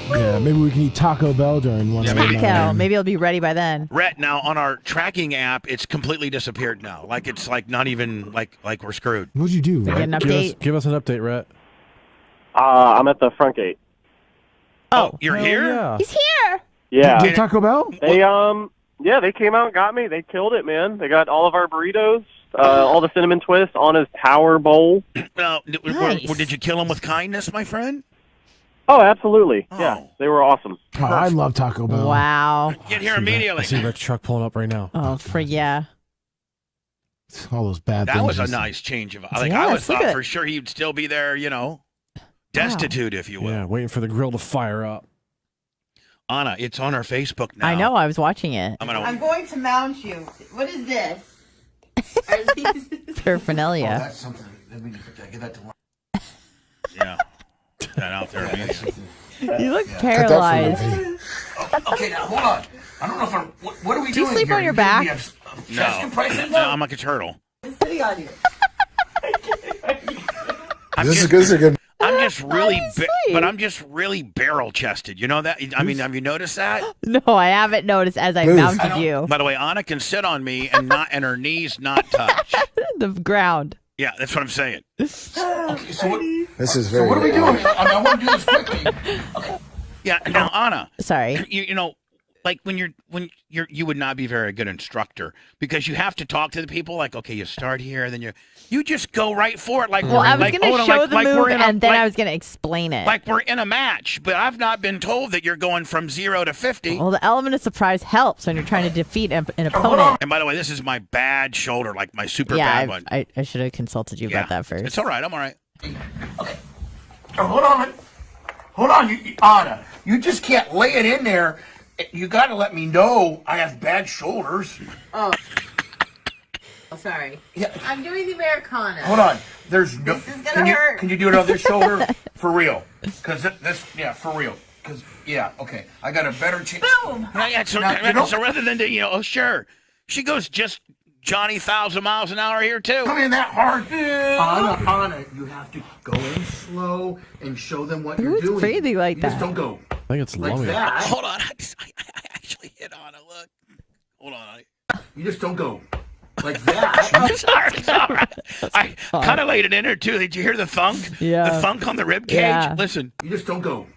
Yeah, maybe we can eat Taco Bell during one of Taco. Maybe it'll be ready by then. Rhett, now on our tracking app, it's completely disappeared now. Like it's like not even like we're screwed. What'd you do? Get an update. Give us an update, Rhett. I'm at the front gate. Oh, you're here? Yeah. He's here. Yeah. Did Taco Bell? They yeah, they came out and got me. They killed it, man. They got all of our burritos, all the cinnamon twists on his power bowl. Well, Nice. did you kill him with kindness, my friend? Oh, absolutely. Oh. Yeah, they were awesome. Oh, I love Taco Bell. Wow. Get here I immediately. see that truck pulling up right now. Oh, yeah. All those bad That things. was a you said. nice change of. Like Yes, I was look thought at- for sure he'd still be there, destitute, if you will. Yeah, waiting for the grill to fire up. Anna, it's on our Facebook now. I know. I was watching it. I'm going to mount you. What is this? Are these? Paraphernalia. That's something. Let me give that to Yeah. That out there immediately. You look paralyzed. Okay, now hold on. I don't know if I'm. What are we Do you doing sleep here? on your You back? have chest compressions? No, I'm like a turtle. Sitting on you. This is good. I'm just really, sleep? but I'm just really barrel chested. You know that? I mean, have you noticed that? No, I haven't noticed as I Move. mounted you. By the way, Anna can sit on me and her knees not touch. The ground. Yeah, that's what I'm saying. Okay, so what? This is So very. what are we doing? I want to do this quickly. Okay. Yeah. Now, Anna, Sorry. like when you would not be a very good instructor because you have to talk to the people. Like, okay, you start here, then you just go right for it. Like, Well, I was like, going to show the move, we're in and then I was going to explain it. like we're in a match. But I've not been told that you're going from 0 to 50. Well, the element of surprise helps when you're trying to defeat an opponent. And by the way, this is my bad shoulder, like my super bad one. I should have consulted you about that first. It's all right. I'm all right. Okay. Oh, hold on, Anna. You just can't lay it in there. You got to let me know I have bad shoulders. Oh, sorry. Yeah. I'm doing the Americana. Hold on. There's no. This is gonna hurt. Can you do it on this shoulder for real? Because for real. Because okay. I got a better chance. Boom. So rather than sure, she goes just Johnny 1,000 miles an hour here too. Come in that hard. Anna, you have to go in slow and show them what you're Who's doing. breathing like Just that? don't go I think it's like Lummy. that. Hold on, I actually hit Anna. Look, hold on. You just don't go like that. Sorry. I kind of laid it in there too. Did you hear the thunk? Yeah. The thunk on the rib cage. Yeah. Listen. You just don't go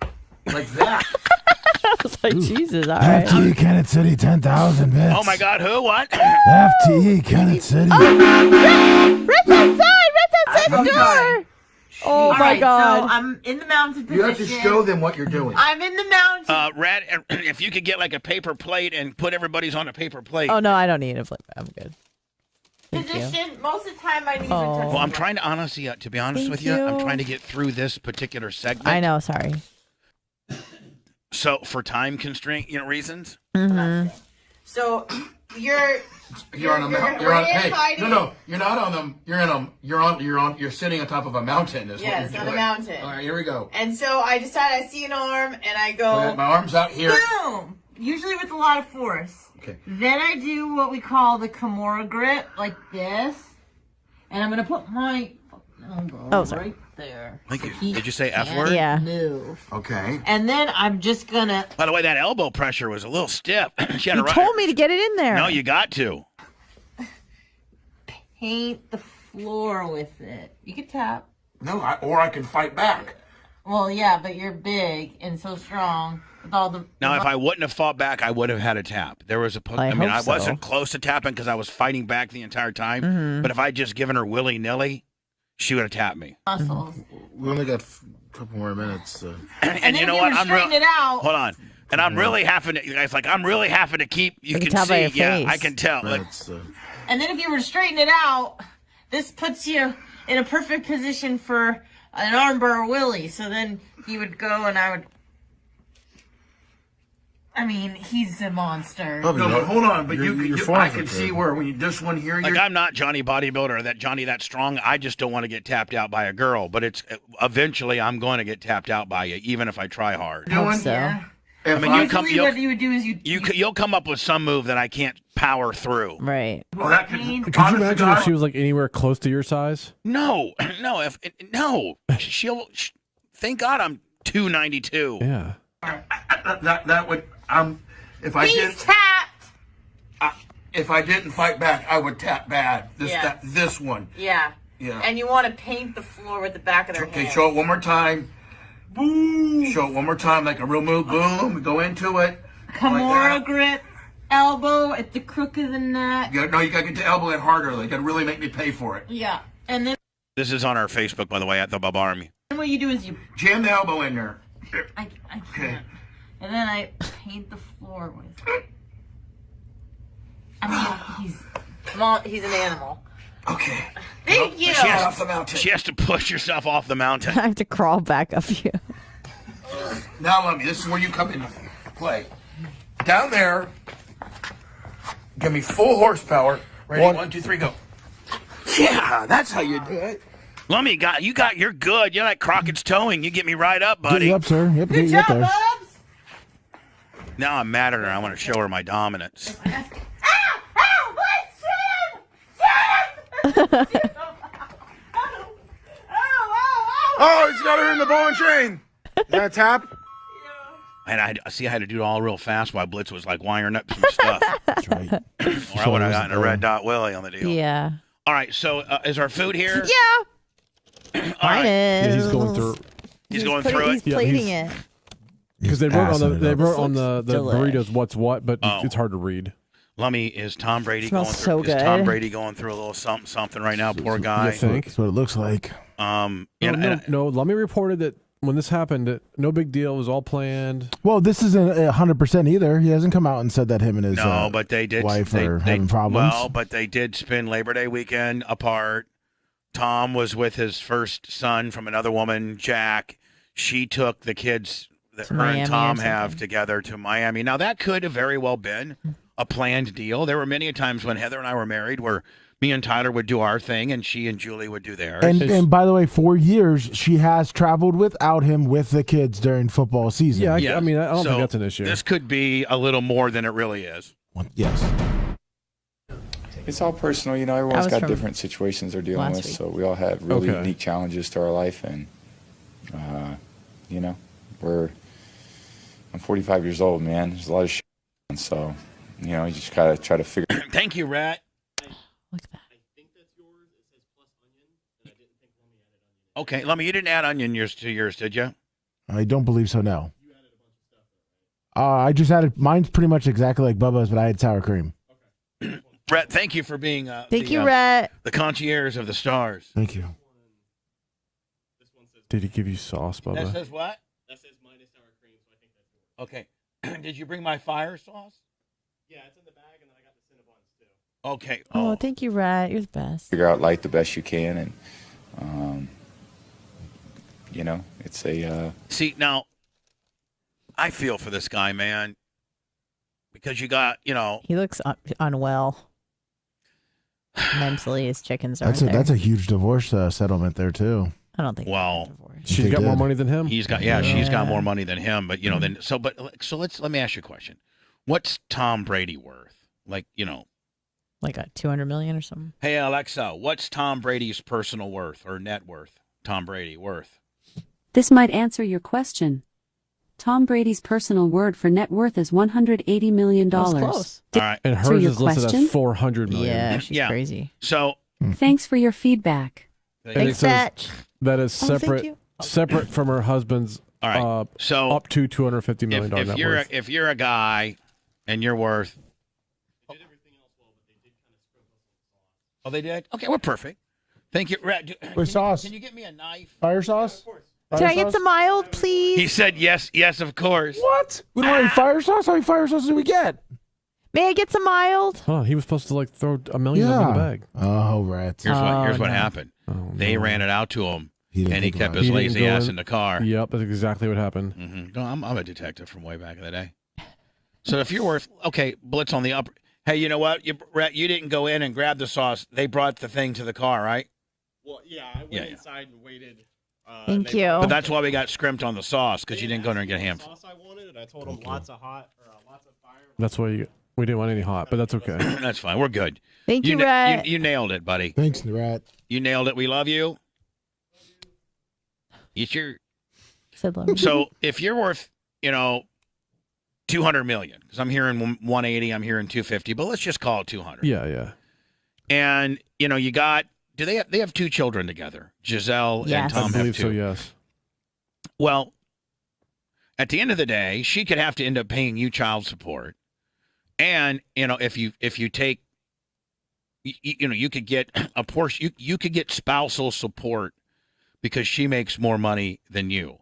like that. I was like, Jesus, all right. FTE Kennett City 10,000 bits. Oh my God, who? What? FTE Kennett City. Rick's outside! Rick's outside the door! Oh All my right, God. So I'm in the mounted position. You have to show them what you're doing. I'm in the mounted. Red, if you could get like a paper plate and put everybody's on a paper plate. Oh, no, I don't need a flip. I'm good. Thank you. Position. Most of the time, my knees Oh. are touching. Well, I'm trying to honestly, to be honest Thank with you, I'm you. trying to get through this particular segment. I know, sorry. So for time constraint, reasons. Mm-hmm. So you're on a mountain. You're on. Hey, no, you're not on them. You're in them. You're sitting on top of a mountain. Is Yes, what you're on doing. a mountain. All right, here we go. And so I decide I see an arm and I go. Okay, my arm's out here. Boom! Usually with a lot of force. Okay. Then I do what we call the Kimura grip, like this. And I'm going to put my elbow right there. Thank you. He Did you say F can't word? Yeah. Move. Okay. And then I'm just going to. By the way, that elbow pressure was a little stiff. She had You to told me to get it in there. No, you got to. Paint the floor with it. You can tap. No, or I can fight back. Well, yeah, but you're big and so strong with all the. Now, if I wouldn't have fought back, I would have had a tap. There was I hope I so. wasn't close to tapping because I was fighting back the entire time. Mhm. But if I'd just given her willy-nilly, she would have tapped me. muscles. We only got a couple more minutes. And then you know if what? you I'm straighten it out. Hold on. And I'm really having to. It's like I'm really having to keep. You I can can tell by see. your Yeah, face. I can tell. Like, Minutes. And then if you were to straighten it out, this puts you in a perfect position for an armbar Willie. So then he would go and I would. I mean, he's a monster. No, but hold on. But Your I forms can are see good. where when you this one here. like You're, I'm not Johnny bodybuilder, that Johnny that strong. I just don't want to get tapped out by a girl. But it's eventually I'm going to get tapped out by you, even if I try hard. Hope Doing so. yeah. if I mean, I, you come. Usually what you would do is You'll come up with some move that I can't power through. Right. well, that could, Could you honest to imagine God, if she was like anywhere close to your size? No, no. Thank God I'm 292. Yeah. that would if I He's did tapped. if I didn't fight back, I would tap bad. Yeah. This one. Yeah. Yeah. And you want to paint the floor with the back of their Okay, hand. show it one more time. Boom. Show it one more time like a real move. Boom. Go into it. Kimura grip. Elbow at the crook of the neck. You got to get the elbow in harder. Like, got to really make me pay for it. Yeah. And then This is on our Facebook, by the way, at the Bubba Army. what you do is you jam the elbow in there. I can't. And then I paint the floor with. I mean, he's an animal. Okay. Thank you. She has to push herself off the mountain. I have to crawl back up you. Now, Lummy, this is where you come into play. Down there, give me full horsepower. Ready? 1, 2, 3, go. Yeah, that's how you do it. Lummy, you're good. You're like Crockett's towing. You get me right up, buddy. Get you up, sir. Yep, get you up there. Now I'm mad at her. I want to show her my dominance. Oh, he's got her in the ball and chain. Is that a tap? And I had to do it all real fast while Blitz was like wiring up some stuff. That's right. Or I would have gotten a red dot Willie on the deal. Yeah. All right, so is our food here? Yeah. All right. Yeah, he's going through. He's going through it. He's plating it. Because they wrote on the delish. burritos what's what, but it's hard to read. Lummy, is Tom Brady Smells going so through? good. Is Tom Brady going through a little something right now? Poor guy. You think? That's what it looks like. No, Lummy reported that when this happened, that no big deal. It was all planned. Well, this isn't 100% either. He hasn't come out and said that him and his but they did. wife are having problems. Well, but they did spend Labor Day weekend apart. Tom was with his first son from another woman, Jack. She took the kids that her Miami and or Tom something. have together to Miami. Now, that could have very well been a planned deal. There were many times when Heather and I were married where me and Tyler would do our thing and she and Julie would do theirs. And by the way, for years, she has traveled without him with the kids during football season. Yeah, I mean, I don't think that's an issue. This could be a little more than it really is. Yes. It's all personal, you know. Everyone's was got from different situations they're dealing last with, week. so we all have really Okay. unique challenges to our life, and you know, I'm 45 years old, man. There's a lot of shit, and so you know, you just gotta try to figure. Thank you, Rat. Look at that. Okay, Lummy, you didn't add onion to yours, did you? I don't believe so, no. I just added, mine's pretty much exactly like Bubba's, but I had sour cream. Rhett, thank you for being Thank you, Rhett. the concierge of the stars. Thank you. Did he give you sauce, Bubba? That says what? That says minus sour cream, so I think that's yours. Okay. Did you bring my fire sauce? Yeah, it's in the bag, and then I got the Cinnabons too. Okay. Oh, thank you, Rhett. You're the best. Figure out life the best you can, and you know, it's a. See, now, I feel for this guy, man, because you got, you know. He looks unwell. Mentally, his chickens aren't there. That's a huge divorce settlement there, too. I don't think. Well, she's got more money than him. He's got, she's got more money than him. But you know, let me ask you a question. What's Tom Brady worth? Like, you know, like a 200 million or something. Hey Alexa, what's Tom Brady's personal worth or net worth? Tom Brady worth. This might answer your question. Tom Brady's personal word for net worth is $180 million. That was close. All right, and hers is listed at 400 million. Yeah, she's crazy. So, Thanks for your feedback. Thanks, Fetch. That is Oh, thank separate, you. separate from her husband's. All right. So up to $250 million if net you're worth. if you're a guy and you're worth. Oh, they did. Okay, we're perfect. Thank you. With sauce. Can you get me a knife? Fire sauce? Can I get some mild, please? He said yes, of course. What? We don't have any fire sauce? How many fire sauce do we get? May I get some mild? Huh, he was supposed to like throw $1 million in the bag. Oh, right. Here's what happened. They ran it out to him, and he kept his lazy ass in the car. Yep, that's exactly what happened. Mm-hmm. No, I'm a detective from way back in the day. So if you're worth, okay, Blitz on the upper. Hey, you know what? You didn't go in and grab the sauce. They brought the thing to the car, right? Well, yeah, I went inside and waited. Thank you. But that's why we got scrimped on the sauce, because you didn't go in there and get ham. Sauce I wanted, and I told them lots of hot or lots of fire. That's why we didn't want any hot, but that's okay. That's fine. We're good. Thank you, Rat. You nailed it, buddy. Thanks, Rat. You nailed it. We love you. You sure? Said love. So if you're worth, you know, 200 million, because I'm hearing 180, I'm hearing 250, but let's just call it 200. Yeah. And you know, you got. Do they have two children together? Giselle and Tom I believe have two. so. Yes. Well, at the end of the day, she could have to end up paying you child support. And, if you take, you could get a portion, you could get spousal support because she makes more money than you.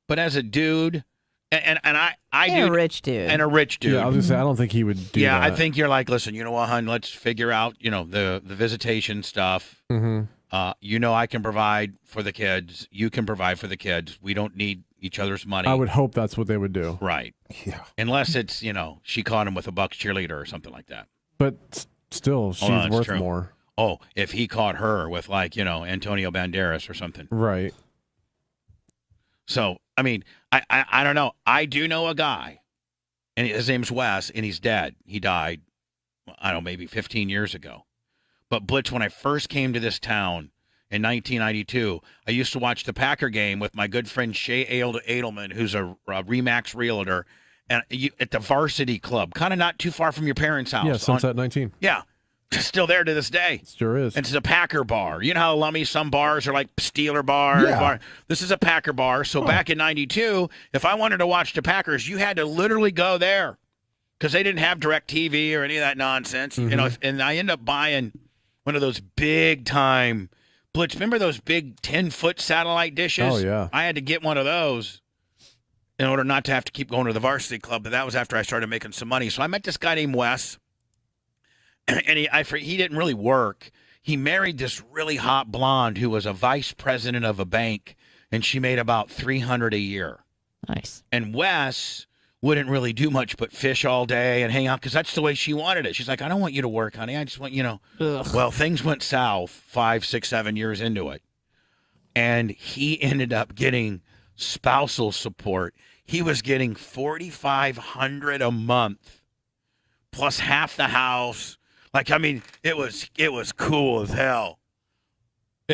But as a dude, and a rich dude. And a rich dude. Yeah, I was going to say, I don't think he would do that. Yeah, I think you're like, listen, you know what, hon, let's figure out, the visitation stuff. Mm-hmm. I can provide for the kids. You can provide for the kids. We don't need each other's money. I would hope that's what they would do. Right. Yeah. Unless it's, she caught him with a Bucks cheerleader or something like that. But still, she's worth more. Oh, if he caught her with Antonio Banderas or something. Right. So, I mean, I don't know. I do know a guy, and his name's Wes, and he's dead. He died, I don't know, maybe 15 years ago. But Blitz, when I first came to this town in 1992, I used to watch the Packer game with my good friend Shay Edelman, who's a Remax realtor, and at the Varsity Club, kind of not too far from your parents' house. Yeah, Sunset 19. Yeah. Still there to this day. Sure is. And it's a Packer bar. You know how Lummy, some bars are like Steeler bar. Yeah. This is a Packer bar. So back in 92, if I wanted to watch the Packers, you had to literally go there because they didn't have DirecTV or any of that nonsense. Mm-hmm. And I end up buying one of those big time Blitz. Remember those big 10-foot satellite dishes? Oh, yeah. I had to get one of those in order not to have to keep going to the Varsity Club. But that was after I started making some money. So I met this guy named Wes. And he didn't really work. He married this really hot blonde who was a vice president of a bank, and she made about $300 a year. Nice. And Wes wouldn't really do much but fish all day and hang out because that's the way she wanted it. She's like, I don't want you to work, honey. I just want, Ugh. Well, things went south 5, 6, 7 years into it. And he ended up getting spousal support. He was getting $4,500 a month plus half the house. It was cool as hell.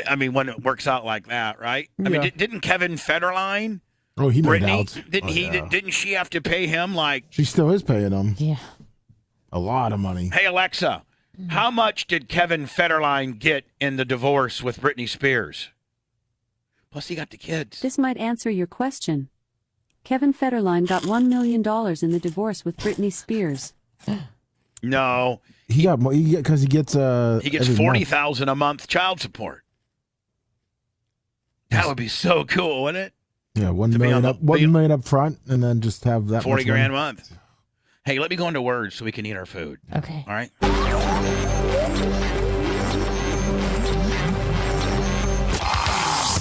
I mean, when it works out like that, right? Yeah. I mean, didn't Kevin Federline? Oh, he made Brittany, out. Didn't she have to pay him She still is paying him. Yeah. A lot of money. Hey, Alexa, how much did Kevin Federline get in the divorce with Britney Spears? Plus, he got the kids. This might answer your question. Kevin Federline got $1 million in the divorce with Britney Spears. No. He got more because he gets $40,000 a month child support. That would be so cool, wouldn't it? Yeah, $1 million up front, and then just have that $40,000 a month. Hey, let me go into words so we can eat our food. Okay. All right. The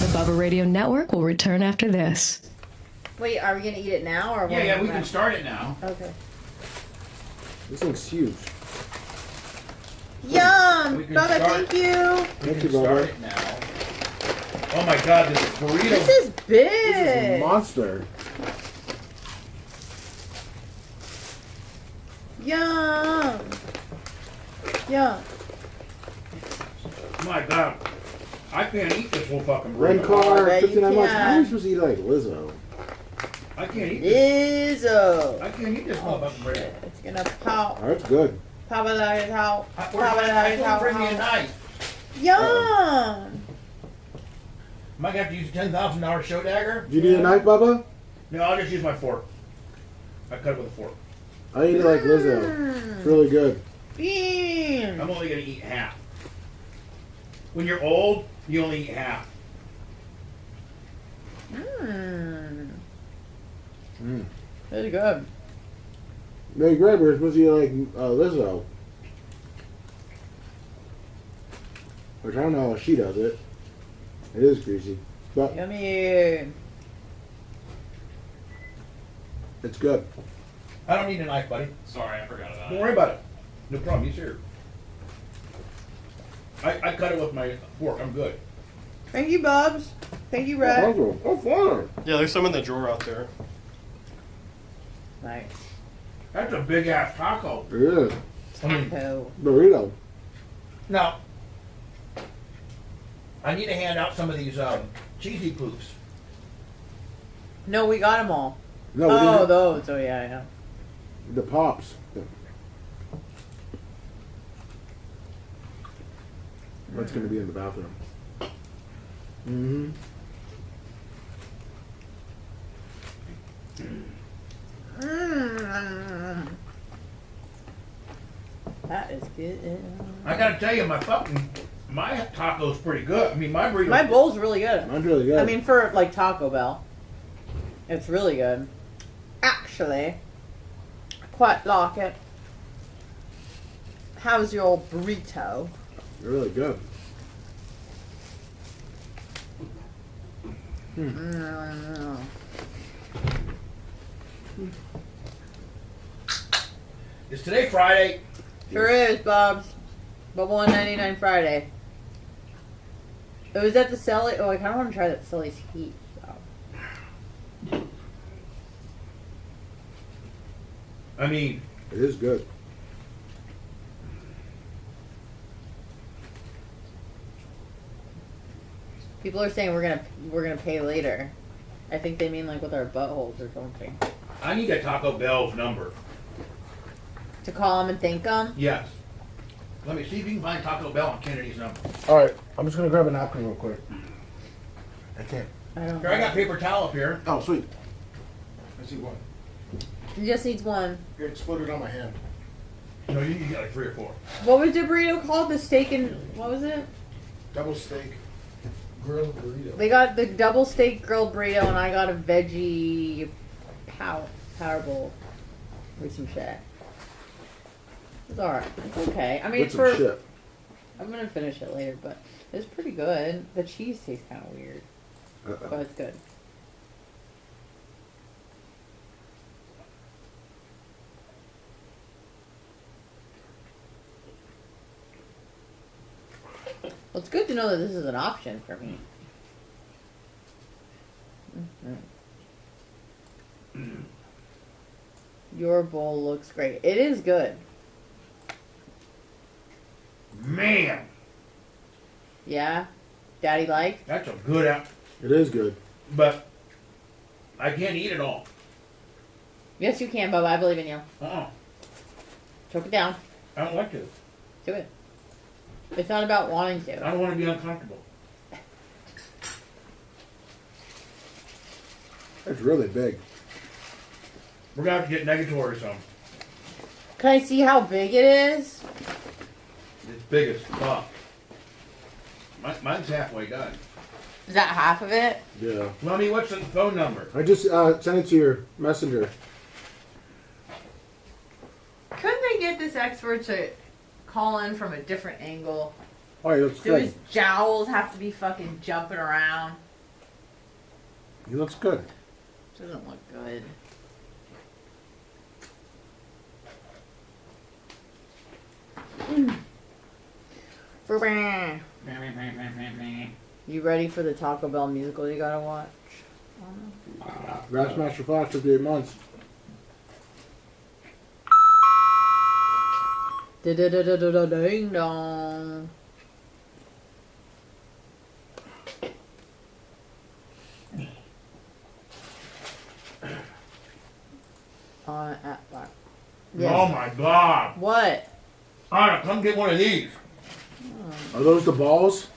Bubba Radio Network will return after this. Wait, are we gonna eat it now or? Yeah, we can start it now. Okay. This thing's huge. Yum! Bubba, thank you. Thank you, Bubba. It now. Oh my God, this burrito. This is big. This is a monster. Yum. Yum. My God, I can't eat this whole fucking burrito. Rent car, bet you 59 months. can. How are you supposed to eat like Lizzo? I can't eat this. Izzo. I can't eat this motherfucking burrito. It's gonna pop. Oh, that's good. Pop it out of his house. Pop it I out of his told bring me a house. knife. Yum. Am I going to have to use a $10,000 show dagger? Do you need a knife, Bubba? No, I'll just use my fork. I cut it with a fork. I eat it like Lizzo. It's really good. Bean. I'm only going to eat half. When you're old, you only eat half. Mmm. Mm. That's good. Hey, Greg, we're supposed to eat like Lizzo. Which I don't know how she does it. It is greasy. But Yummy. it's good. I don't need a knife, buddy. Sorry, I forgot about Don't it. worry about it. No problem. He's here. I cut it with my fork. I'm good. Thank you, Bubs. Thank you, Red. Oh, fun. Yeah, there's some in the drawer out there. Nice. That's a big ass taco. It is. Taco. Burrito. Now, I need to hand out some of these cheesy poofs. No, we got them all. No, we oh, didn't. those. Oh, yeah, I know. The pops. That's going to be in the bathroom. Mm-hmm. That is good. I gotta tell you, my taco's pretty good. I mean, my burrito. My bowl's really good. Mine's really good. I mean, for like Taco Bell, it's really good. Actually, I quite like it. How's your burrito? Really good. Is today Friday? Sure is, Bob's. But $1.99 Friday. It was at the Sully. Oh, I kind of want to try that Sully's Heat. So. I mean, it is good. People are saying we're gonna pay later. I think they mean like with our buttholes or something. I need a Taco Bell's number. To call them and thank them? Yes. Let me see if you can find Taco Bell on Kennedy's number. All right, I'm just gonna grab a napkin real quick. I can't. Here, I got paper towel up here. Oh, sweet. I see one. He just needs one. Here, exploded on my hand. No, you got like 3 or 4. What was the burrito called? The steak and what was it? Double steak grilled burrito. They got the double steak grilled burrito, and I got a veggie power bowl with some shit. It's alright. It's okay. I mean, with some shit. I'm gonna finish it later, but it's pretty good. The cheese tastes kind of weird, but it's good. Well, it's good to know that this is an option for me. Mm-hmm. Your bowl looks great. It is good. Man. Yeah? Daddy like? That's a good app. It is good. But I can't eat it all. Yes, you can, Bubba. I believe in you. Choke it down. I don't like to. Do it. It's not about wanting to. I don't want to be uncomfortable. It's really big. We're going to have to get negatory some. Can I see how big it is? It's big as fuck. Mine's halfway done. Is that half of it? Yeah. Mommy, what's the phone number? I just sent it to your messenger. Couldn't they get this expert to call in from a different angle? Oh, he looks Do good. his jowls have to be fucking jumping around? He looks good. Doesn't look good. You ready for the Taco Bell musical you gotta watch? Grassmaster Flash 58 months. Ding dong. Yeah. Oh my God. What? Anna, come get one of these. Are those the balls?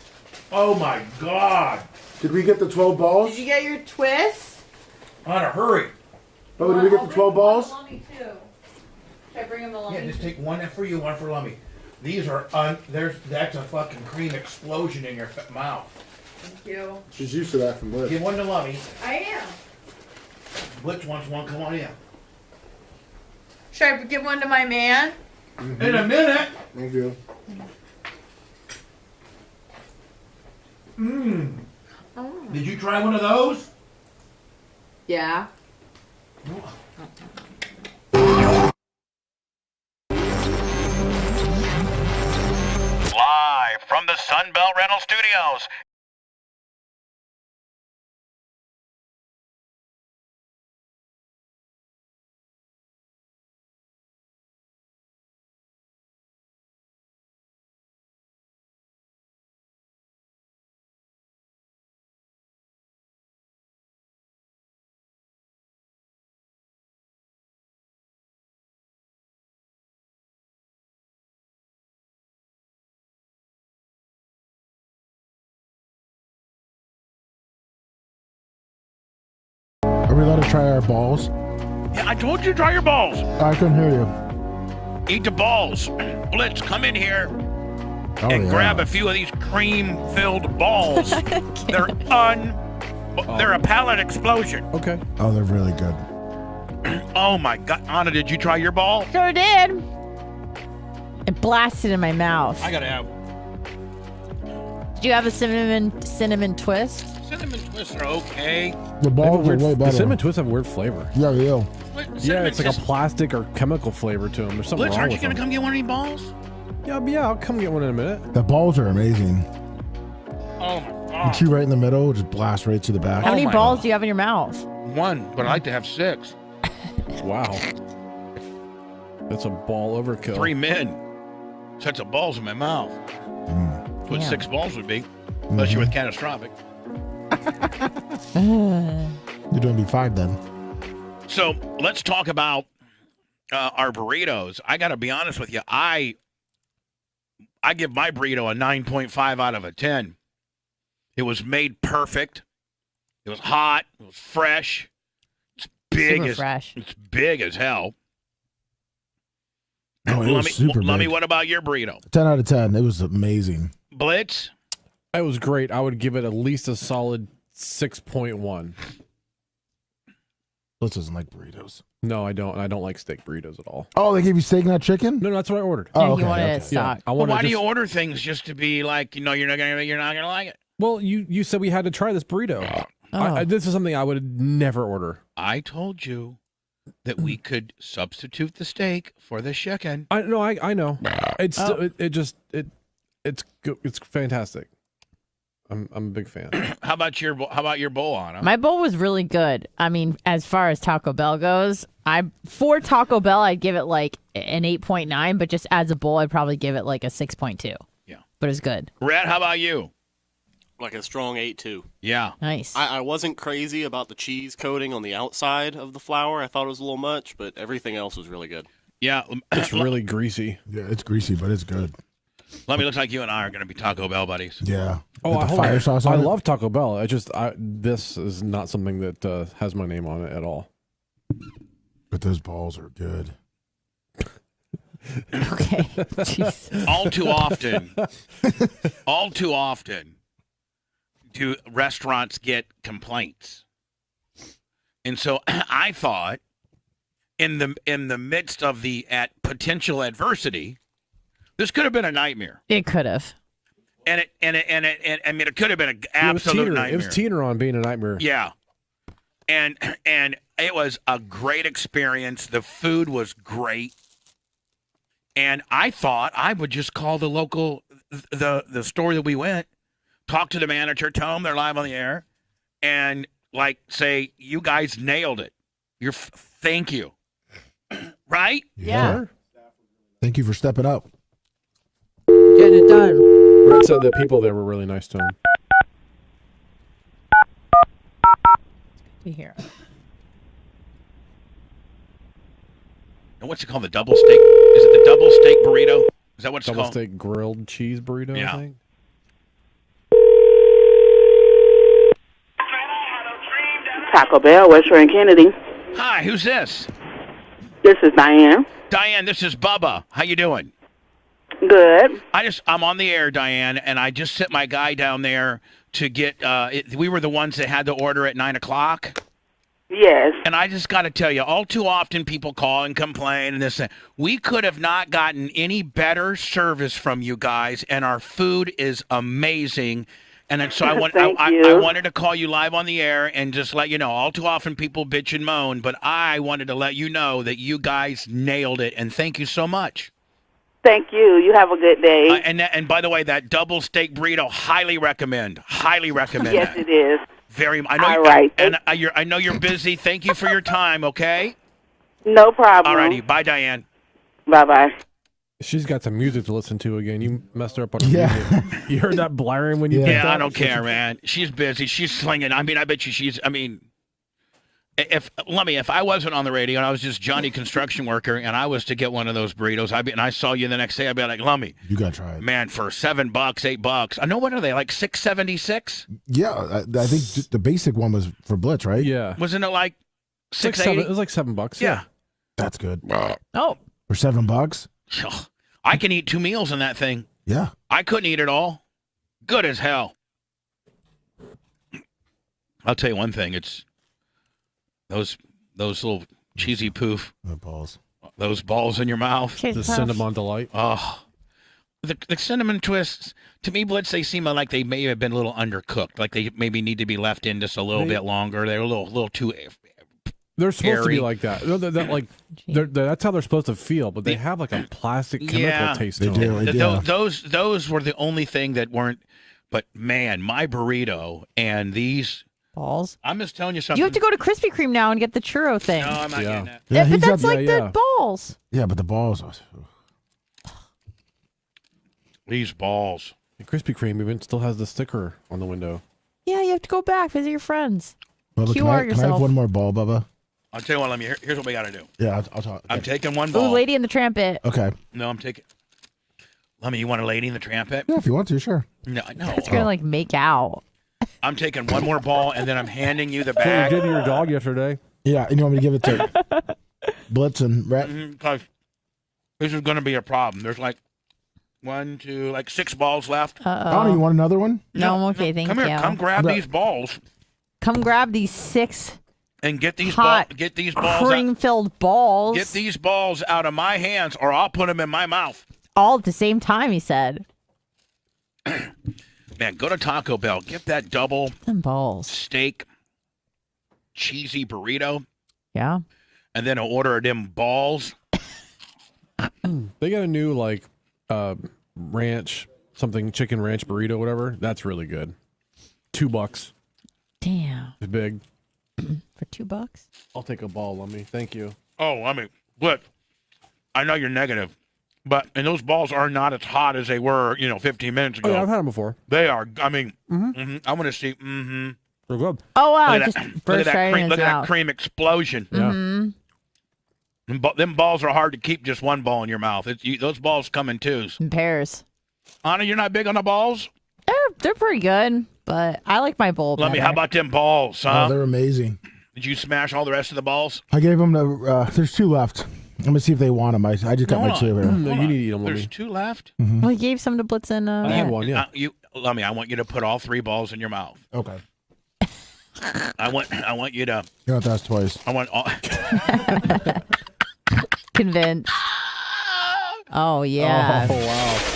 Oh my God. Did we get the 12 balls? Did you get your twist? Anna, hurry. Oh, did we get the 12 balls? Should I bring him along? Yeah, just take one for you, one for Lummy. These are that's a fucking cream explosion in your mouth. Thank you. She's used to that from Blitz. Give one to Lummy. I am. Blitz wants one. Come on in. Should I give one to my man? Mm-hmm. In a minute. Thank you. Mmm. Oh. Did you try one of those? Yeah. Live from the Sunbelt Rental Studios. Are we allowed to try our balls? Yeah, I told you to try your balls. I couldn't hear you. Eat the balls. Blitz, come in here and grab a few of these cream-filled balls. They're a palate explosion. Okay. Oh, they're really good. Oh my God, Anna, did you try your ball? Sure did. It blasted in my mouth. I gotta have. Did you have a cinnamon twist? Cinnamon twists are okay. The balls are way better. The cinnamon twists have a weird flavor. Yeah. Yeah, it's like a plastic or chemical flavor to them. There's something Blitz, wrong aren't you with gonna them. come get one of these balls? Yeah, I'll come get one in a minute. The balls are amazing. Oh my You God. chew right in the middle, just blast right to the back. How many balls do you have in your mouth? One, but I like to have 6. Wow. That's a ball overkill. 3 men. Sets of balls in my mouth. That's what 6 balls would be, unless you're with catastrophic. You're doing be 5 then. So let's talk about our burritos. I got to be honest with you. I give my burrito a 9.5 out of a 10. It was made perfect. It was hot. It was fresh. It's big Super as fresh. It's big as hell. Oh, it was super big. Lummy, what about your burrito? 10 out of 10. It was amazing. Blitz? It was great. I would give it at least a solid 6.1. Blitz doesn't like burritos. No, I don't. I don't like steak burritos at all. Oh, they gave you steak, not chicken? No, that's what I ordered. Oh, Yeah, okay. you wanted it okay. stock. I Well, wanted why do just- you order things just to be like, you're not gonna like it? Well, you said we had to try this burrito. Oh. This is something I would never order. I told you that we could substitute the steak for the chicken. I know. It's still, it's fantastic. I'm a big fan. How about your bowl, Anna? My bowl was really good. I mean, as far as Taco Bell goes, for Taco Bell, I'd give it like an 8.9, but just as a bowl, I'd probably give it like a 6.2. Yeah. But it's good. Rhett, how about you? Like a strong 8-2. Yeah. Nice. I wasn't crazy about the cheese coating on the outside of the flour. I thought it was a little much, but everything else was really good. Yeah. It's really greasy. Yeah, it's greasy, but it's good. Let me look like you and I are going to be Taco Bell buddies. Yeah. Oh, With the fire sauce I on it? love Taco Bell. This is not something that has my name on it at all. But those balls are good. Okay. Jesus. All too often, do restaurants get complaints? And so I thought, in the midst of the potential adversity, this could have been a nightmare. It could have. And it could have been an absolute nightmare. It was teeter on being a nightmare. Yeah. And it was a great experience. The food was great. And I thought I would just call the local, the store that we went, talk to the manager, tell them they're live on the air, and say, you guys nailed it. Thank you. Right? Yeah. Sure. Thank you for stepping up. Getting it done. Brett said the people there were really nice to him. To hear. And what's it called? The double steak? Is it the double steak burrito? Is that what it's Double called? steak grilled cheese burrito, Yeah. I think. Taco Bell, Western and Kennedy. Hi, who's this? This is Diane. Diane, this is Bubba. How you doing? Good. I'm on the air, Diane, and I just sent my guy down there to get. We were the ones that had the order at 9:00. Yes. And I just got to tell you, all too often people call and complain and this. We could have not gotten any better service from you guys, and our food is amazing. And then, so I wanted to call you live on the air and just let you know. All too often people bitch and moan, but I wanted to let you know that you guys nailed it, and thank you so much. Thank you. You have a good day. And by the way, that double steak burrito, highly recommend. Highly recommend. Yes, that. it is. Very much. I know. All right. I know you're busy. Thank you for your time. Okay. No problem. All righty. Bye, Diane. Bye-bye. She's got some music to listen to again. You messed her up on her music. You heard that blaring when you picked Yeah, up? I don't care, man. She's busy. She's slinging. I mean, I bet you if I wasn't on the radio and I was just Johnny construction worker and I was to get one of those burritos, and I saw you the next day, I'd be like, Lummy, you gotta try it, man. For $7, $8. I know. What are they like? $6.76? Yeah, I think the basic one was for Blitz, right? Yeah. Wasn't it like $6.80? It was like $7. Yeah. That's good. Oh. For $7? I can eat 2 meals in that thing. Yeah. I couldn't eat it all. Good as hell. I'll tell you one thing. It's those little cheesy poof. The balls. Those balls in your mouth. The cinnamon delight. Oh. The cinnamon twists, to me, Blitz, they seem like they may have been a little undercooked. Like they maybe need to be left in just a little bit longer. They're a little too They're supposed to airy. be like that. That's how they're supposed to feel, but they have like a plastic chemical taste to them. Those were the only thing that weren't. But, man, my burrito and these balls. I'm just telling you something. You have to go to Krispy Kreme now and get the churro thing. No, I'm not getting that. Yeah, but that's like the balls. Yeah, but the balls. These balls. The Krispy Kreme even still has the sticker on the window. Yeah, you have to go back, visit your friends. Bubba, QR can I yourself. have one more ball, Bubba? I'll tell you what, here's what we got to do. Yeah, I'll talk. I'm taking one Ooh, ball. Lady in the Trampet. Okay. No, I'm taking. Lemmy, you want a Lady in the Trampet? Yeah, if you want to, sure. No. It's going to like make out. I'm taking one more ball, and then I'm handing you the That's what bag. you did to your dog yesterday. Yeah, and you want me to give it to Blitz and Rhett? Because this is going to be a problem. There's like 6 balls left. Oh, you want another one? No, I'm okay. Thank you. Come here. Come grab these balls. Come grab these 6 and get these hot, balls cream-filled balls. Get these balls out of my hands, or I'll put them in my mouth. All at the same time, he said. Man, go to Taco Bell. Get that double balls steak cheesy burrito. Yeah. And then order them balls. They got a new ranch chicken ranch burrito, whatever. That's really good. $2. Damn. It's big. For $2? I'll take a ball, Lummy. Thank you. Oh, but I know you're negative, and those balls are not as hot as they were, 15 minutes ago. Oh, yeah, I've had them before. They are. I want to see. They're good. Oh wow! Look at that cream explosion. Yeah. Them balls are hard to keep just one ball in your mouth. Those balls come in twos. In pairs. Anna, you're not big on the balls? They're pretty good, but I like my bowl better. Let me. How about them balls, huh? Oh, they're amazing. Did you smash all the rest of the balls? I gave them there's 2 left. I'm going to see if they want them. I just got my 2 here. No, you need to eat them, There's 2 left? Mm-hmm. Well, he gave some to Blitz and I had one, yeah. Lummy, I want you to put all 3 balls in your mouth. Okay. I want you to. You don't have to ask twice. I want all. Convinced. Oh yeah. Oh wow.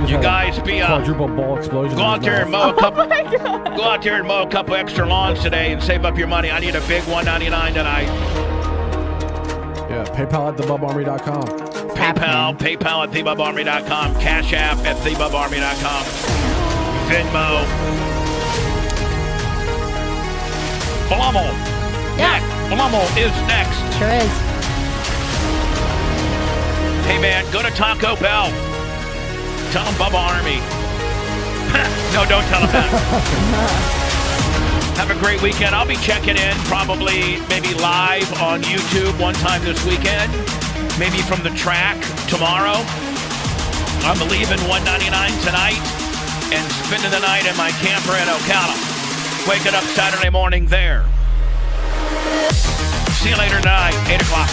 You guys be quadruple ball explosion. Go out there and mow a couple. Go out there and mow a couple extra lawns today and save up your money. I need a big $199 tonight. Yeah, PayPal at thebubbarmy.com. PayPal at thebubbarmy.com. Cash App at thebubbarmy.com. Venmo. Blumel. Yeah. Blumel is next. Sure is. Hey man, go to Taco Bell. Tell them Bubba Army. No, don't tell them that. Have a great weekend. I'll be checking in probably maybe live on YouTube one time this weekend. Maybe from the track tomorrow. I'm leaving 199 tonight and spending the night in my camper in Ocala. Waking up Saturday morning there. See you later tonight, 8 o'clock.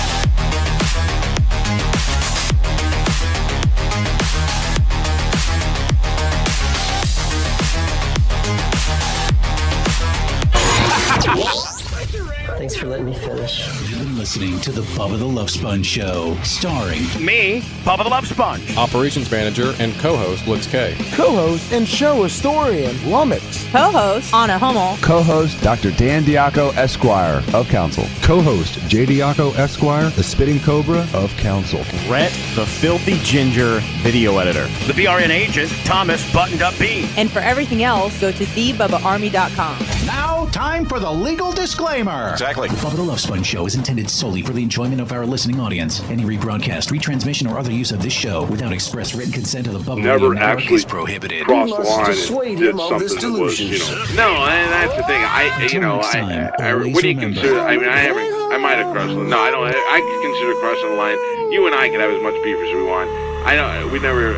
Thanks for letting me finish. You've been listening to the Bubba the Love Sponge Show, starring me, Bubba the Love Sponge, operations manager and co-host Blitz K, co-host and show historian Lummox, co-host Anna Hummel, co-host Dr. Dan Diaco Esquire of Council, co-host J. Diaco Esquire, the Spitting Cobra of Council, Rhett, the Filthy Ginger video editor, the BRN agent Thomas Buttoned Up B, and for everything else, go to thebubbaarmy.com. Now, time for the legal disclaimer. Exactly. The Bubba the Love Sponge Show is intended solely for the enjoyment of our listening audience. Any rebroadcast, retransmission, or other use of this show without express written consent of the Bubba Radio Network is prohibited. Crossed the line and did something that was, No, and that's the thing. What do you consider? I might have crossed the line. No, I don't. I consider crossing the line. You and I can have as much beef as we want. We never.